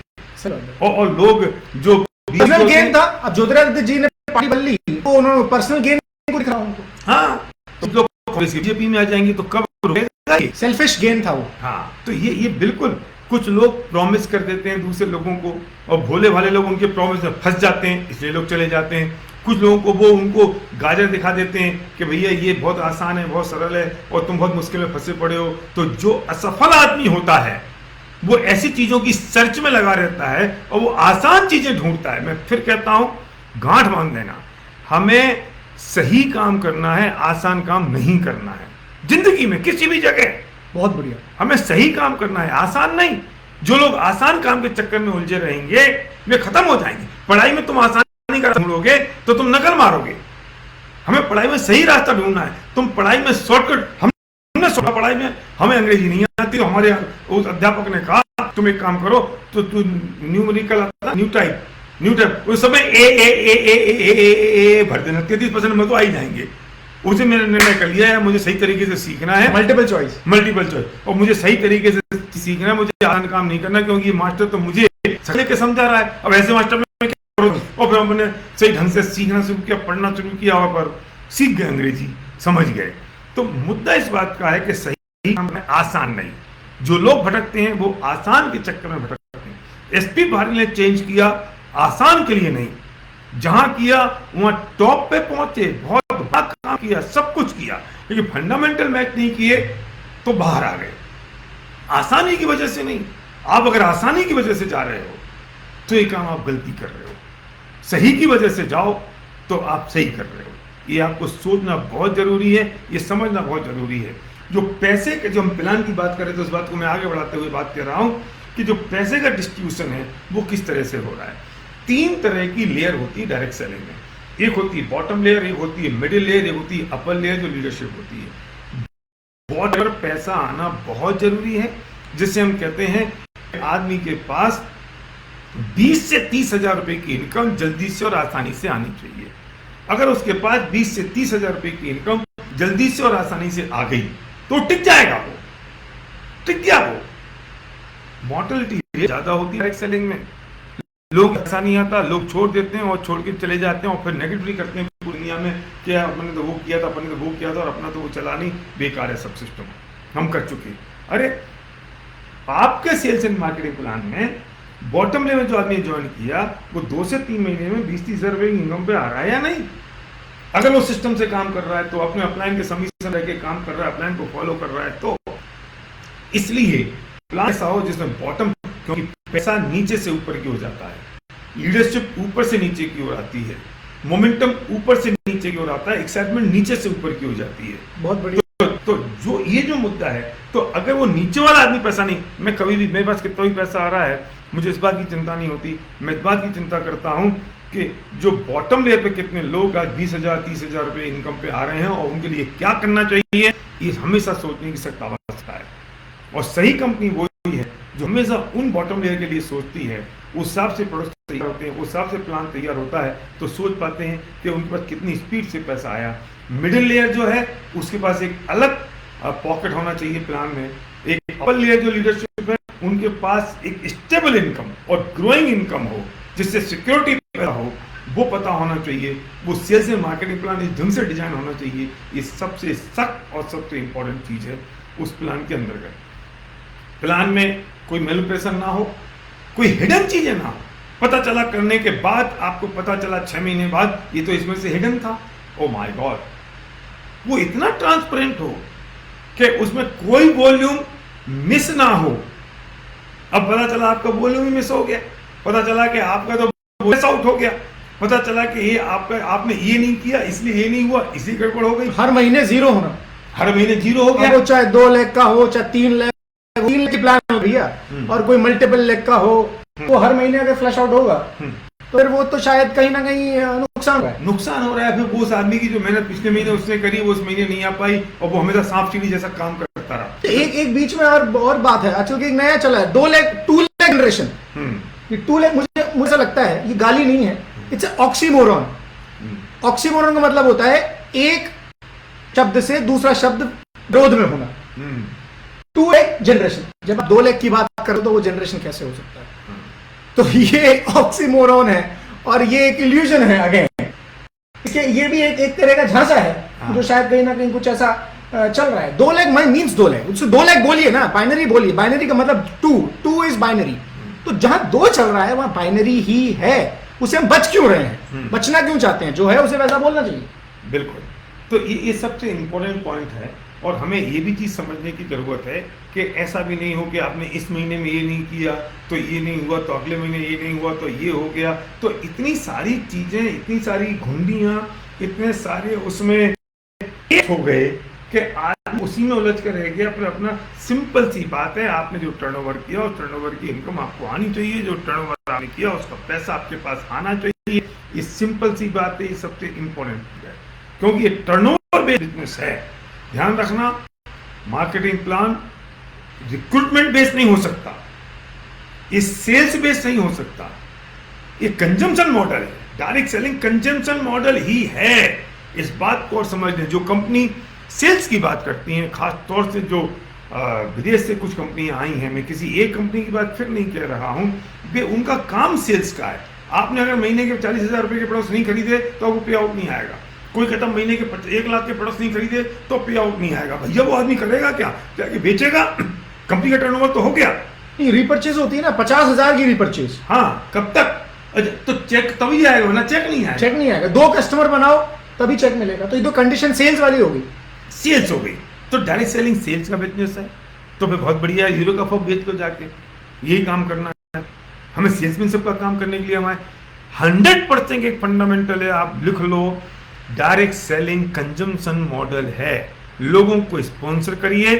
और लोग जो पर्सनल गेन था, अब ज्योतिरादित्य जी ने पार्टी बदल ली तो उन्होंने पर्सनल गेन को दिखा उनको। हाँ, तो लोग बीजेपी में आ जाएंगे तो कब रुकेगा? सेल्फिश गेन था वो। हाँ, तो ये बिल्कुल, कुछ लोग प्रॉमिस कर देते हैं दूसरे लोगों को, और भोले भाले लोग उनके प्रॉमिस में फंस जाते हैं, इसलिए लोग चले जाते हैं। कुछ लोगों को वो उनको गाजर दिखा देते हैं कि भैया ये बहुत आसान है, बहुत सरल है, और तुम बहुत मुश्किल में फंसे पड़े हो। तो जो असफल आदमी होता है वो ऐसी चीजों की सर्च में लगा रहता है और वो आसान चीजें ढूंढता है। मैं फिर कहता हूं, गांठ बांध देना, हमें सही काम करना है, आसान काम नहीं करना है। जिंदगी में किसी भी जगह बहुत बढ़िया, हमें सही काम करना है, आसान नहीं। जो लोग आसान काम के चक्कर में उलझे रहेंगे वे खत्म हो जाएंगे। पढ़ाई में तुम आसानी का ढूंढोगे तो तुम नकल मारोगे। हमें पढ़ाई में सही रास्ता ढूंढना है। तुम पढ़ाई में शॉर्टकट, हमने सोचा पढ़ाई में हमें अंग्रेजी नहीं आती, तो हमारे उस अध्यापक ने कहा तुम एक काम करो, तो तू न्यूमेरिकल आता, न्यू टाइप उस समय ए भर देना, 33% में तो आ ही जाएंगे। उसे मैंने निर्णय कर लिया है, मुझे सही तरीके से सीखना है, मल्टीपल चॉइस, और मुझे सही तरीके से सीखना है, मुझे आसान काम नहीं करना, क्योंकि मास्टर तो मुझे के समझा रहा है। अब ऐसे मास्टर में क्या करूं? और फिर हमने सही ढंग से सीखना शुरू किया, पढ़ना शुरू किया, और पर सीख गए, अंग्रेजी समझ गए। तो मुद्दा इस बात का है कि सही काम है, आसान नहीं। जो लोग भटकते हैं वो आसान के चक्कर में भटकते हैं। एसपी भारती ने चेंज किया आसान के लिए नहीं, जहां किया वहां टॉप पे पहुंचे, बहुत बड़ा काम किया, सब कुछ किया, लेकिन फंडामेंटल मैच नहीं किए तो बाहर आ गए। आसानी की वजह से नहीं। आप अगर आसानी की वजह से जा रहे हो तो ये काम आप गलती कर रहे हो। सही की वजह से जाओ तो आप सही कर रहे हो। ये आपको सोचना बहुत जरूरी है, ये समझना बहुत जरूरी है। जो पैसे के, जो हम प्लान की बात करें तो उस बात को मैं आगे बढ़ाते हुए बात कर रहा हूं कि जो पैसे का डिस्ट्रीब्यूशन है वो किस तरह से हो रहा है। 3 तरह की लेयर होती है डायरेक्ट सेलिंग में। एक होती है बॉटम लेयर, एक होती है मिडिल लेयर, एक होती है अपर लेयर जो लीडरशिप होती है। बॉटम पर पैसा आना बहुत जरूरी है, जिससे हम कहते हैं कि आदमी के पास 20 से 30 हजार रुपए की इनकम जल्दी से और आसानी से आनी चाहिए। अगर उसके पास 20 से 30 हजार रुपए की इनकम जल्दी से और आसानी से आ गई तो टिक जाएगा, वो टिक गया। वो मोर्टेलिटी ज्यादा होती है डायरेक्ट सेलिंग में। लोग ऐसा नहीं आता, लोग छोड़ देते हैं और छोड़ के चले जाते हैं और फिर नेगेटिवली करते हैं पूरी दुनिया में कि अपने तो वो किया था, अपने तो वो किया था और अपना तो वो चला नहीं, बेकार है सब सिस्टम, हम कर चुके। अरे आपके सेल्स एंड मार्केटिंग प्लान में बॉटम लेवल जो आदमी ज्वाइन किया वो 2 से 3 महीने में 20-30 हज़ार रुपये की इनकम पे आ रहा है या नहीं? अगर वो सिस्टम से काम कर रहा है तो अपने अपलाइन के सबमिशन रह के काम कर रहा है, अपलाइन को फॉलो कर रहा है, तो इसलिए प्लान ऐसा हो जिसमें बॉटम, क्योंकि पैसा नीचे से ऊपर की हो जाता है, लीडरशिप ऊपर से नीचे की ओर आती है, मोमेंटम ऊपर से नीचे की ओर आता है, एक्साइटमेंट नीचे से ऊपर की हो जाती है। बहुत बढ़िया। तो जो ये जो मुद्दा है, तो अगर वो नीचे वाला आदमी पैसा नहीं, मैं कभी भी, मेरे पास कितना भी पैसा आ रहा है मुझे इस बात की चिंता नहीं होती, मैं इस बात की चिंता करता हूं कि जो बॉटम लेयर पे कितने लोग आज 20,000 30,000 रुपए इनकम पे आ रहे हैं और उनके लिए क्या करना चाहिए, ये हमेशा सोचने की सख्त आवश्यकता है। और सही कंपनी वही है जो हमेशा उन बॉटम लेयर के लिए सोचती है, उस हिसाब से प्रोडक्ट तैयार होते हैं, उस हिसाब से प्लान तैयार होता है, तो सोच पाते हैं कि उनके पास कितनी स्पीड से पैसा आया। मिडिल लेयर जो है उसके पास एक अलग पॉकेट होना चाहिए प्लान में, एक अपर लेयर जो लीडरशिप है उनके पास एक स्टेबल इनकम और ग्रोइंग इनकम हो जिससे सिक्योरिटी पैदा हो, वो पता होना चाहिए, वो सेल्स एंड मार्केटिंग प्लान इस ढंग से डिजाइन होना चाहिए। ये सबसे सख्त और सबसे इंपॉर्टेंट चीज है उस प्लान के अंतर्गत। प्लान में कोई मैनिपुलेशन ना हो, कोई हिडन चीजें ना हो, पता चला करने के बाद आपको पता चला 6 महीने बाद ये तो इसमें से हिडन था, ओ माय गॉड, वो इतना ट्रांसपेरेंट हो कि उसमें कोई वॉल्यूम मिस ना हो। अब पता चला आपका वॉल्यूम ही मिस हो गया, पता चला कि आपका तो वॉइस आउट हो गया, पता चला कि ये आपका, आपने ये नहीं किया इसलिए ये नहीं हुआ, इसी गड़बड़ हो गई। हर महीने जीरो होना, हर महीने जीरो हो गया, वो चाहे 2 लाख का हो चाहे 3 लाख, 3 लाख की प्लान हो भैया और कोई मल्टीपल लाख का हो, तो हर महीने अगर फ्लश आउट होगा तो फिर वो तो शायद कहीं ना कहीं नुकसान हो रहा है। नुकसान हो रहा है। फिर वो उस आदमी की जो मेहनत पिछले महीने उसने करी वो उस महीने नहीं आ पाई और वो हमेशा सांप सीढ़ी जैसा काम करता रहा। तो एक बीच में और बात है, आजकल की एक नया चला है 2 लाख जनरेशन। ये 2 लाख मुझे ऐसा लगता है ये गाली नहीं है, इट्स ऑक्सीमोरॉन। ऑक्सीमोरॉन का मतलब होता है एक शब्द से दूसरा शब्द विरोध में होना। 2 लाख जनरेशन, जब आप 2 लाख की बात करो तो वो जनरेशन कैसे हो सकता है? तो ये ऑक्सीमोरॉन है और ये एक इल्यूजन है अगेन। इसके ये भी एक तरह का झांसा है जो शायद कहीं ना कहीं कुछ ऐसा चल रहा है। 2 लाख मीन्स 2 लाख, उससे 2 लाख बोलिए ना, बाइनरी बोलिए, बाइनरी का मतलब 2 इज बाइनरी। तो जहां 2 चल रहा है वहां बाइनरी ही है, उसे हम बच क्यों रहे हैं, बचना क्यों चाहते हैं? जो है उसे वैसा बोलना चाहिए। बिल्कुल, तो ये सबसे इंपॉर्टेंट पॉइंट है और हमें ये भी चीज़ समझने की ज़रूरत है कि ऐसा भी नहीं हो कि आपने इस महीने में ये नहीं किया तो ये नहीं हुआ, तो अगले महीने ये नहीं हुआ तो ये हो गया। तो इतनी सारी चीज़ें, इतनी सारी घुंडियाँ, इतने सारे उसमें हो गए कि आज उसी में उलझ कर रह गया। पर अपना सिंपल सी बात है, आपने जो टर्नओवर किया उस टर्नओवर की इनकम आपको आनी चाहिए, जो टर्नओवर आपने किया उसका पैसा आपके पास आना चाहिए। ये सिंपल सी बात है, ये सबसे इंपॉर्टेंट है क्योंकि ये टर्नओवर बेस्ड बिजनेस है। ध्यान रखना, मार्केटिंग प्लान रिक्रूटमेंट बेस्ड नहीं हो सकता, ये सेल्स बेस्ड नहीं हो सकता, ये कंजम्पशन मॉडल है, डायरेक्ट सेलिंग कंजम्पशन मॉडल ही है। इस बात को और समझ लें। जो कंपनी सेल्स की बात करती हैं, खास तौर से जो विदेश से कुछ कंपनियां आई हैं, मैं किसी एक कंपनी की बात फिर नहीं कह रहा हूं, वे उनका काम सेल्स का है। आपने अगर महीने के 40,000 रुपए के प्रोडक्ट्स नहीं खरीदे तो आपको पे आउट नहीं आएगा। कोई कहता महीने के 1 लाख के प्रोडक्ट्स नहीं खरीदे तो पे आउट नहीं आएगा। भैया वो आदमी करेगा क्या? जाके बेचेगा? कंपनी का टर्नओवर तो हो गया। रिपर्चेज होती है ना 50,000 की रिपर्चेज। हाँ, कब तक? तो चेक तभी आएगा ना, चेक नहीं आएगा। चेक नहीं आएगा, 2 कस्टमर बनाओ तभी चेक मिलेगा। तो ये तो कंडीशन सेल्स वाली हो गई, सेल्स हो गई। तो डायरेक्ट सेलिंग सेल्स का बिजनेस है, तो फिर बहुत बढ़िया है। हीरो का फॉर्म बेच कर जाके यही काम करना है हमें। सेल्समैनशिप का काम करने के लिए हमारे 100% एक फंडामेंटल है, आप लिख लो, डायरेक्ट सेलिंग कंजम्पशन मॉडल है। लोगों को स्पॉन्सर करिए,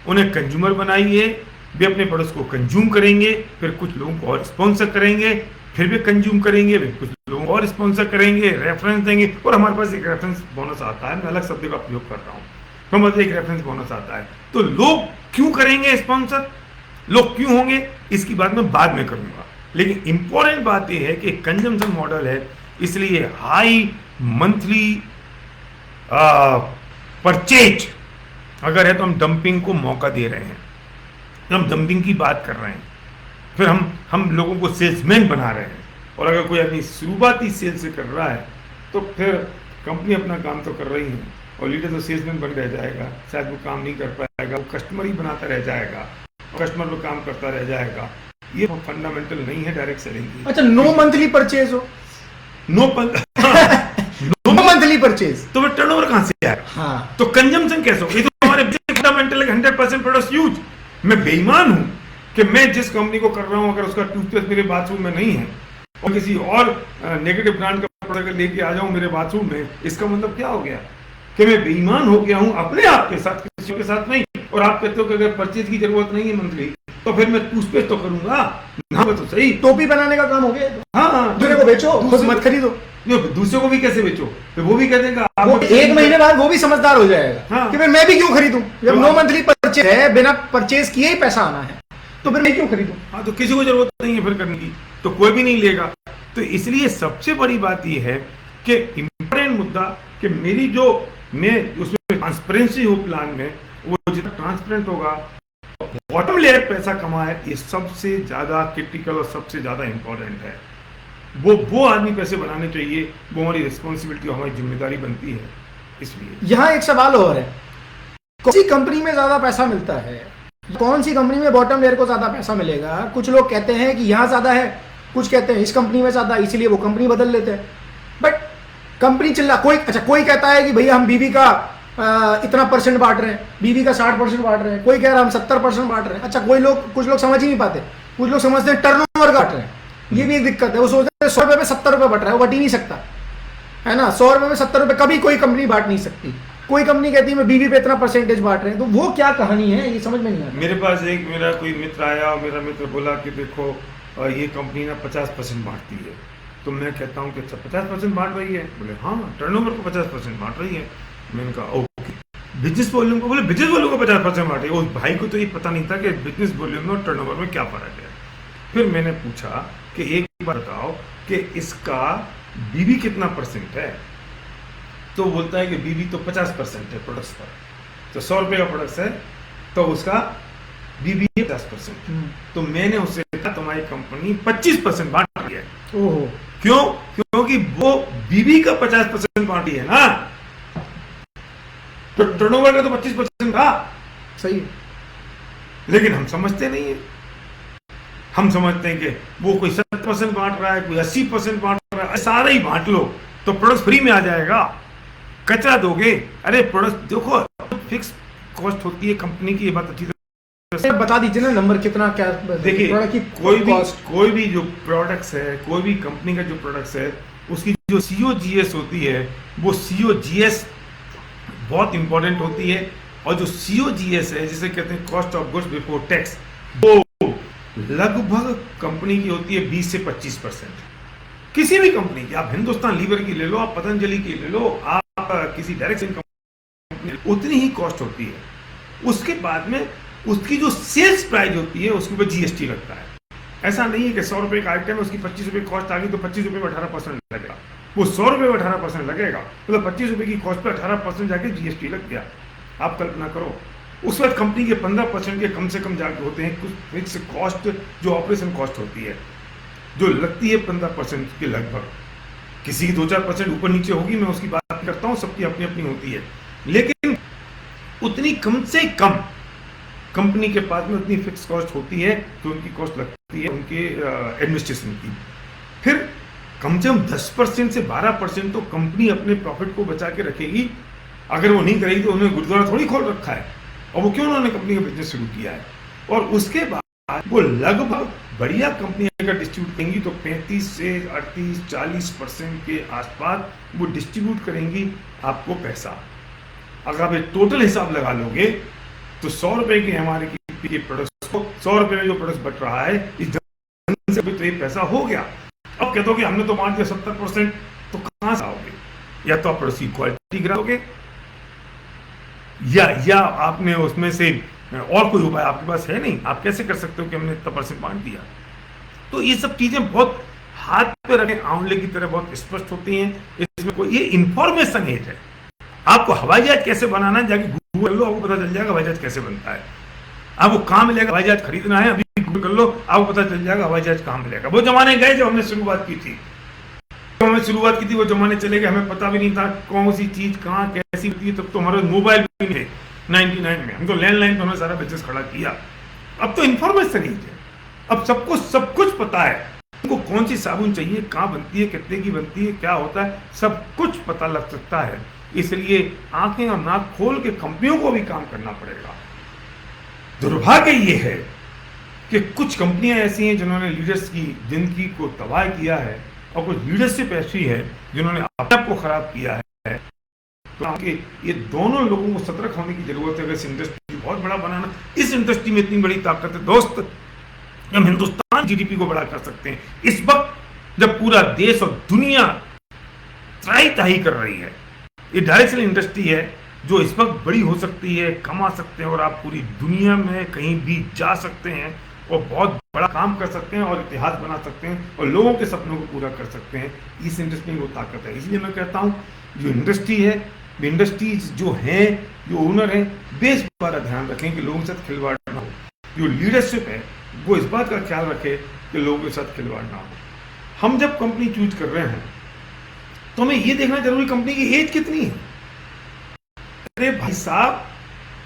उन्हें कंज्यूमर बनाइए, वे अपने प्रोडक्ट्स को कंज्यूम करेंगे, फिर कुछ लोगों को और स्पॉन्सर करेंगे, फिर भी कंज्यूम करेंगे, फिर कुछ लोगों को और स्पॉन्सर करेंगे, रेफरेंस देंगे। और हमारे पास एक रेफरेंस बोनस आता है, मैं अलग शब्द का उपयोग कर रहा हूँ, तो मतलब एक रेफरेंस बोनस आता है। तो लोग क्यों करेंगे स्पॉन्सर, लोग क्यों होंगे, इसकी बात मैं बाद में करूंगा। लेकिन इंपॉर्टेंट बात यह है कि कंजम्पशन मॉडल है, इसलिए हाई मंथली परचेज अगर है तो हम डंपिंग को मौका दे रहे हैं, हम डंपिंग की बात कर रहे हैं, फिर हम लोगों को सेल्समैन बना रहे हैं। और अगर कोई आदमी शुरुआती सेल से कर रहा है तो फिर कंपनी अपना काम तो कर रही है और लीडर तो सेल्समैन बन रह जाएगा, शायद वो काम नहीं कर पाएगा, वो कस्टमर ही बनाता रह जाएगा, कस्टमर पे काम करता रह जाएगा। ये फंडामेंटल नहीं है डायरेक्ट सेलिंग की। अच्छा, नो मंथली परचेज हो, नो नो मंथली परचेज, तो फिर टर्नओवर कहां से आएगा? हाँ, तो कंजम्पशन कैसे हो? ये तो हमारे फंडामेंटल 100% प्रोडक्ट यूज। मैं बेईमान हूं कि मैं जिस कंपनी को कर रहा हूं अगर उसका टूथपेस्ट मेरे बाथरूम में नहीं है और किसी और नेगेटिव ब्रांड का प्रोडक्ट लेके आ जाऊं मेरे बाथरूम में, इसका मतलब क्या हो गया कि मैं बेईमान हो गया हूं अपने आप के साथ, किसी के साथ नहीं। और आप कहते हो कि अगर परचेज की जरूरत नहीं है मंथली तो फिर मैं टूथपेस्ट तो करूंगा ना, तो सही टोपी बनाने का काम हो गया। हाँ, दूसरे को बेचो, खुद मत खरीदो। दूसरे को भी कैसे बेचो? तो वो भी कह देगा, वो एक महीने बाद वो भी समझदार हो जाएगा हाँ। कि भाई मैं भी क्यों खरीदूं, जब नो मंथली परचेज है, बिना परचेज किए ही पैसा आना है, तो फिर मैं क्यों खरीदूं? हाँ, तो किसी को जरूरत नहीं है फिर करने की, तो कोई भी नहीं लेगा। तो इसलिए सबसे बड़ी बात यह है कि इंपॉर्टेंट मुद्दा कि मेरी जो मैं उसमें ट्रांसपेरेंसी हो प्लान में, वो जितना ट्रांसपेरेंट होगा, बॉटम लेयर पैसा कमाए, ये सबसे ज्यादा क्रिटिकल और सबसे ज्यादा इंपॉर्टेंट है। वो आदमी पैसे बनाने चाहिए, वो हमारी रिस्पॉन्सिबिलिटी और हमारी जिम्मेदारी बनती है। इसलिए यहाँ एक सवाल और है, कौन सी कंपनी में ज्यादा पैसा मिलता है, कौन सी कंपनी में बॉटम लेयर को ज्यादा पैसा मिलेगा? कुछ लोग कहते हैं कि यहाँ ज्यादा है, कुछ कहते हैं इस कंपनी में ज्यादा, इसीलिए वो कंपनी बदल लेते हैं। बट कंपनी कोई कहता है कि भैया हम बीवी का इतना परसेंट बांट रहे हैं, बीवी का 60% बांट रहे हैं, कोई कह रहा है हम 70% बांट रहे हैं। अच्छा, कुछ लोग समझ ही नहीं पाते, कुछ लोग समझते हैं टर्नओवर बांट रहे हैं। ये भी एक दिक्कत है, वो सोचते हैं 100 रुपए पे 70 रुपए बट रहा है, वो बट ही नहीं सकता है ना। 100 रुपए में 70 रुपए कभी कोई कंपनी बांट नहीं सकती। कोई कंपनी कहती है मैं बीवी पे इतना परसेंटेज बांट रहे हैं, तो वो क्या कहानी है, ये समझ में नहीं आता। मेरे पास मेरा कोई मित्र आया और मेरा मित्र बोला कि देखो ये कंपनी ना 50% बांटती है। तो मैं कहता हूँ कि अच्छा 50% बांट रही है? बोले हाँ, टर्नओवर को 50% बांट रही है। मैंने कहा ओके, बिजनेस वॉल्यूम को? बोले बिजनेस वॉल्यूम को 50% बांटे। उस भाई को तो ये पता नहीं था कि बिजनेस वॉल्यूम में और टर्नओवर में क्या फर्क है। फिर मैंने पूछा कि एक बार बताओ कि इसका बीवी कितना परसेंट है? तो बोलता है कि बीवी तो 50% है प्रोडक्ट्स पर। तो 100 रुपए का प्रोडक्ट्स है तो उसका बीवी 50%। तो मैंने उससे कहा तुम्हारी कंपनी 25% बांट रही है। ओहो, क्यों? क्योंकि वो बीवी का 50% बांटी है ना, तो टर्नओवर का तो 25% था। सही है। लेकिन हम समझते नहीं है, हम समझते हैं कि वो कोई 70% बांट रहा है, कोई 80% बांट रहा है, सारा ही बांट लो तो प्रोडक्ट फ्री में आ जाएगा। कचरा दोगे? अरे प्रोडक्ट देखो, फिक्स कॉस्ट होती है कंपनी की, ये बात अच्छी तरह बता दीजिए ना नंबर कितना, क्या देखिए। कोई भी जो प्रोडक्ट्स है, कोई भी कंपनी का जो प्रोडक्ट्स है, उसकी जो COGS होती है, वो COGS बहुत इंपॉर्टेंट होती है। और जो COGS है, जिसे कहते हैं cost of goods before tax, वो लगभग कंपनी की होती है 20 से 25%। किसी भी कंपनी की, आप हिंदुस्तान लीवर की ले लो, आप पतंजलि की ले लो, आप किसी डायरेक्ट कंपनी, उतनी ही कॉस्ट होती है। उसके बाद में उसकी जो सेल्स प्राइस होती है उसके ऊपर GST लगता है। ऐसा नहीं है कि 100 रुपए का आइटम है, उसकी 25 रुपए कॉस्ट आ गई तो 25 रुपए में 18% लगेगा। वो 100 रुपए में 18% लगेगा, मतलब 25 रुपए की कॉस्ट पे 18% जाके GST लग गया। आप कल्पना करो, उस वक्त कंपनी के 15% के कम से कम जाके होते हैं कुछ फिक्स कॉस्ट, जो ऑपरेशन कॉस्ट होती है, जो लगती है 15% के लगभग। किसी की 2-4% ऊपर नीचे होगी, मैं उसकी बात करता हूँ, सबकी अपनी अपनी होती है। लेकिन उतनी कम से कम कंपनी के पास में उतनी फिक्स कॉस्ट होती है जो उनकी कॉस्ट लगती है उनके एडमिनिस्ट्रेशन की। फिर कम से कम 10% से 12% तो कंपनी अपने प्रॉफिट को बचा के रखेगी। अगर वो नहीं करेगी तो उन्होंने गुरुद्वारा थोड़ी खोल रखा है, और वो क्यों उन्होंने कंपनी का बिजनेस शुरू किया है। और उसके बाद वो लगभग बढ़िया कंपनी अगर डिस्ट्रीब्यूट करेंगी तो 35 से 38-40% के आसपास वो डिस्ट्रीब्यूट करेंगी आपको पैसा। अगर आप एक टोटल हिसाब लगा लोगे तो 100 रुपए के हमारे की प्रोडक्ट्स को 100 रुपए में जो प्रोडक्ट बच रहा है, इस ढंग से भी तो ये पैसा हो गया। अब कहते हो कि हमने तो मान दिया 70%, तो कहां से आओगे? या तो आप प्रोडक्ट की क्वालिटी गिराओगे, या आपने उसमें से और कोई उपाय आपके पास है नहीं। आप कैसे कर सकते हो कि हमने इतना % बांट दिया? तो ये सब चीजें बहुत हाथ पे रखे आंवले की तरह बहुत स्पष्ट होती हैं। इसमें कोई ये इंफॉर्मेशन एज है। आपको हवाई जहाज कैसे बनाना है जाके गूगल लो, आपको पता चल जाएगा हवाई जहाज कैसे बनता है। आपको कहाँ मिलेगा हवाई जहाज खरीदना है, अभी गूगल कर लो, आपको पता चल जाएगा हवाई जहाज कहाँ मिलेगा। वो जमाने गए जब हमने शुरुआत की थी, वो जमाने चले गए, हमें पता भी नहीं था कौन सी चीज कहाँ कैसी होती है। तब तो हमारे मोबाइल भी नहीं थे 99 में, हम तो लैंडलाइन पर हमने सारा बिजनेस खड़ा किया। अब तो इंफॉर्मेशन ही है, अब सबको सब कुछ पता है, उनको कौन सी साबुन चाहिए, कहाँ बनती है, कितने की बनती है, क्या होता है, सब कुछ पता लग सकता है। इसलिए आंखें और नाक खोल के कंपनियों को भी काम करना पड़ेगा। दुर्भाग्य ये है कि कुछ कंपनियां ऐसी हैं जिन्होंने लीडर्स की जिंदगी को तबाह किया है, और कुछ लीडरशिप ऐसी है जिन्होंने अपने आप को खराब किया है। तो ये दोनों लोगों को सतर्क होने की जरूरत है। अगर इस इंडस्ट्री को बहुत बड़ा बनाना, इस इंडस्ट्री में इतनी बड़ी ताकत है दोस्त, हम हिंदुस्तान जीडीपी को बड़ा कर सकते हैं। इस वक्त जब पूरा देश और दुनिया त्राही कर रही है, ये डायरेक्ट सेलिंग इंडस्ट्री है जो इस वक्त बड़ी हो सकती है, कमा सकते हैं, और आप पूरी दुनिया में कहीं भी जा सकते हैं और बहुत बड़ा काम कर सकते हैं और इतिहास बना सकते हैं और लोगों के सपनों को पूरा कर सकते हैं। इस इंडस्ट्री में वो ताकत है। इसलिए मैं कहता हूँ जो इंडस्ट्री है, इंडस्ट्रीज जो हैं, जो ओनर हैं, बेस द्वारा ध्यान रखें कि लोगों के साथ खिलवाड़ ना हो। जो लीडरशिप है वो इस बात का ख्याल रखे कि लोगों के साथ खिलवाड़ ना हो। हम जब कंपनी चूज कर रहे हैं तो हमें ये देखना जरूरी कंपनी की एज कितनी है। अरे भाई साहब,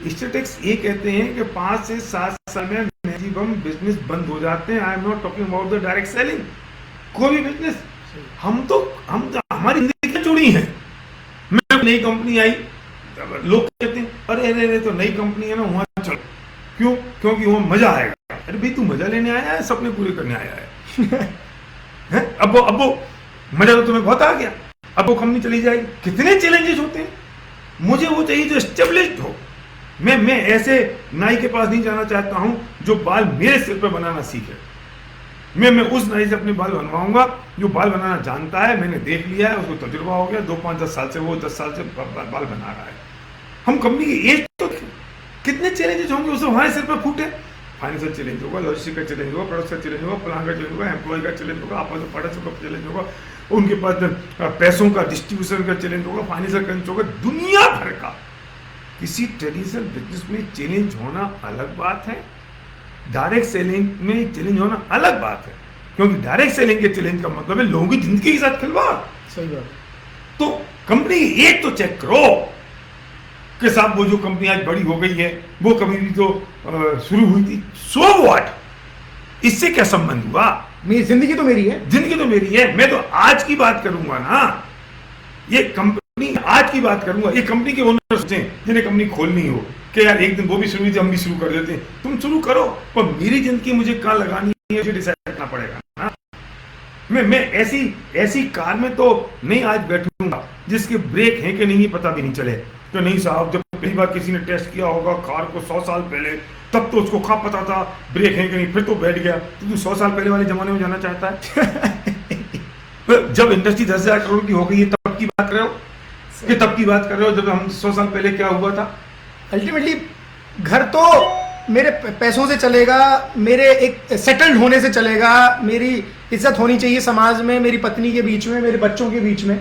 स्टैटिस्टिक्स ये कहते हैं कि 5 से 7 साल में मैक्सिमम बिजनेस बंद हो जाते हैं। I am not talking about the direct selling, कोई भी बिजनेस। हम तो हमारी जिंदगी जुड़ी है। मैं नई कंपनी आई, लोग कहते हैं अरे अरे अरे तो नई कंपनी है ना, वहां चलो। क्यों? क्योंकि वहां मजा आएगा। अरे भाई, तू मजा लेने आया है, सपने पूरे करने आया है? अब वो मजा तो तुम्हें बहुत आ गया, अब वो कंपनी चली जाएगी। कितने चैलेंजेस होते हैं। मुझे वो चाहिए जो एस्टेब्लिश्ड हो। मैं ऐसे नाई के पास नहीं जाना चाहता हूं जो बाल मेरे सिर पर बनाना सीखे। मैं उस नाई से अपने बाल बनवाऊंगा जो बाल बनाना जानता है, मैंने देख लिया है, उसको तजुर्बा हो गया, 2, 5, 10 साल से वो 10 साल से बाल बना रहा है। हम कंपनी की एज तो कितने चैलेंजेस होंगे उसे हमारे सिर पर फूटे। फाइनेंशियल चैलेंज होगा, लॉजिस्टिक का चैलेंज होगा, प्रोडक्ट का चैलेंज होगा, प्लान का चैलेंज होगा, एम्प्लॉय का चैलेंज होगा, आपस में पार्टनरशिप का चैलेंज होगा, उनके पास पैसों का डिस्ट्रीब्यूशन का चैलेंज होगा, फाइनेंशियल चैलेंज होगा, दुनिया भर का। किसी ट्रेडिशनल बिजनेस में चैलेंज होना अलग बात है, डायरेक्ट सेलिंग में चैलेंज होना अलग बात है। क्योंकि डायरेक्ट सेलिंग के चैलेंज का मतलब है लोगों की जिंदगी के साथ खिलवाड़। सही बात। तो कंपनी एक तो चेक करो कि साहब वो जो कंपनी आज बड़ी हो गई है वो कभी भी तो शुरू हुई थी, सो व्हाट, इससे क्या संबंध हुआ? मेरी जिंदगी तो मेरी है, जिंदगी तो मेरी है। मैं तो आज की बात करूंगा ना, ये कंपनी आज की बात करूंगा। ये कंपनी के ओनर सोचें जिन्हें कंपनी खोलनी हो कि यार एक दिन वो भी शुरू हुई थी, हम भी शुरू कर देते हैं। तुम शुरू करो, पर मेरी जिंदगी मुझे कहाँ लगानी है मुझे डिसाइड करना पड़ेगा ना। मैं ऐसी कार में तो नहीं आज बैठूंगा जिसके ब्रेक है कि नहीं पता भी नहीं चले। तो नहीं साहब, जब पहली बार किसी ने टेस्ट किया होगा कार को 100 साल पहले, तब तो उसको क्या पता था ब्रेक है कि नहीं, फिर तो बैठ गया। तो तू 100 साल पहले वाले जमाने में जाना चाहता है? जब इंडस्ट्री 10,000 करोड़ की हो गई है तब की बात कर रहे हो कि तब की बात कर रहे हो जब हम 100 साल पहले क्या हुआ था? अल्टीमेटली घर तो मेरे पैसों से चलेगा, मेरे एक सेटल्ड होने से चलेगा, मेरी इज्जत होनी चाहिए समाज में, मेरी पत्नी के बीच में, मेरे बच्चों के बीच में।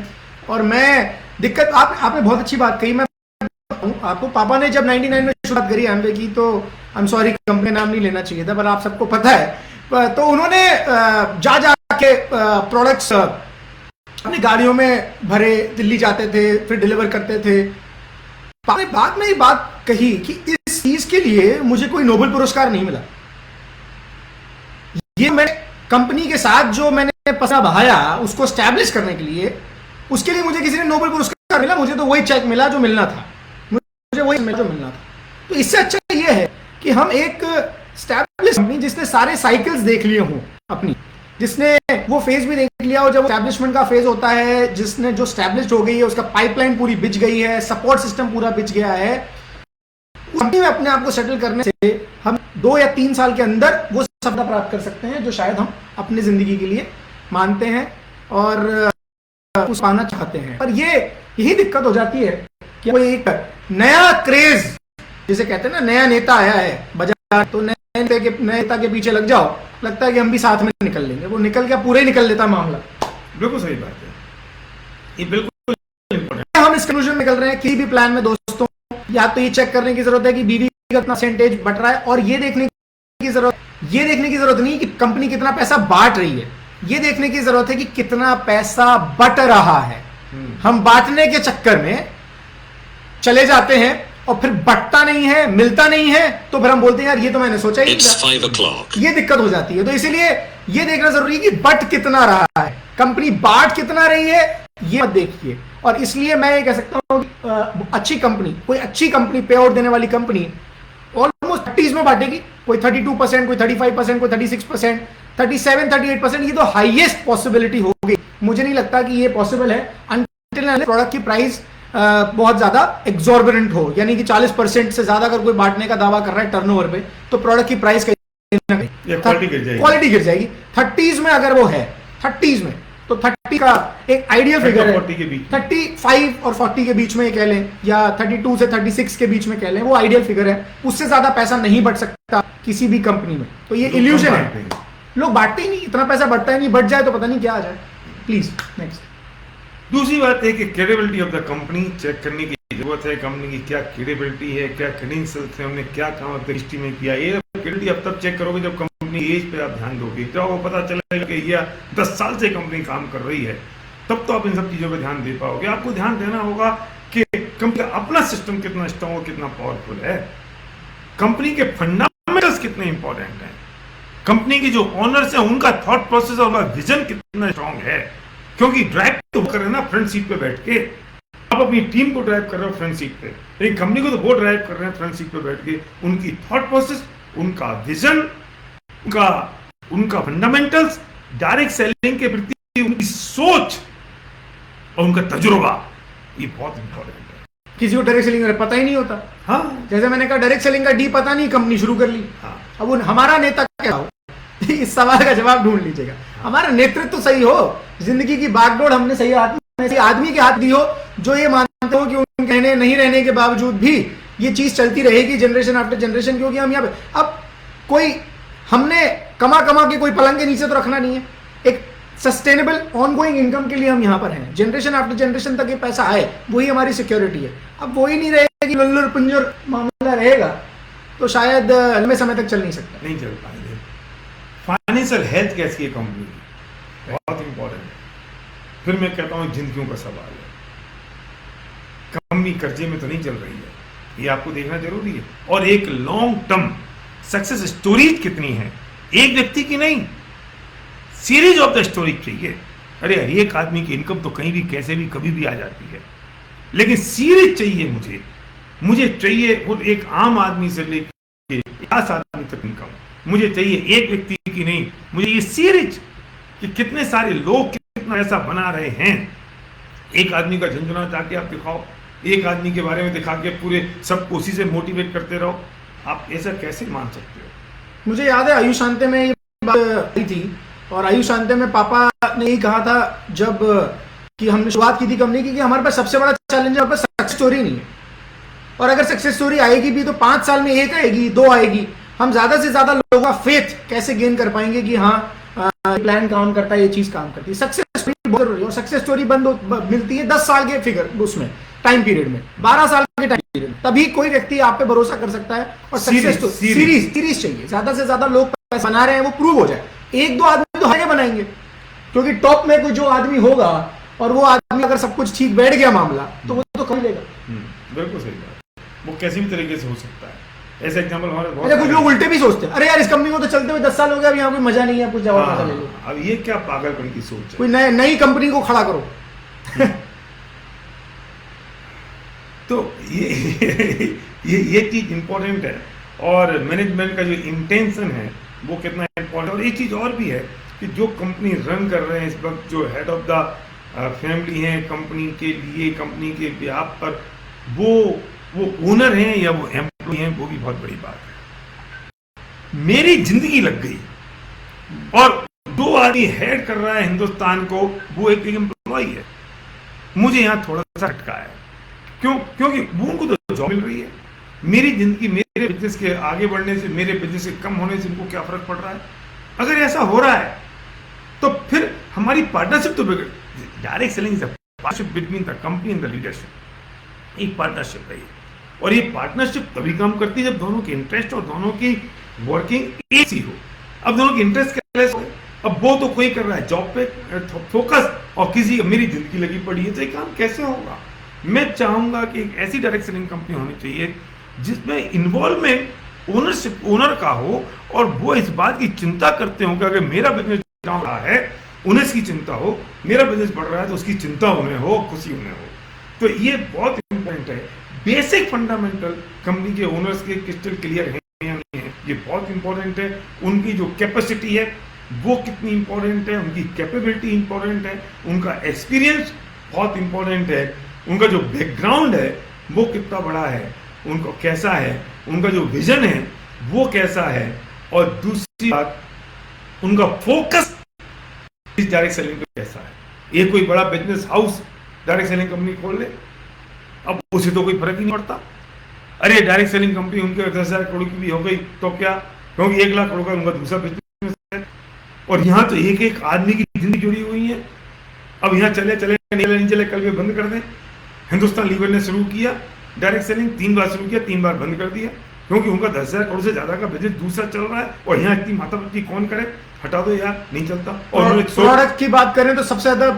और मैं दिक्कत आपने बहुत अच्छी बात कही। मैं आपको पापा ने जब 99 में शुरुआत करी एमवे की, तो आई एम सॉरी कंपनी नाम नहीं लेना चाहिए था, पर आप सबको पता है। तो उन्होंने जा के प्रोडक्ट्स अपनी गाड़ियों में भरे, दिल्ली जाते थे, फिर डिलीवर करते थे। पापा ने बाद में ये बात कही कि इस चीज के लिए मुझे कोई नोबेल पुरस्कार नहीं मिला। ये मैंने कंपनी के साथ जो मैंने पैसा बहाया उसको स्टैब्लिश करने के लिए, उसके लिए मुझे किसी ने नोबेल पुरस्कार मिला? मुझे तो वही चेक मिला जो मिलना था, मुझे वही जो मिलना था। तो इससे अच्छा ये है कि हम एक स्टैब्लिश कंपनी जिसने सारे साइकिल्स देख लिए हों अपनी, जिसने वो फेज भी देख लिया हो जब स्टैब्लिशमेंट का फेज होता है, जिसने जो स्टैब्लिश हो गई है, उसका पाइपलाइन पूरी बिछ गई है, सपोर्ट सिस्टम पूरा बिछ गया है, कंपनी में अपने आप को सेटल करने से हम 2 या 3 साल के अंदर वो सफलता प्राप्त कर सकते हैं जो शायद हम अपनी जिंदगी के लिए मानते हैं और उस पाना चाहते हैं। पर यही दिक्कत हो जाती है कि कोई एक नया क्रेज, जिसे कहते हैं ना, नया नेता आया है बाजार, तो नए नेता के पीछे लग जाओ, लगता है कि हम भी साथ में निकल लेंगे। वो निकल क्या, पूरे निकल लेता मामला। बिल्कुल सही बात है, ये बिल्कुल हम इस कंक्लूजन निकल रहे हैं किसी भी प्लान में दोस्तों, या तो ये चेक करने की जरूरत है कि बीवी कितना परसेंटेज बट रहा है, और ये देखने की जरूरत नहीं कि कंपनी कितना पैसा बांट रही है, ये देखने की जरूरत है कि कितना पैसा बट रहा है। हम बांटने के चक्कर में चले जाते हैं और फिर बटता नहीं है, मिलता नहीं है, तो फिर हम बोलते हैं यार ये तो मैंने सोचा ही नहीं, ये दिक्कत हो जाती है। तो इसीलिए ये देखना जरूरी है कि बट कितना रहा है, कंपनी बांट कितना रही है, ये मत देखिए। और इसलिए मैं ये कह सकता हूं अच्छी कंपनी, कोई अच्छी कंपनी, पे आउट देने वाली कंपनी ऑलमोस्ट 30 में बांटेगी, कोई 32%, कोई 35%, कोई 36%, 37, 38%, ये तो हाईएस्ट पॉसिबिलिटी होगी। मुझे नहीं लगता कि ये पॉसिबल है अनटिल प्रोडक्ट की प्राइस बहुत ज्यादा एग्जॉर्बिटेंट हो, यानी कि 40% से ज्यादा अगर कोई बांटने का दावा कर रहा है टर्नओवर पे, तो प्रोडक्ट की प्राइस क्वालिटी गिर जाएगी। 30 में अगर वो है, 30 में, तो 30 का एक आइडियल फिगर है, 35 और 40 के बीच में कह लें, या 32 से 36 के बीच में कह लें, वो आइडियल फिगर है। उससे ज्यादा पैसा नहीं बढ़ सकता किसी भी कंपनी में, तो ये इल्यूजन है, लोग बांटते ही नहीं, इतना पैसा बढ़ता ही नहीं, बढ़ जाए तो पता नहीं क्या आ जाए। Please next. दूसरी बात है कि credibility of the company cheque करने की जरूरत है, कंपनी की क्या क्रेडिबिलिटी है, क्या क्रेडेंशियल्स है, उन्हें क्या काम अब तक हिस्ट्री में किया। ये क्रेडिबिलिटी अब तब चेक करोगे जब कंपनी एज पे आप ध्यान दोगे, जब वो पता चलेगा कि ये 10 साल से कंपनी काम कर रही है, तब तो आप इन सब चीजों पर ध्यान दे पाओगे। आपको ध्यान देना होगा कि कंपनी का अपना सिस्टम कितना स्ट्रॉन्ग और कितना पावरफुल है, कंपनी के फंडामेंटल्स कितने इंपॉर्टेंट हैं, कंपनी के जो ओनर्स हैं उनका थॉट प्रोसेस और उनका विजन कितना स्ट्रॉन्ग है। क्योंकि ड्राइव तो कर रहे हैं ना फ्रंट सीट पे बैठ के, आप अपनी टीम को ड्राइव कर रहे हो फ्रंट सीट पे, लेकिन कंपनी को तो वो ड्राइव कर रहे हैं फ्रंट सीट पे बैठ के। उनकी थॉट प्रोसेस, उनका विजन, उनका फंडामेंटल्स, डायरेक्ट सेलिंग के प्रति उनकी सोच और उनका तजुर्बा, ये बहुत इंपॉर्टेंट है। किसी को डायरेक्ट सेलिंग का पता ही नहीं होता। हाँ, जैसे मैंने कहा डायरेक्ट सेलिंग का डी पता नहीं, कंपनी शुरू कर ली। हाँ। अब हमारा नेता क्या हो, इस सवाल का जवाब ढूंढ लीजिएगा। हमारा नेतृत्व तो सही हो, जिंदगी की बागडोर हमने सही आदमी के हाथ दी हो, जो ये मानते हो कि उन कहने नहीं रहने के बावजूद भी ये चीज चलती रहेगी जनरेशन आफ्टर जनरेशन। क्योंकि हम यहाँ पे अब कोई, हमने कमा के कोई पलंग के नीचे तो रखना नहीं है, एक सस्टेनेबल ऑनगोइंग इनकम के लिए हम यहाँ पर हैं। जनरेशन आफ्टर जनरेशन तक ये पैसा आए, वही हमारी सिक्योरिटी है। अब वही नहीं रहेगी, लुल्लुर पुंजुर मामला रहेगा, तो शायद लंबे समय तक चल नहीं सकता, नहीं चल पाएंगे। फाइनेंशियल हेल्थ कैसी है कंपनी की, बहुत इंपॉर्टेंट है। फिर मैं कहता हूँ जिंदगियों का सवाल है, कंपनी कर्जे में तो नहीं चल रही है, ये आपको देखना जरूरी है। और एक लॉन्ग टर्म सक्सेस स्टोरीज कितनी है, एक व्यक्ति की नहीं, सीरीज ऑफ द स्टोरी चाहिए। अरे एक आदमी की इनकम तो कहीं भी कैसे भी कभी भी आ जाती है, लेकिन सीरीज चाहिए मुझे चाहिए वो एक आम आदमी से लेकर 50 आदमी तक इनकम मुझे चाहिए, एक व्यक्ति की नहीं। मुझे ये सीरीज कि कितने सारे लोग कितना ऐसा बना रहे हैं। एक आदमी का झंझुना जाके आप दिखाओ, एक आदमी के बारे में दिखा के पूरे सबको उसी से मोटिवेट करते रहो, आप ऐसा कैसे मान सकते हो। मुझे याद है आयुष शांति में ये बात आई थी, और आयुष शांति में पापा ने यही कहा था जब कि हमने शुरुआत की थी कंपनी की, कि हमारे पास सबसे बड़ा चैलेंज है, सक्सेस स्टोरी नहीं है। और अगर सक्सेस स्टोरी आएगी भी तो 5 साल में 1 आएगी, 2 आएगी। हम ज्यादा से ज्यादा लोगों का फेथ कैसे गेन कर पाएंगे कि हाँ प्लान काम करता है, ये चीज काम करती है। सक्सेस स्टोरी बहुत जरूरी है, और सक्सेस स्टोरी मिलती है 10 साल के फिगर उसमें टाइम पीरियड में, 12 साल के टाइम पीरियड में, तभी कोई व्यक्ति आप पे भरोसा कर सकता है। और सक्सेस सीरीज चाहिए, ज्यादा से ज्यादा लोग पैसा बना रहे हैं वो प्रूव हो जाए। 1-2 आदमी तो हरे बनाएंगे, क्योंकि टॉप में कोई जो आदमी होगा और वो आदमी अगर सब कुछ ठीक बैठ गया मामला, तो वो तो कर लेगा। बिल्कुल सही बात, वो किसी भी तरीके से हो सकता है। ऐसे एग्जांपल हमारे बहुत, कुछ लोग उल्टे भी सोचते हैं, अरे यार इस कंपनी को तो चलते हुए 10 साल हो गया, अब यहाँ कोई मजा नहीं है, कुछ जवाब मजा ले लो। अब ये क्या पागलपन की सोच है, कोई नई कंपनी को खड़ा करो। तो ये चीज इंपॉर्टेंट है, और मैनेजमेंट का जो इंटेंशन है वो कितना इंपॉर्टेंट। और एक चीज और भी है कि जो कंपनी रन कर रहे हैं इस वक्त, जो हेड ऑफ द फैमिली है कंपनी के लिए, कंपनी के व्याप पर, वो ओनर हैं या वो एम्प्लॉय हैं, वो भी बहुत बड़ी बात है। मेरी जिंदगी लग गई और 2 आदमी हेड कर रहा है हिंदुस्तान को, वो एक एम्प्लॉय है। मुझे यहाँ थोड़ा सा झटका है, क्योंकि वो उनको तो जॉब मिल रही है। मेरी जिंदगी, मेरे बिजनेस के आगे बढ़ने से, मेरे बिजनेस के कम होने से उनको क्या फर्क पड़ रहा है। अगर ऐसा हो रहा है तो फिर हमारी पार्टनरशिप तो बिगड़। Direct selling is a partnership between the company and the leadership, एक पार्टनरशिप है। और ये पार्टनरशिप तभी काम करती है जब दोनों के इंटरेस्ट और दोनों की वर्किंग एक सी हो। अब दोनों के इंटरेस्ट कैसे हो, अब वो तो कोई कर रहा है जॉब पे फोकस और किसी मेरी जिंदगी लगी पड़ी है, तो ये काम कैसे होगा। मैं चाहूंगा कि एक ऐसी डायरेक्ट सेलिंग कंपनी होनी चाहिए जिसमें इन्वॉल्वमेंट ओनरशिप ओनर का हो और वो इस बात की चिंता करते हो कि अगर मेरा बिजनेस डाउन रहा है उन्हें इसकी चिंता हो, मेरा बिजनेस बढ़ रहा है तो उसकी चिंता उन्हें हो, खुशी उन्हें हो। तो ये बहुत इंपॉर्टेंट है। बेसिक फंडामेंटल कंपनी के ओनर्स के क्रिस्टल क्लियर है या नहीं है, ये बहुत इंपॉर्टेंट है। उनकी जो कैपेसिटी है वो कितनी इंपॉर्टेंट है, उनकी कैपेबिलिटी इंपॉर्टेंट है, उनका एक्सपीरियंस बहुत इंपॉर्टेंट है, उनका जो बैकग्राउंड है वो कितना बड़ा है, उनको कैसा है, उनका जो विजन है वो कैसा है, और दूसरी बात उनका फोकस इस डायरेक्ट सेलिंग पे कैसा है। ये कोई बड़ा business house direct selling company खोल ले, अब उसे तो कोई फर्क ही नहीं पड़ता। अरे डायरेक्ट सेलिंग कंपनी उनके 10,000 करोड़ की भी हो गई तो क्या, क्योंकि 1 लाख करोड़ का उनका दूसरा बिजनेस है, और यहाँ तो एक एक आदमी की जिंदगी जुड़ी हुई है। अब यहाँ चले चले नहीं चले, कल भी बंद कर दें। हिंदुस्तान लीवर ने शुरू किया डायरेक्ट सेलिंग, 3 बार शुरू किया, 3 बार बंद कर दिया, क्योंकि उनका 10,000 करोड़ से ज्यादा का बिजनेस दूसरा चल रहा है, और यहाँ इतनी माथापच्ची कौन करे, हटा दो यार, नहीं चलता। और प्रोडक्ट की बात करें तो सबसे ज्यादा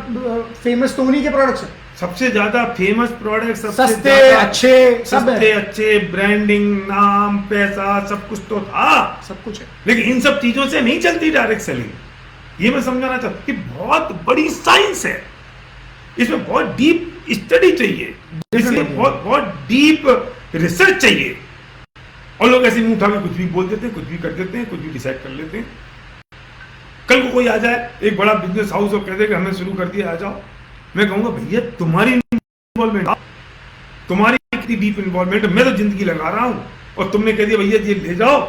फेमस तो उन्हीं के प्रोडक्ट्स हैं, सबसे ज्यादा फेमस प्रोडक्ट, सस्ते अच्छे, सस्ते अच्छे, ब्रांडिंग, नाम, पैसा, सब कुछ तो था, सब कुछ है, लेकिन इन सब चीजों से नहीं चलती डायरेक्ट सेलिंग। ये मैं समझाना चाहता हूं कि बहुत बड़ी साइंस है, इसमें बहुत डीप स्टडी चाहिए, इसमें बहुत बहुत डीप रिसर्च चाहिए, और लोग ऐसे मुंह उठा के कुछ भी बोल देते हैं, कुछ भी कर देते हैं, कुछ भी डिसाइड कर लेते हैं। कल को कोई आ जाए एक बड़ा बिजनेस हाउस और कह दे कि हमने शुरू कर दिया, आ जाओ, मैं कहूंगा भैया तुम्हारी इन्वॉल्वमेंट, तुम्हारी कितनी डीप इन्वॉल्वमेंट, मैं तो जिंदगी लगा रहा हूं, और तुमने कह दिया भैया ये ले जाओ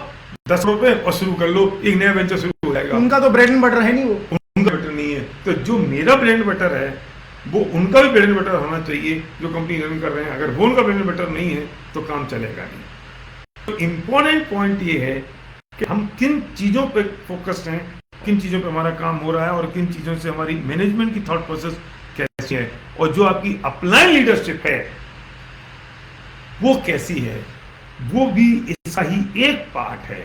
10 रुपए और शुरू कर लो, एक नया वेंचर शुरू हो जाएगा। उनका तो ब्रेड एंड बटर है नहीं, वो उनका बटर नहीं है। तो जो मेरा ब्रेड एंड बटर है वो उनका भी ब्रेड एंड बटर होना चाहिए, जो कंपनी रन कर रहे हैं। अगर वो उनका ब्रेड एंड बटर नहीं है तो काम चलेगा नहीं। तो इंपॉर्टेंट पॉइंट ये है कि हम किन चीजों पे फोकस्ड हैं, किन चीजों पे हमारा काम हो रहा है, और किन चीजों से हमारी मैनेजमेंट की थॉट प्रोसेस कैसी है, और जो आपकी अपलाइन लीडरशिप है वो कैसी है, वो भी इसका ही एक पार्ट है।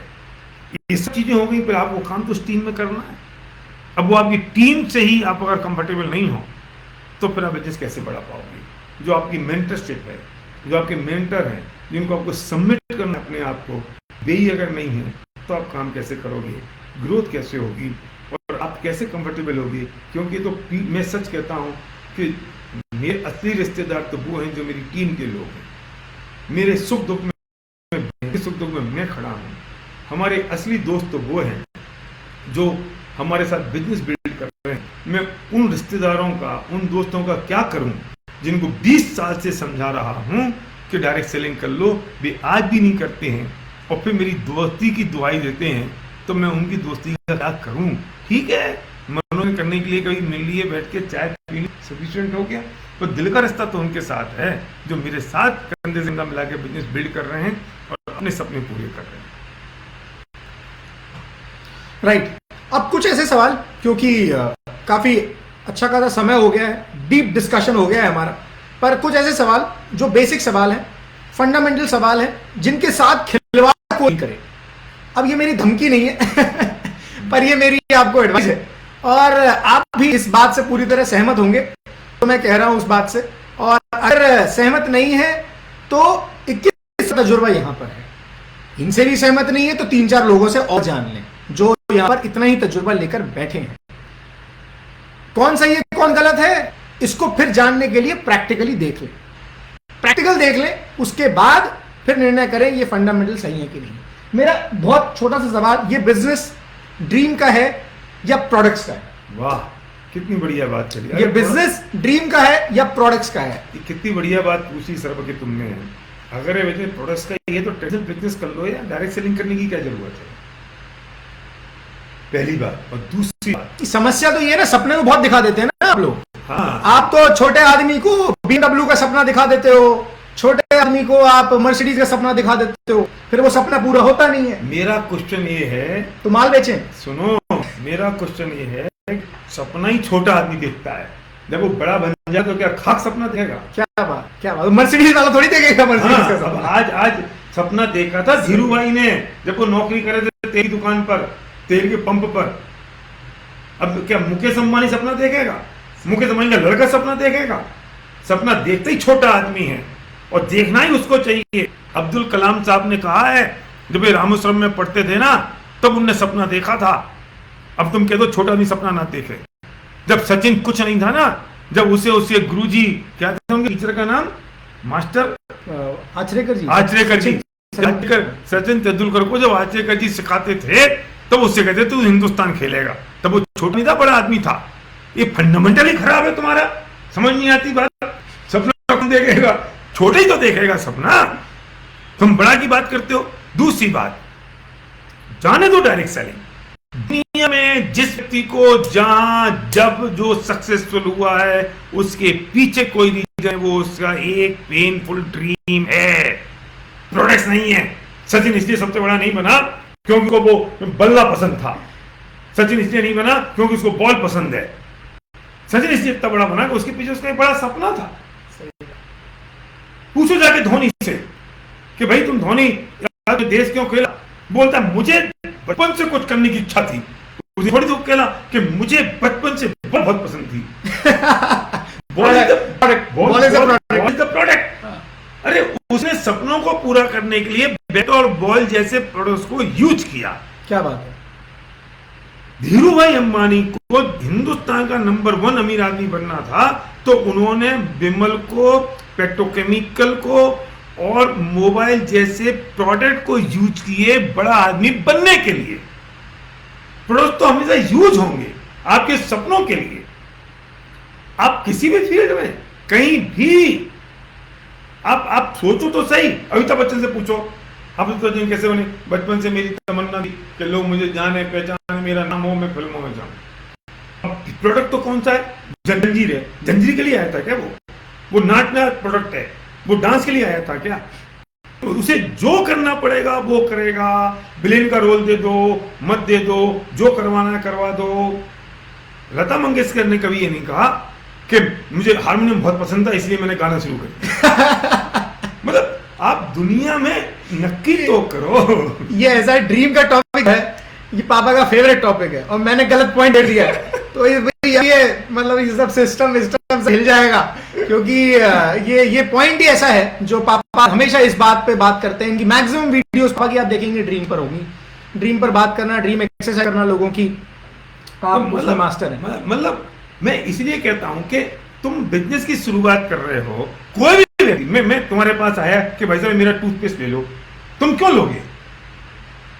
ये सब चीजें हो गई, फिर आपको काम तो उस टीम में करना है। अब वो आपकी टीम से ही आप अगर कंफर्टेबल नहीं हो तो फिर आप बिजनेस कैसे बढ़ा पाओगे। जो आपकी मेंटरशिप है, जो आपके मेंटर हैं, जिनको आपको सबमिट करना अपने आप को, वे ही अगर नहीं है तो आप काम कैसे करोगे, ग्रोथ कैसे होगी, और आप कैसे कंफर्टेबल होगे। क्योंकि तो मैं सच कहता हूं कि मेरे असली रिश्तेदार तो वो हैं जो मेरी टीम के लोग हैं। मेरे सुख दुख में मैं खड़ा हूं। हमारे असली दोस्त तो वो हैं जो हमारे साथ बिजनेस बिल्ड कर रहे हैं। मैं उन रिश्तेदारों का, उन दोस्तों का क्या करूं जिनको 20 साल से समझा रहा हूं कि डायरेक्ट सेलिंग कर लो, वे आज भी नहीं करते हैं, और फिर मेरी दोस्ती की दुआई देते हैं, तो मैं उनकी दोस्ती का क्या करूं। ठीक है, मनोरंजन करने के लिए कभी मिल लिए, बैठ के चाय पी ली, सफिशिएंट हो गया। तो दिल का रिश्ता तो उनके साथ है जो मेरे साथ कंधे से कंधा मिला के बिजनेस बिल्ड कर रहे हैं और अपने सपने पूरे कर रहे हैं। राइट। अब कुछ ऐसे सवाल, क्योंकि काफी अच्छा खासा समय हो गया है, डीप डिस्कशन हो गया है हमारा, पर कुछ ऐसे सवाल जो बेसिक सवाल हैं, फंडामेंटल सवाल हैं, जिनके साथ खिलवाड़ कोई करे। अब ये मेरी धमकी नहीं है पर ये मेरी आपको एडवाइस है, और आप भी इस बात से पूरी तरह सहमत होंगे तो मैं कह रहा हूं उस बात से, और अगर सहमत नहीं है तो 21 तजुर्बा यहां पर है, इनसे भी सहमत नहीं है तो 3-4 लोगों से और जान लें जो यहां पर इतना ही तजुर्बा लेकर बैठे हैं। कौन सही है कौन गलत है इसको फिर जानने के लिए प्रैक्टिकली देख लें, प्रैक्टिकल देख लें, उसके बाद फिर निर्णय करें ये फंडामेंटल सही है कि नहीं। मेरा बहुत छोटा सा सवाल, ये बिजनेस ड्रीम का है या प्रोडक्ट्स का है? वाह, कितनी बढ़िया बात चली। ये बिजनेस ड्रीम का है या प्रोडक्ट्स का है? कितनी बढ़िया बात पूछी सर की तुमने। अगर ये बिजनेस प्रोडक्ट्स का ये तो ट्रेडिशनल बिजनेस कर लो, या डायरेक्ट सेलिंग करने की क्या जरूरत है, पहली बात। और दूसरी बात, समस्या तो ये ना, सपने तो बहुत दिखा देते हैं ना आप लोग। हाँ, आप तो छोटे आदमी को BMW का सपना दिखा देते हो, छोटे आदमी को आप मर्सिडीज का सपना दिखा देते हो, फिर वो सपना पूरा होता नहीं है। मेरा क्वेश्चन ये है, तो माल बेचें। सुनो, मेरा क्वेश्चन ये है, सपना ही छोटा आदमी देखता है, जब वो बड़ा बन जाए तो क्या खाक सपना देखेगा? क्या बात, मर्सिडीज वाला थोड़ी देखेगा मर्सिडीज का हाँ, अब सपना। आज सपना देखा था धीरू भाई ने जब वो नौकरी करे थे तेल की दुकान पर, तेल के पंप पर। अब क्या मुकेश अंबानी सपना देखेगा? मुकेश अंबानी का लड़का सपना देखेगा? सपना देखते ही छोटा आदमी है, और देखना ही उसको चाहिए। अब्दुल कलाम साहब ने कहा है, जब ये रामेश्वरम में पढ़ते थे ना, तब उनने सपना देखा था। अब तुम कह दो छोटा आदमी सपना ना देखे। जब सचिन कुछ नहीं था ना, जब उसे गुरुजी, क्या था उनके टीचर का नाम, मास्टर आचरेकर जी। सचिन तेंदुलकर को जब आचरेकर जी सिखाते थे, तब उससे कहते तू हिंदुस्तान खेलेगा। तब वो छोटा नहीं था, बड़ा आदमी था। ये फंडामेंटली खराब है तुम्हारा, समझ नहीं आती बात। सपना कौन देखेगा? छोटे ही तो देखेगा सपना। तुम बड़ा की बात करते हो। दूसरी बात, जाने दो डायरेक्ट सेलिंग। दुनिया में जिस व्यक्ति को जहां जब जो सक्सेसफुल हुआ है, उसके पीछे कोई रीजन, वो उसका एक पेनफुल ड्रीम है, प्रोडक्ट्स नहीं है। सचिन इसलिए सबसे बड़ा नहीं बना क्योंकि को वो बल्ला पसंद था। सचिन इसलिए नहीं बना क्योंकि उसको बॉल पसंद है। सचिन इसलिए इतना बड़ा बना कि उसके पीछे उसका एक बड़ा सपना था। पूछो जाके धोनी से कि भाई तुम धोनी देश क्यों खेला? बोलता मुझे बचपन से कुछ करने की इच्छा थी। उसे थोड़ी तो कहला कि मुझे बचपन से बॉल बहुत पसंद थी। Ball is the product. अरे उसने सपनों को पूरा करने के लिए बैट और बॉल जैसे प्रोडक्ट्स को यूज किया। क्या बात है। धीरू भाई अंबानी को हिंदुस्तान का नंबर 1 अमीर आदमी बनना था, तो उन्होंने विमल को, पेट्रोकेमिकल को और मोबाइल जैसे प्रोडक्ट को यूज किए बड़ा आदमी बनने के लिए। प्रोडक्ट तो हमेशा यूज होंगे आपके सपनों के लिए। आप किसी भी फील्ड में कहीं भी आप सोचो तो सही। अमिताभ बच्चन से पूछो, अमिताभ बच्चन कैसे बने? बचपन से मेरी तमन्ना थी कि लोग मुझे जाने पहचाने, मेरा नाम हो, मैं फिल्मों में जाऊं। अब प्रोडक्ट तो कौन सा है? जंजीर है। जंजीर के लिए आया था क्या? वो नाचना प्रोडक्ट है। वो डांस के लिए आया था क्या? तो उसे जो करना पड़ेगा वो करेगा। विलेन का रोल दे दो, मत दे दो, जो करवाना है करवा दो। लता मंगेशकर ने कभी ये नहीं कहा कि मुझे हारमोनियम बहुत पसंद था इसलिए मैंने गाना शुरू कर दिया। मतलब आप दुनिया में नक्की तो करो। ये ऐसा ड्रीम का टॉपिक है, ये पापा का फेवरेट टॉपिक है, और मैंने गलत पॉइंट दे दिया है। तो ये मतलब ये सब सिस्टम से हिल जाएगा, क्योंकि ये पॉइंट ही ऐसा है जो पापा हमेशा इस बात पे बात करते हैं कि मैक्सिमम वीडियोस पापा की आप देखेंगे ड्रीम पर होगी। ड्रीम पर बात करना, ड्रीम एक्सरसाइज करना लोगों की, आप उसमें मास्टर हैं। मतलब मैं इसलिए कहता हूं कि तुम बिजनेस की शुरुआत कर रहे हो, कोई भी व्यक्ति, मैं तुम्हारे पास आया कि भाई साहब मेरा टूथपेस्ट ले लो, तुम क्यों लोगे?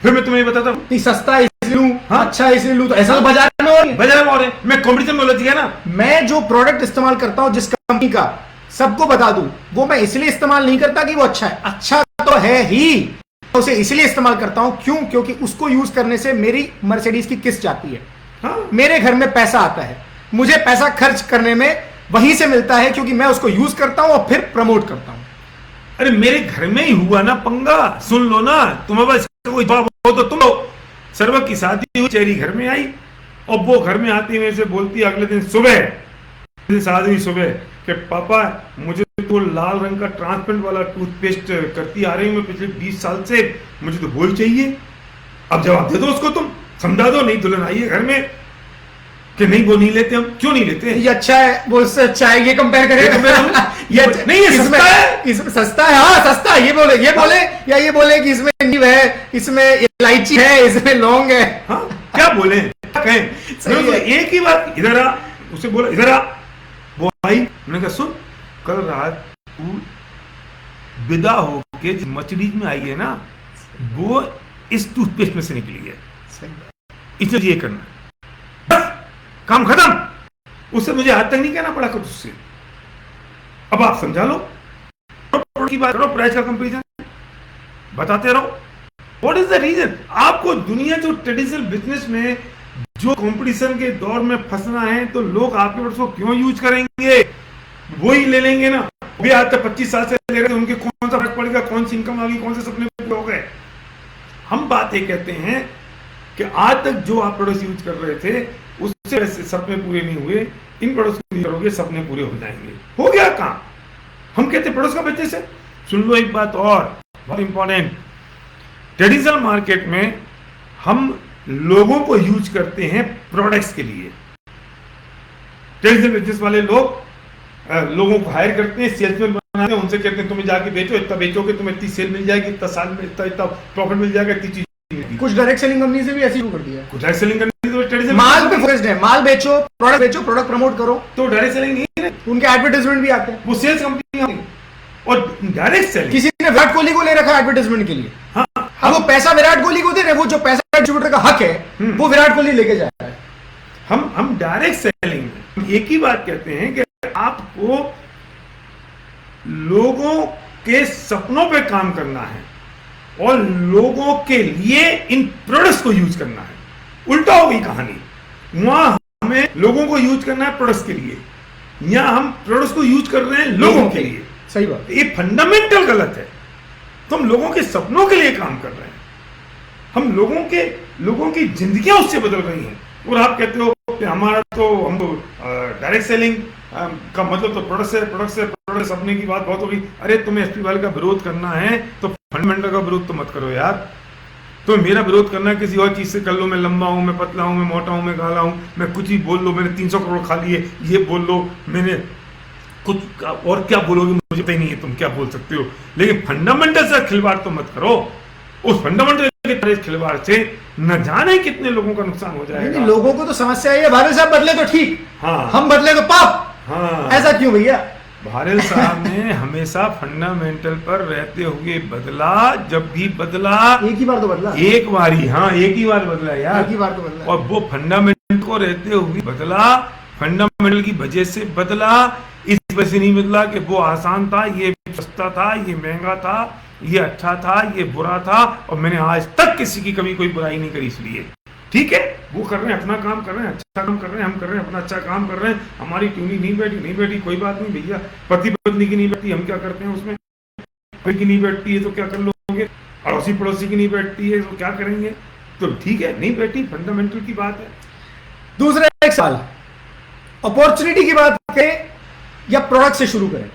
फिर मैं तुम्हें बताता हूँ सस्ता इसलिए लूं, हाँ? अच्छा इसलिए लूं, तो ऐसा तो बाजार में हो रहा है। मैं कंपटीशन में उलझ गया ना। मैं जो प्रोडक्ट इस्तेमाल करता हूं जिस कंपनी का, सबको बता दूं, वो मैं इसलिए इस्तेमाल नहीं करता कि वो अच्छा है। अच्छा तो है ही, उसे इसलिए इस्तेमाल करता हूं क्यों? क्योंकि उसको यूज करने से मेरी मर्सिडीज की किस्त जाती है। हाँ? मेरे घर में पैसा आता है, मुझे पैसा खर्च करने में वहीं से मिलता है, क्योंकि मैं उसको यूज करता हूं और फिर प्रमोट करता हूं। अरे मेरे घर में ही हुआ ना पंगा, सुन लो ना। तुम्हारे पास कोई जवाब हो तो तुम लो। सर्वक की शादी हुई, चेरी घर में आई, और वो घर में आती मेरे से बोलती अगले दिन सुबह, शादी सुबह, कि पापा मुझे तो लाल रंग का ट्रांसपेरेंट वाला टूथपेस्ट करती आ रही हूँ मैं पिछले 20 साल से, मुझे तो वो ही चाहिए। अब जवाब दे दो उसको, तुम समझा दो। नहीं दुल्हन आई है घर में कि नहीं वो नहीं लेते, हम क्यों नहीं लेते? ये अच्छा है, वो उससे अच्छा है, ये कंपेयर करें। ये नहीं, ये सस्ता है, इसमें सस्ता है। हाँ सस्ता है, ये बोले या ये बोले कि इसमें नींव है, इसमें इलायची है, इसमें लौंग है। हाँ क्या बोले, कहें एक ही बात। इधर आ, उसे बोला इधर आ। वो आई, मैंने कहा सुन, कल रात तू विदा होके मर्सिडीज में आई है ना, वो इस टूथपेस्ट में से निकली है, इसलिए ये करना, काम खत्म। उससे मुझे आज तक नहीं कहना पड़ा कुछ उससे। अब आप समझा लो की बात करो, प्राइस का कंपैरिजन बताते रहो। What is the reason? आपको दुनिया जो ट्रेडिशनल बिजनेस में जो कंपटीशन के दौर में फंसना है, तो लोग आपके प्रोडक्ट्स को क्यों यूज करेंगे? वही ले लेंगे ना। भी आज तक 25 साल से ले रहे थे, उनके कौन सा फर्क पड़ेगा, कौन सी इनकम आ गई, कौन से सपने पूरे हो गए? हम बात ये कहते हैं कि आज तक जो आप प्रोडक्ट्स यूज कर रहे थे उससे सपने पूरे नहीं हुए, इन प्रोडक्ट्स को यूज करोगे, सपने पूरे हो जाएंगे। हो गया काम। हम कहते हैं प्रोडक्ट्स का बिजनेस है। सुन लो एक बात और बहुत इंपॉर्टेंट, ट्रेडिशनल मार्केट में हम लोगों को यूज करते हैं प्रोडक्ट्स के लिए। ट्रेडिशनल बिजनेस वाले लोग लोगों को हायर करते हैं, सेल्समैन बनाते हैं, उनसे कहते हैं तुम्हें जाके बेचो, इतना बेचोगे तुम्हें इतनी सेल मिल जाएगी, इतना साल में इतना प्रॉफिट मिल जाएगा, इतनी चीज मिलेगी। कुछ डायरेक्ट सेलिंग कंपनी से भी ऐसे शुरू कर दिया है। कुछ डायरेक्ट सेलिंग करनी तो ट्रेडिशनल माल पे फोकस्ड है, माल बेचो, प्रोडक्ट प्रमोट करो, तो डायरेक्ट सेलिंग नहीं है, उनके एडवर्टाइजमेंट भी आते हैं। वो सेल्स कंपनी। और डायरेक्ट सेलिंग, किसी ने विराट कोहली को ले रखा एडवर्टाइजमेंट के लिए, हाँ, अब वो पैसा विराट कोहली को दे रहे, वो जो पैसा डिस्ट्रीब्यूटर का हक है वो विराट कोहली लेके जा रहा है। हम डायरेक्ट सेलिंग में एक ही बात कहते हैं कि आपको लोगों के सपनों पे काम करना है और लोगों के लिए इन प्रोडक्ट्स को यूज करना है। उल्टा हो गई कहानी, वहां हमें लोगों को यूज करना है प्रोडक्ट्स के लिए, यहां हम प्रोडक्ट्स को यूज कर रहे हैं लोगों के लिए। सही बात, ये फंडामेंटल गलत है। तो हम लोगों के सपनों के लिए काम कर रहे हैं, हम लोगों की जिंदगियां उससे बदल रही हैं। और आप कहते हो कि हमारा तो हम डायरेक्ट सेलिंग का मतलब तो प्रोडक्ट सपने की बात बहुत होगी। अरे तुम्हें एसपी वाले का विरोध करना है तो फंडामेंटल का विरोध तो मत करो यार। तो मेरा विरोध करना किसी और चीज से कर लो, मैं लंबा हूं, मैं पतला हूं, मैं मोटा हूं, मैं काला हूं, मैं कुछ ही बोल लो, मैंने 300 करोड़ खा लिए, ये बोल लो, मैंने कुछ और क्या बोलोगे मुझे पता ही नहीं है तुम क्या बोल सकते हो। लेकिन फंडामेंटल से खिलवाड़ तो मत करो। उस फंडामेंटल के खिलवाड़ से न जाने कितने लोगों का नुकसान हो जाएगा। लोगों को तो समस्या है, भारत साहब बदले तो ठीक, हाँ, हम बदले तो पाप। हाँ, ऐसा क्यों भैया? भारत साहब ने हमेशा फंडामेंटल पर रहते हुए बदला। जब भी बदला एक ही बार तो बदला, एक बार ही, हाँ एक ही बार बदला यार, एक ही बार तो बदला। और वो फंडामेंटल को रहते हुए बदला, फंडामेंटल की वजह से बदला। इस वजह से नहीं बदला कि वो आसान था, ये सस्ता था, ये महंगा था, ये अच्छा था, ये बुरा था, और मैंने आज तक किसी की कभी कोई बुराई नहीं करी। इसलिए ठीक है, वो कर रहे हैं अपना काम कर रहे हैं, अच्छा काम कर रहे हैं, हम कर रहे हैं अपना अच्छा काम कर रहे हैं। हमारी ट्यूनी नहीं बैठी कोई बात नहीं भैया। पति पत्नी की नहीं बैठती, हम क्या करते हैं उसमें? कोई की नहीं बैठती है तो क्या कर लोगे? अड़ोसी पड़ोसी की नहीं बैठती है तो क्या करेंगे? तो ठीक है, नहीं बैठी, फंडामेंटल की बात है। दूसरा एक सवाल, अपॉर्चुनिटी की बात करें या प्रोडक्ट से शुरू करें?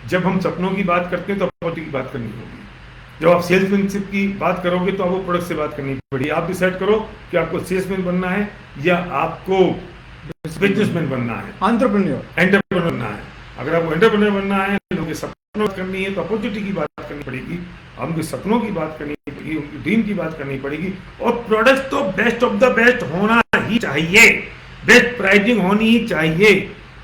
जब हम सपनों की बात करते हैं तो अपॉर्चुनिटी की बात करनी होगी। जब आप सेल्समैनशिप की बात करोगे तो आपको प्रोडक्ट से बात करनी पड़ेगी। आप डिसाइड करो कि आपको सेल्समैन बनना है या आपको बिजनेसमैन बनना है, एंटरप्रेन्योर बनना है। अगर आपको एंटरप्रेन्योर बनना है, लोगों के सपनों करनी है, तो अपॉर्चुनिटी की बात करनी पड़ेगी, उनके सपनों की बात करनी पड़ेगी, उनकी ड्रीम की बात करनी पड़ेगी। और प्रोडक्ट तो बेस्ट ऑफ द बेस्ट होना ही चाहिए, बेस्ट प्राइसिंग होनी ही चाहिए,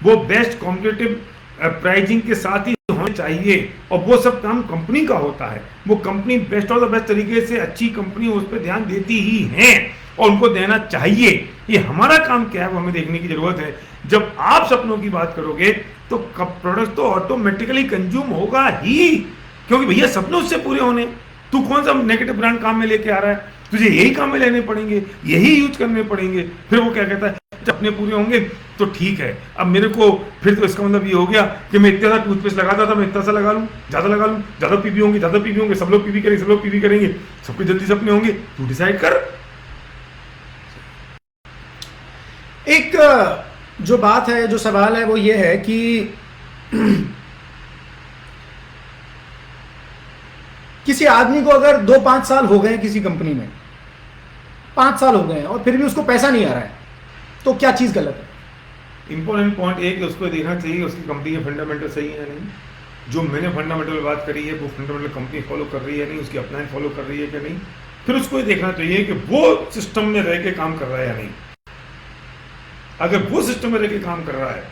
वो बेस्ट कॉम्पिटिटिव प्राइसिंग के साथ ही होने चाहिए। और वो सब काम कंपनी का होता है। वो company best of the best तरीके से, अच्छी कंपनी उस पर ध्यान देती ही है और उनको देना चाहिए। ये हमारा काम क्या है वो हमें देखने की जरूरत है। जब आप सपनों की बात करोगे तो प्रोडक्ट तो ऑटोमेटिकली कंज्यूम होगा ही, क्योंकि भैया सपने उससे पूरे होने। तू कौन सा नेगेटिव ब्रांड काम में लेके आ रहा है? तुझे यही काम में लेने पड़ेंगे, यही यूज करने पड़ेंगे। फिर वो क्या कहता है, जब अपने पूरे होंगे तो ठीक है। अब मेरे को फिर तो इसका मतलब ये हो गया कि मैं इतना सा टूथपेस्ट लगाता था, मैं इतना सा लगा लूं, ज्यादा पीपी होंगे, सब लोग पीपी करेंगे, सबके जल्दी सपने होंगे। तू डिसाइड कर। एक जो बात है, जो सवाल है वो ये है कि किसी आदमी को अगर 2-5 साल हो गए किसी कंपनी में, 5 साल हो गए और फिर भी उसको पैसा नहीं आ रहा है, तो क्या चीज गलत है? इंपॉर्टेंट पॉइंट एक, उसको देखना चाहिए उसकी कंपनी के फंडामेंटल सही है या नहीं। जो मैंने फंडामेंटल बात करी है वो फंडामेंटल कंपनी फॉलो कर रही है नहीं, उसकी अपलाइन फॉलो कर रही है कि नहीं। फिर उसको ये देखना चाहिए कि वो सिस्टम में रह के काम कर रहा है या नहीं। अगर वो सिस्टम में रह के काम कर रहा है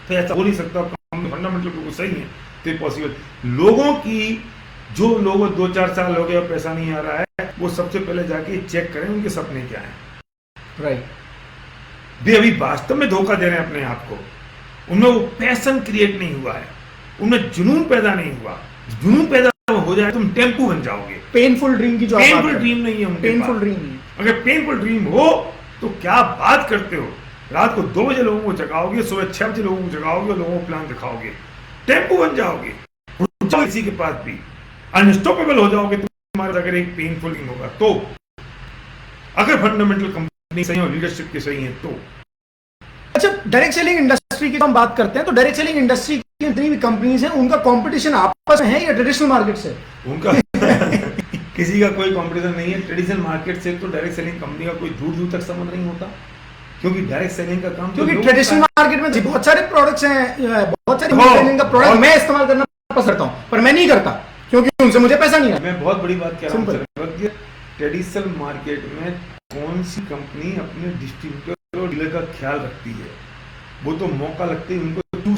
तो ऐसा हो नहीं सकता फंडामेंटल बिल्कुल सही है तो पॉसिबल। लोगों की, जो लोगों 2-4 साल हो गए और पैसा नहीं आ रहा है, वो सबसे पहले जाके चेक करें उनके सपने क्या हैं। राइट, वे अभी वास्तव में धोखा दे रहे हैं अपने आप को। उनमें वो पैशन क्रिएट नहीं हुआ है, उनमें जुनून पैदा नहीं हुआ। जुनून पैदा हो जाए तुम टेम्पू बन जाओगे। पेनफुल ड्रीम की जो पेनफुल ड्रीम नहीं है उनके पेनफुल पास। ड्रीम नहीं। अगर पेनफुल ड्रीम हो तो क्या बात करते हो? रात को 2 बजे लोगों को जगाओगे, सुबह 6 बजे लोगों को जगाओगे, लोगों को प्लान दिखाओगे, टेम्पू बन जाओगे, किसी के पास भी अनस्टॉपेबल हो जाओगे तुम्हारा अगर एक पेनफुल ड्रीम होगा तो। अगर फंडामेंटल कंपनी सही हो, लीडरशिप की सही है तो। अच्छा, डायरेक्ट सेलिंग इंडस्ट्री की हम बात करते हैं, तो डायरेक्ट सेलिंग इंडस्ट्री की जितनी भी कंपनीज हैं उनका कंपटीशन आपस में है या ट्रेडिशनल मार्केट से? उनका किसी का कोई कंपटीशन नहीं है ट्रेडिशनल मार्केट से। तो डायरेक्ट सेलिंग कंपनी का कोई दूर दूर तक संबंध नहीं होता, क्योंकि डायरेक्ट सेलिंग का काम क्योंकि ट्रेडिशनल मार्केट में बहुत सारे प्रोडक्ट्स हैं, बहुत सारे का प्रोडक्ट मैं इस्तेमाल करना पसंद करता हूँ, पर मैं नहीं करता क्योंकि उनसे मुझे पैसा नहीं आता। मैं बहुत बड़ी बात कह रहा हूँ, ट्रेडिशनल मार्केट में कौन सी कंपनी अपने डिस्ट्रीब्यूटर और डीलर का ख्याल रखती है? वो तो मौका लगते ही उनको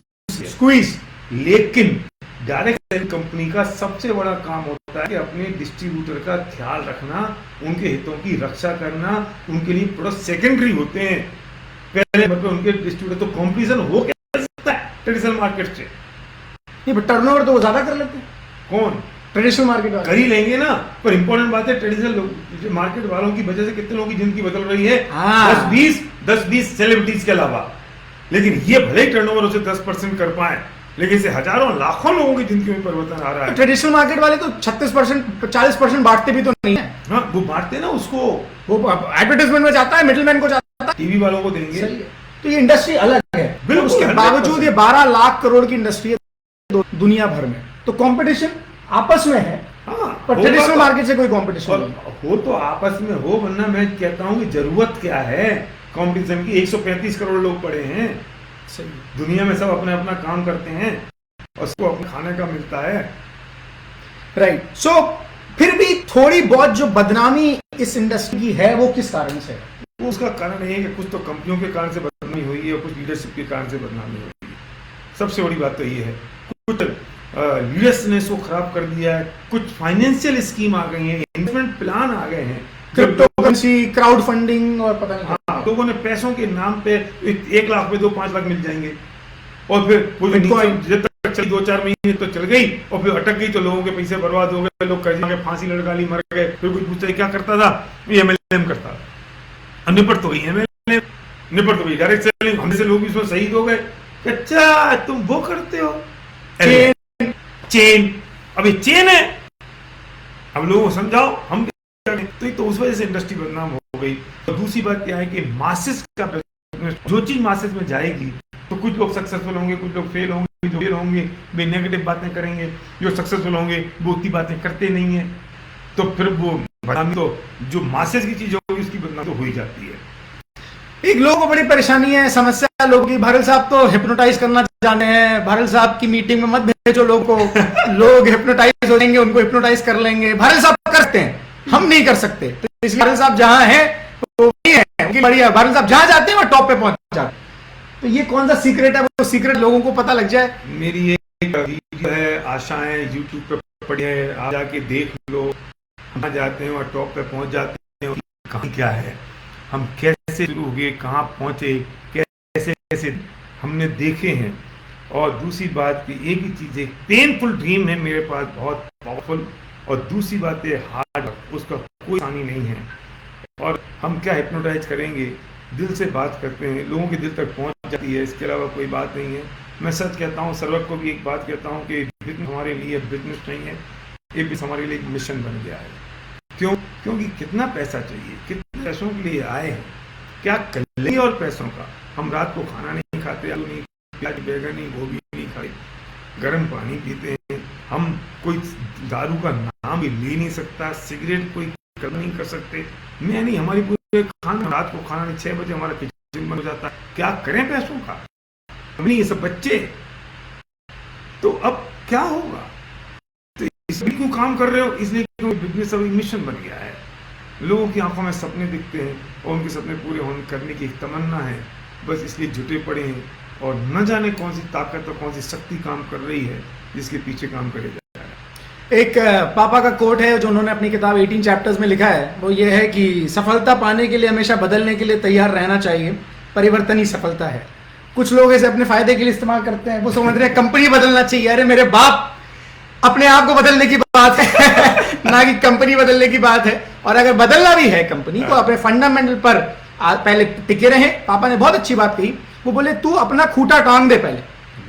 स्क्वीज। लेकिन डायरेक्ट सेल कंपनी का सबसे बड़ा काम होता है कि अपने डिस्ट्रीब्यूटर का ख्याल रखना, उनके हितों की रक्षा करना, उनके लिए प्रोडक्ट सेकेंडरी होते हैं, पहले मतलब उनके डिस्ट्रीब्यूटर। तो कॉम्पिटिशन हो क्या सकता है ट्रेडिशनल मार्केट से? ये टर्नओवर तो वो ज्यादा कर लेते हैं। कौन? ट्रेडिशनल मार्केट वाले कर ही लेंगे ना, पर इंपॉर्टेंट बात है ट्रेडिशनल मार्केट वालों की वजह से कितने लोगों की जिंदगी बदल रही है। 10-20 सेलिब्रिटीज के अलावा। लेकिन ये भले ही टर्नओवर उसे 10% कर पाए, लेकिन से हजारों लाखों लोगों की जिंदगी में परिवर्तन आ रहा है। ट्रेडिशनल मार्केट वाले तो 36% 40% बांटते भी तो नहीं है। हाँ, वो बांटते ना उसको, वो एडवर्टाइजमेंट में जाता है, मिडिलमैन को जाता है, टीवी वालों को देंगे। तो ये इंडस्ट्री अलग है, बिल्कुल। उसके बावजूद ये 12 लाख करोड़ की इंडस्ट्री है दुनिया भर में, तो कंपटीशन आपस में है। हाँ, पर ट्रेडिशनल मार्केट से कोई कंपटीशन हो तो आपस में हो, वरना मैं कहता हूँ कि जरूरत क्या है कंपटीशन की? 135 करोड़ लोग पड़े हैं दुनिया में, सब अपने अपना काम करते हैं और उसको अपने खाने का मिलता है। राइट। सो फिर भी थोड़ी बहुत जो बदनामी इस इंडस्ट्री की है वो किस कारण से है? तो उसका कारण ये है कि कुछ तो कंपनियों के कारण से बदनामी हुई है और कुछ लीडरशिप के कारण से बदनामी हुई है। सबसे बड़ी बात तो ये है, कुछ लीडर्स ने इसको खराब कर दिया है, कुछ फाइनेंशियल स्कीम आ गई है, इन्वेस्टमेंट प्लान आ गए हैं, क्रिप्टोकरेंसी, क्राउड फंडिंग और पता नहीं। हाँ, लोगों ने पैसों के नाम पे 1 लाख पे 5 लाख मिल जाएंगे, और फिर जब तक चली 2-4 महीने तो चल गई, और फिर अटक गई तो लोगों के पैसे बर्बाद हो गए, लोग कर्ज में फांसी लड़का ली, मर गए। फिर कुछ पूछते क्या करता था? ये MLM करता था। निपट तो गई MLM, निपट तो गई डायरेक्ट सेलिंग, हमसे लोग इसमें शहीद हो गए। अच्छा, तुम वो करते हो चेन। अब ये चेन है, अब लोगों को समझाओ हम तो उस वजह से इंडस्ट्री बदनाम हो गई। और दूसरी बात क्या है कि मासेस का बिजनेस, जो चीज मासेस में जाएगी तो कुछ लोग सक्सेसफुल होंगे, कुछ लोग फेल होंगे, जो फेल होंगे वे नेगेटिव बातें करेंगे, जो सक्सेसफुल होंगे वो उतनी बातें करते नहीं है, तो फिर वो बदनामी, तो जो मासेस की चीज होगी उसकी बदनामी तो हो ही जाती है। एक लोगों को बड़ी परेशानी है, समस्या लोगों की, भारल साहब तो हिप्नोटाइज करना जाने हैं, भारल साहब की मीटिंग में मत भेजो लोगों को, लोग हिप्नोटाइज हो जाएंगे, उनको हिप्नोटाइज कर लेंगे। भारल साहब करते हैं, हम नहीं कर सकते, तो इसलिए भारल साहब जहां हैं वो है, बढ़िया, भारल साहब जहां जाते हैं वो टॉप पे पहुंच जाते हैं। तो ये कौन सा सीक्रेट है, वो सीक्रेट लोगों को पता लग जाए। मेरी एक वीडियो है, आशाएं यूट्यूब पे पड़ी है, आप जाके देख लो, हम जाते हैं और टॉप पे पहुंच जाते हैं। कहां क्या है, हम कैसे शुरू हुए, कहाँ पहुंचे, कैसे कैसे हमने देखे हैं। और दूसरी बात की एक ही चीज है, पेनफुल ड्रीम है मेरे पास, बहुत पावरफुल, और दूसरी बात है हार्ड, उसका कोई आसानी नहीं है। और हम क्या हिप्नोटाइज करेंगे, दिल से बात करते हैं, लोगों के दिल तक पहुंच जाती है, इसके अलावा कोई बात नहीं है। मैं सच कहता हूँ, सर्वक को भी एक बात कहता हूँ कि बिजनेस हमारे लिए बिजनेस नहीं है, ये भी हमारे लिए एक मिशन बन गया है। क्यों? क्योंकि कितना पैसा चाहिए, कितने पैसों के लिए आए हैं, क्या कर लेंगे और पैसों का। हम रात को खाना नहीं खाते, आलू नहीं, प्याज बैगन नहीं, गोभी नहीं खाते, गर्म पानी पीते हैं, हम कोई दारू का नाम भी ले नहीं सकता, सिगरेट कोई कर नहीं कर सकते, मैं नहीं, हमारी पूरे खाना, रात को खाना नहीं, 6 बजे हमारा किचन बंद हो जाता है। क्या करें पैसों का? नहीं, ये सब बच्चे, तो अब क्या होगा? तो इसलिए क्यों काम कर रहे हो? इसलिए क्योंकि बिजनेस अब मिशन बन गया है, लोगों की आंखों में सपने दिखते हैं और उनके सपने पूरे होने करने की एक तमन्ना है, बस इसलिए जुटे पड़े हैं, और न जाने कौन सी ताकत और कौन सी शक्ति काम कर रही है जिसके पीछे काम करे जा रहा है। एक पापा का कोट है जो उन्होंने अपनी किताब 18 चैप्टर्स में लिखा है, वो ये है कि सफलता पाने के लिए हमेशा बदलने के लिए तैयार रहना चाहिए, परिवर्तन ही सफलता है। कुछ लोग इसे अपने फायदे के लिए इस्तेमाल करते हैं, वो समझ रहे हैं कंपनी बदलना चाहिए। अरे मेरे बाप, अपने आप को बदलने की बात है ना कि कंपनी बदलने की बात है। और अगर बदलना भी है कंपनी को, अपने फंडामेंटल पर पहले टिके रहे। पापा ने बहुत अच्छी बात कही, वो बोले तू अपना खूंटा टांग दे, पहले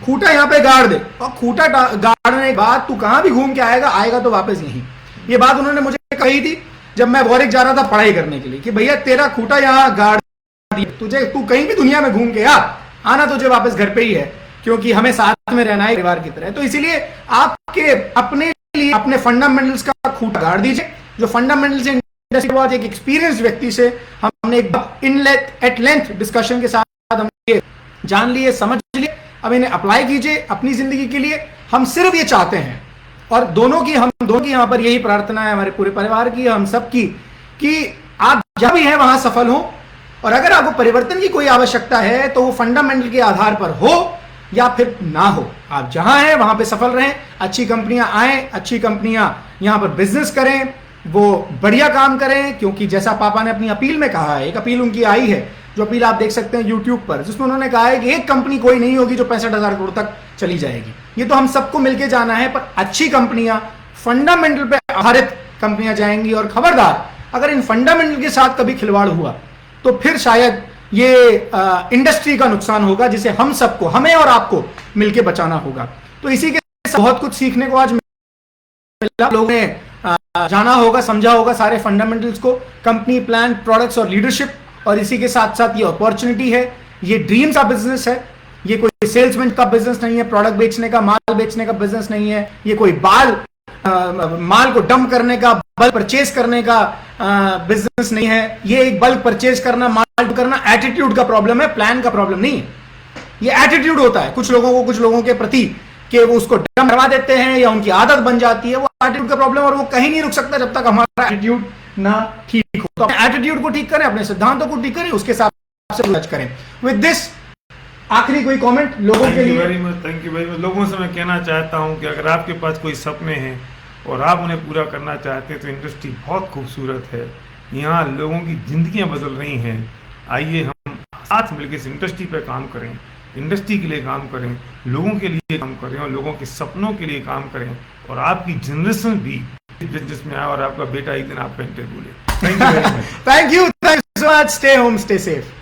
खूंटा यहाँ पे गाड़ दे, और खूंटा गाड़ने के बाद तू कहाँ भी घूम के आएगा तो वापस यहीं। ये बात उन्होंने मुझे कही थी जब मैं वॉरिक जा रहा था पढ़ाई करने के लिए, कि भैया तेरा खूंटा यहाँ गाड़ दिया, तू कहीं भी दुनिया में घूम के आ, आना तुझे वापस घर पे ही है, क्योंकि हमें साथ में रहना है परिवार की तरह। तो इसीलिए आपके अपने लिए अपने फंडामेंटल्स का खूंटा गाड़ दीजिए। जो फंडामेंटल्स इंडस्ट्री के बाद एक एक्सपीरियंस व्यक्ति से हमने एक एट लेंथ डिस्कशन के साथ हम ये जान लिए, समझ लिए, अब इन्हें अप्लाई कीजिए अपनी जिंदगी के लिए। हम सिर्फ ये चाहते हैं, और हम दोनों की यहाँ पर यही प्रार्थना है, हमारे पूरे परिवार की, हम सब की, कि आप जहां भी हैं वहां सफल हो। और अगर आपको परिवर्तन की कोई आवश्यकता है तो वो फंडामेंटल के आधार पर हो या फिर ना हो, आप जहां हैं वहां पे सफल रहें। अच्छी कंपनियां आए, अच्छी कंपनियां यहां पर बिजनेस करें, वो बढ़िया काम करें, क्योंकि जैसा पापा ने अपनी अपील में कहा है, एक अपील उनकी आई है, जो अपील आप देख सकते हैं यूट्यूब पर, जिसमें उन्होंने कहा है कि एक कंपनी कोई नहीं होगी जो 65,000 करोड़ तक चली जाएगी। ये तो हम सबको मिलकर जाना है, पर अच्छी कंपनियां, फंडामेंटल पे आधारित कंपनियां जाएंगी। और खबरदार, अगर इन फंडामेंटल के साथ कभी खिलवाड़ हुआ तो फिर शायद ये इंडस्ट्री का नुकसान होगा, जिसे हम सबको, हमें और आपको मिलकर बचाना होगा। तो इसी के साथ बहुत कुछ सीखने को आज मिला। लोगों ने जाना होगा, समझा होगा सारे फंडामेंटल्स को, कंपनी प्लान, प्रोडक्ट्स और लीडरशिप। और इसी के साथ साथ ये अपॉर्चुनिटी है, ये ड्रीम्स का बिजनेस है, ये कोई सेल्समैन का बिजनेस नहीं है, प्रोडक्ट बेचने का, माल बेचने का बिजनेस नहीं है, ये कोई माल को डंप करने का, बल्क परचेज करने का बिजनेस नहीं है। ये एक बल्क परचेज करना, माल करना एटीट्यूड का प्रॉब्लम है, प्लान का प्रॉब्लम नहीं है। ये एटीट्यूड होता है कुछ लोगों को, कुछ लोगों के प्रति, कि वो उसको डंप करवा देते हैं या उनकी आदत बन जाती है, वो एटीट्यूड का प्रॉब्लम, और वो कहीं नहीं रुक सकता जब तक हमारा एटीट्यूड ना ठीक हो। तो अपने एटीट्यूड को ठीक करें, अपने सिद्धांतों को ठीक करें, उसके हिसाब से जज करें। विद दिस, आखिरी कोई कमेंट लोगों के लिए? Thank you very much. लोगों से मैं कहना चाहता हूं कि अगर आपके पास कोई सपने हैं और आप उन्हें पूरा करना चाहते हैं तो इंडस्ट्री बहुत खूबसूरत है, यहाँ लोगों की जिंदगियां बदल रही हैं। आइए हम साथ मिलकर इस इंडस्ट्री पर काम करें, इंडस्ट्री के लिए काम करें, लोगों के लिए काम करें और लोगों के सपनों के लिए काम करें, और आपकी जनरेशन भी बिजनेस में आए और आपका बेटा एक दिन आपका इंटरव्यू ले। Thank you very much. Thank you so much. Stay home, stay safe.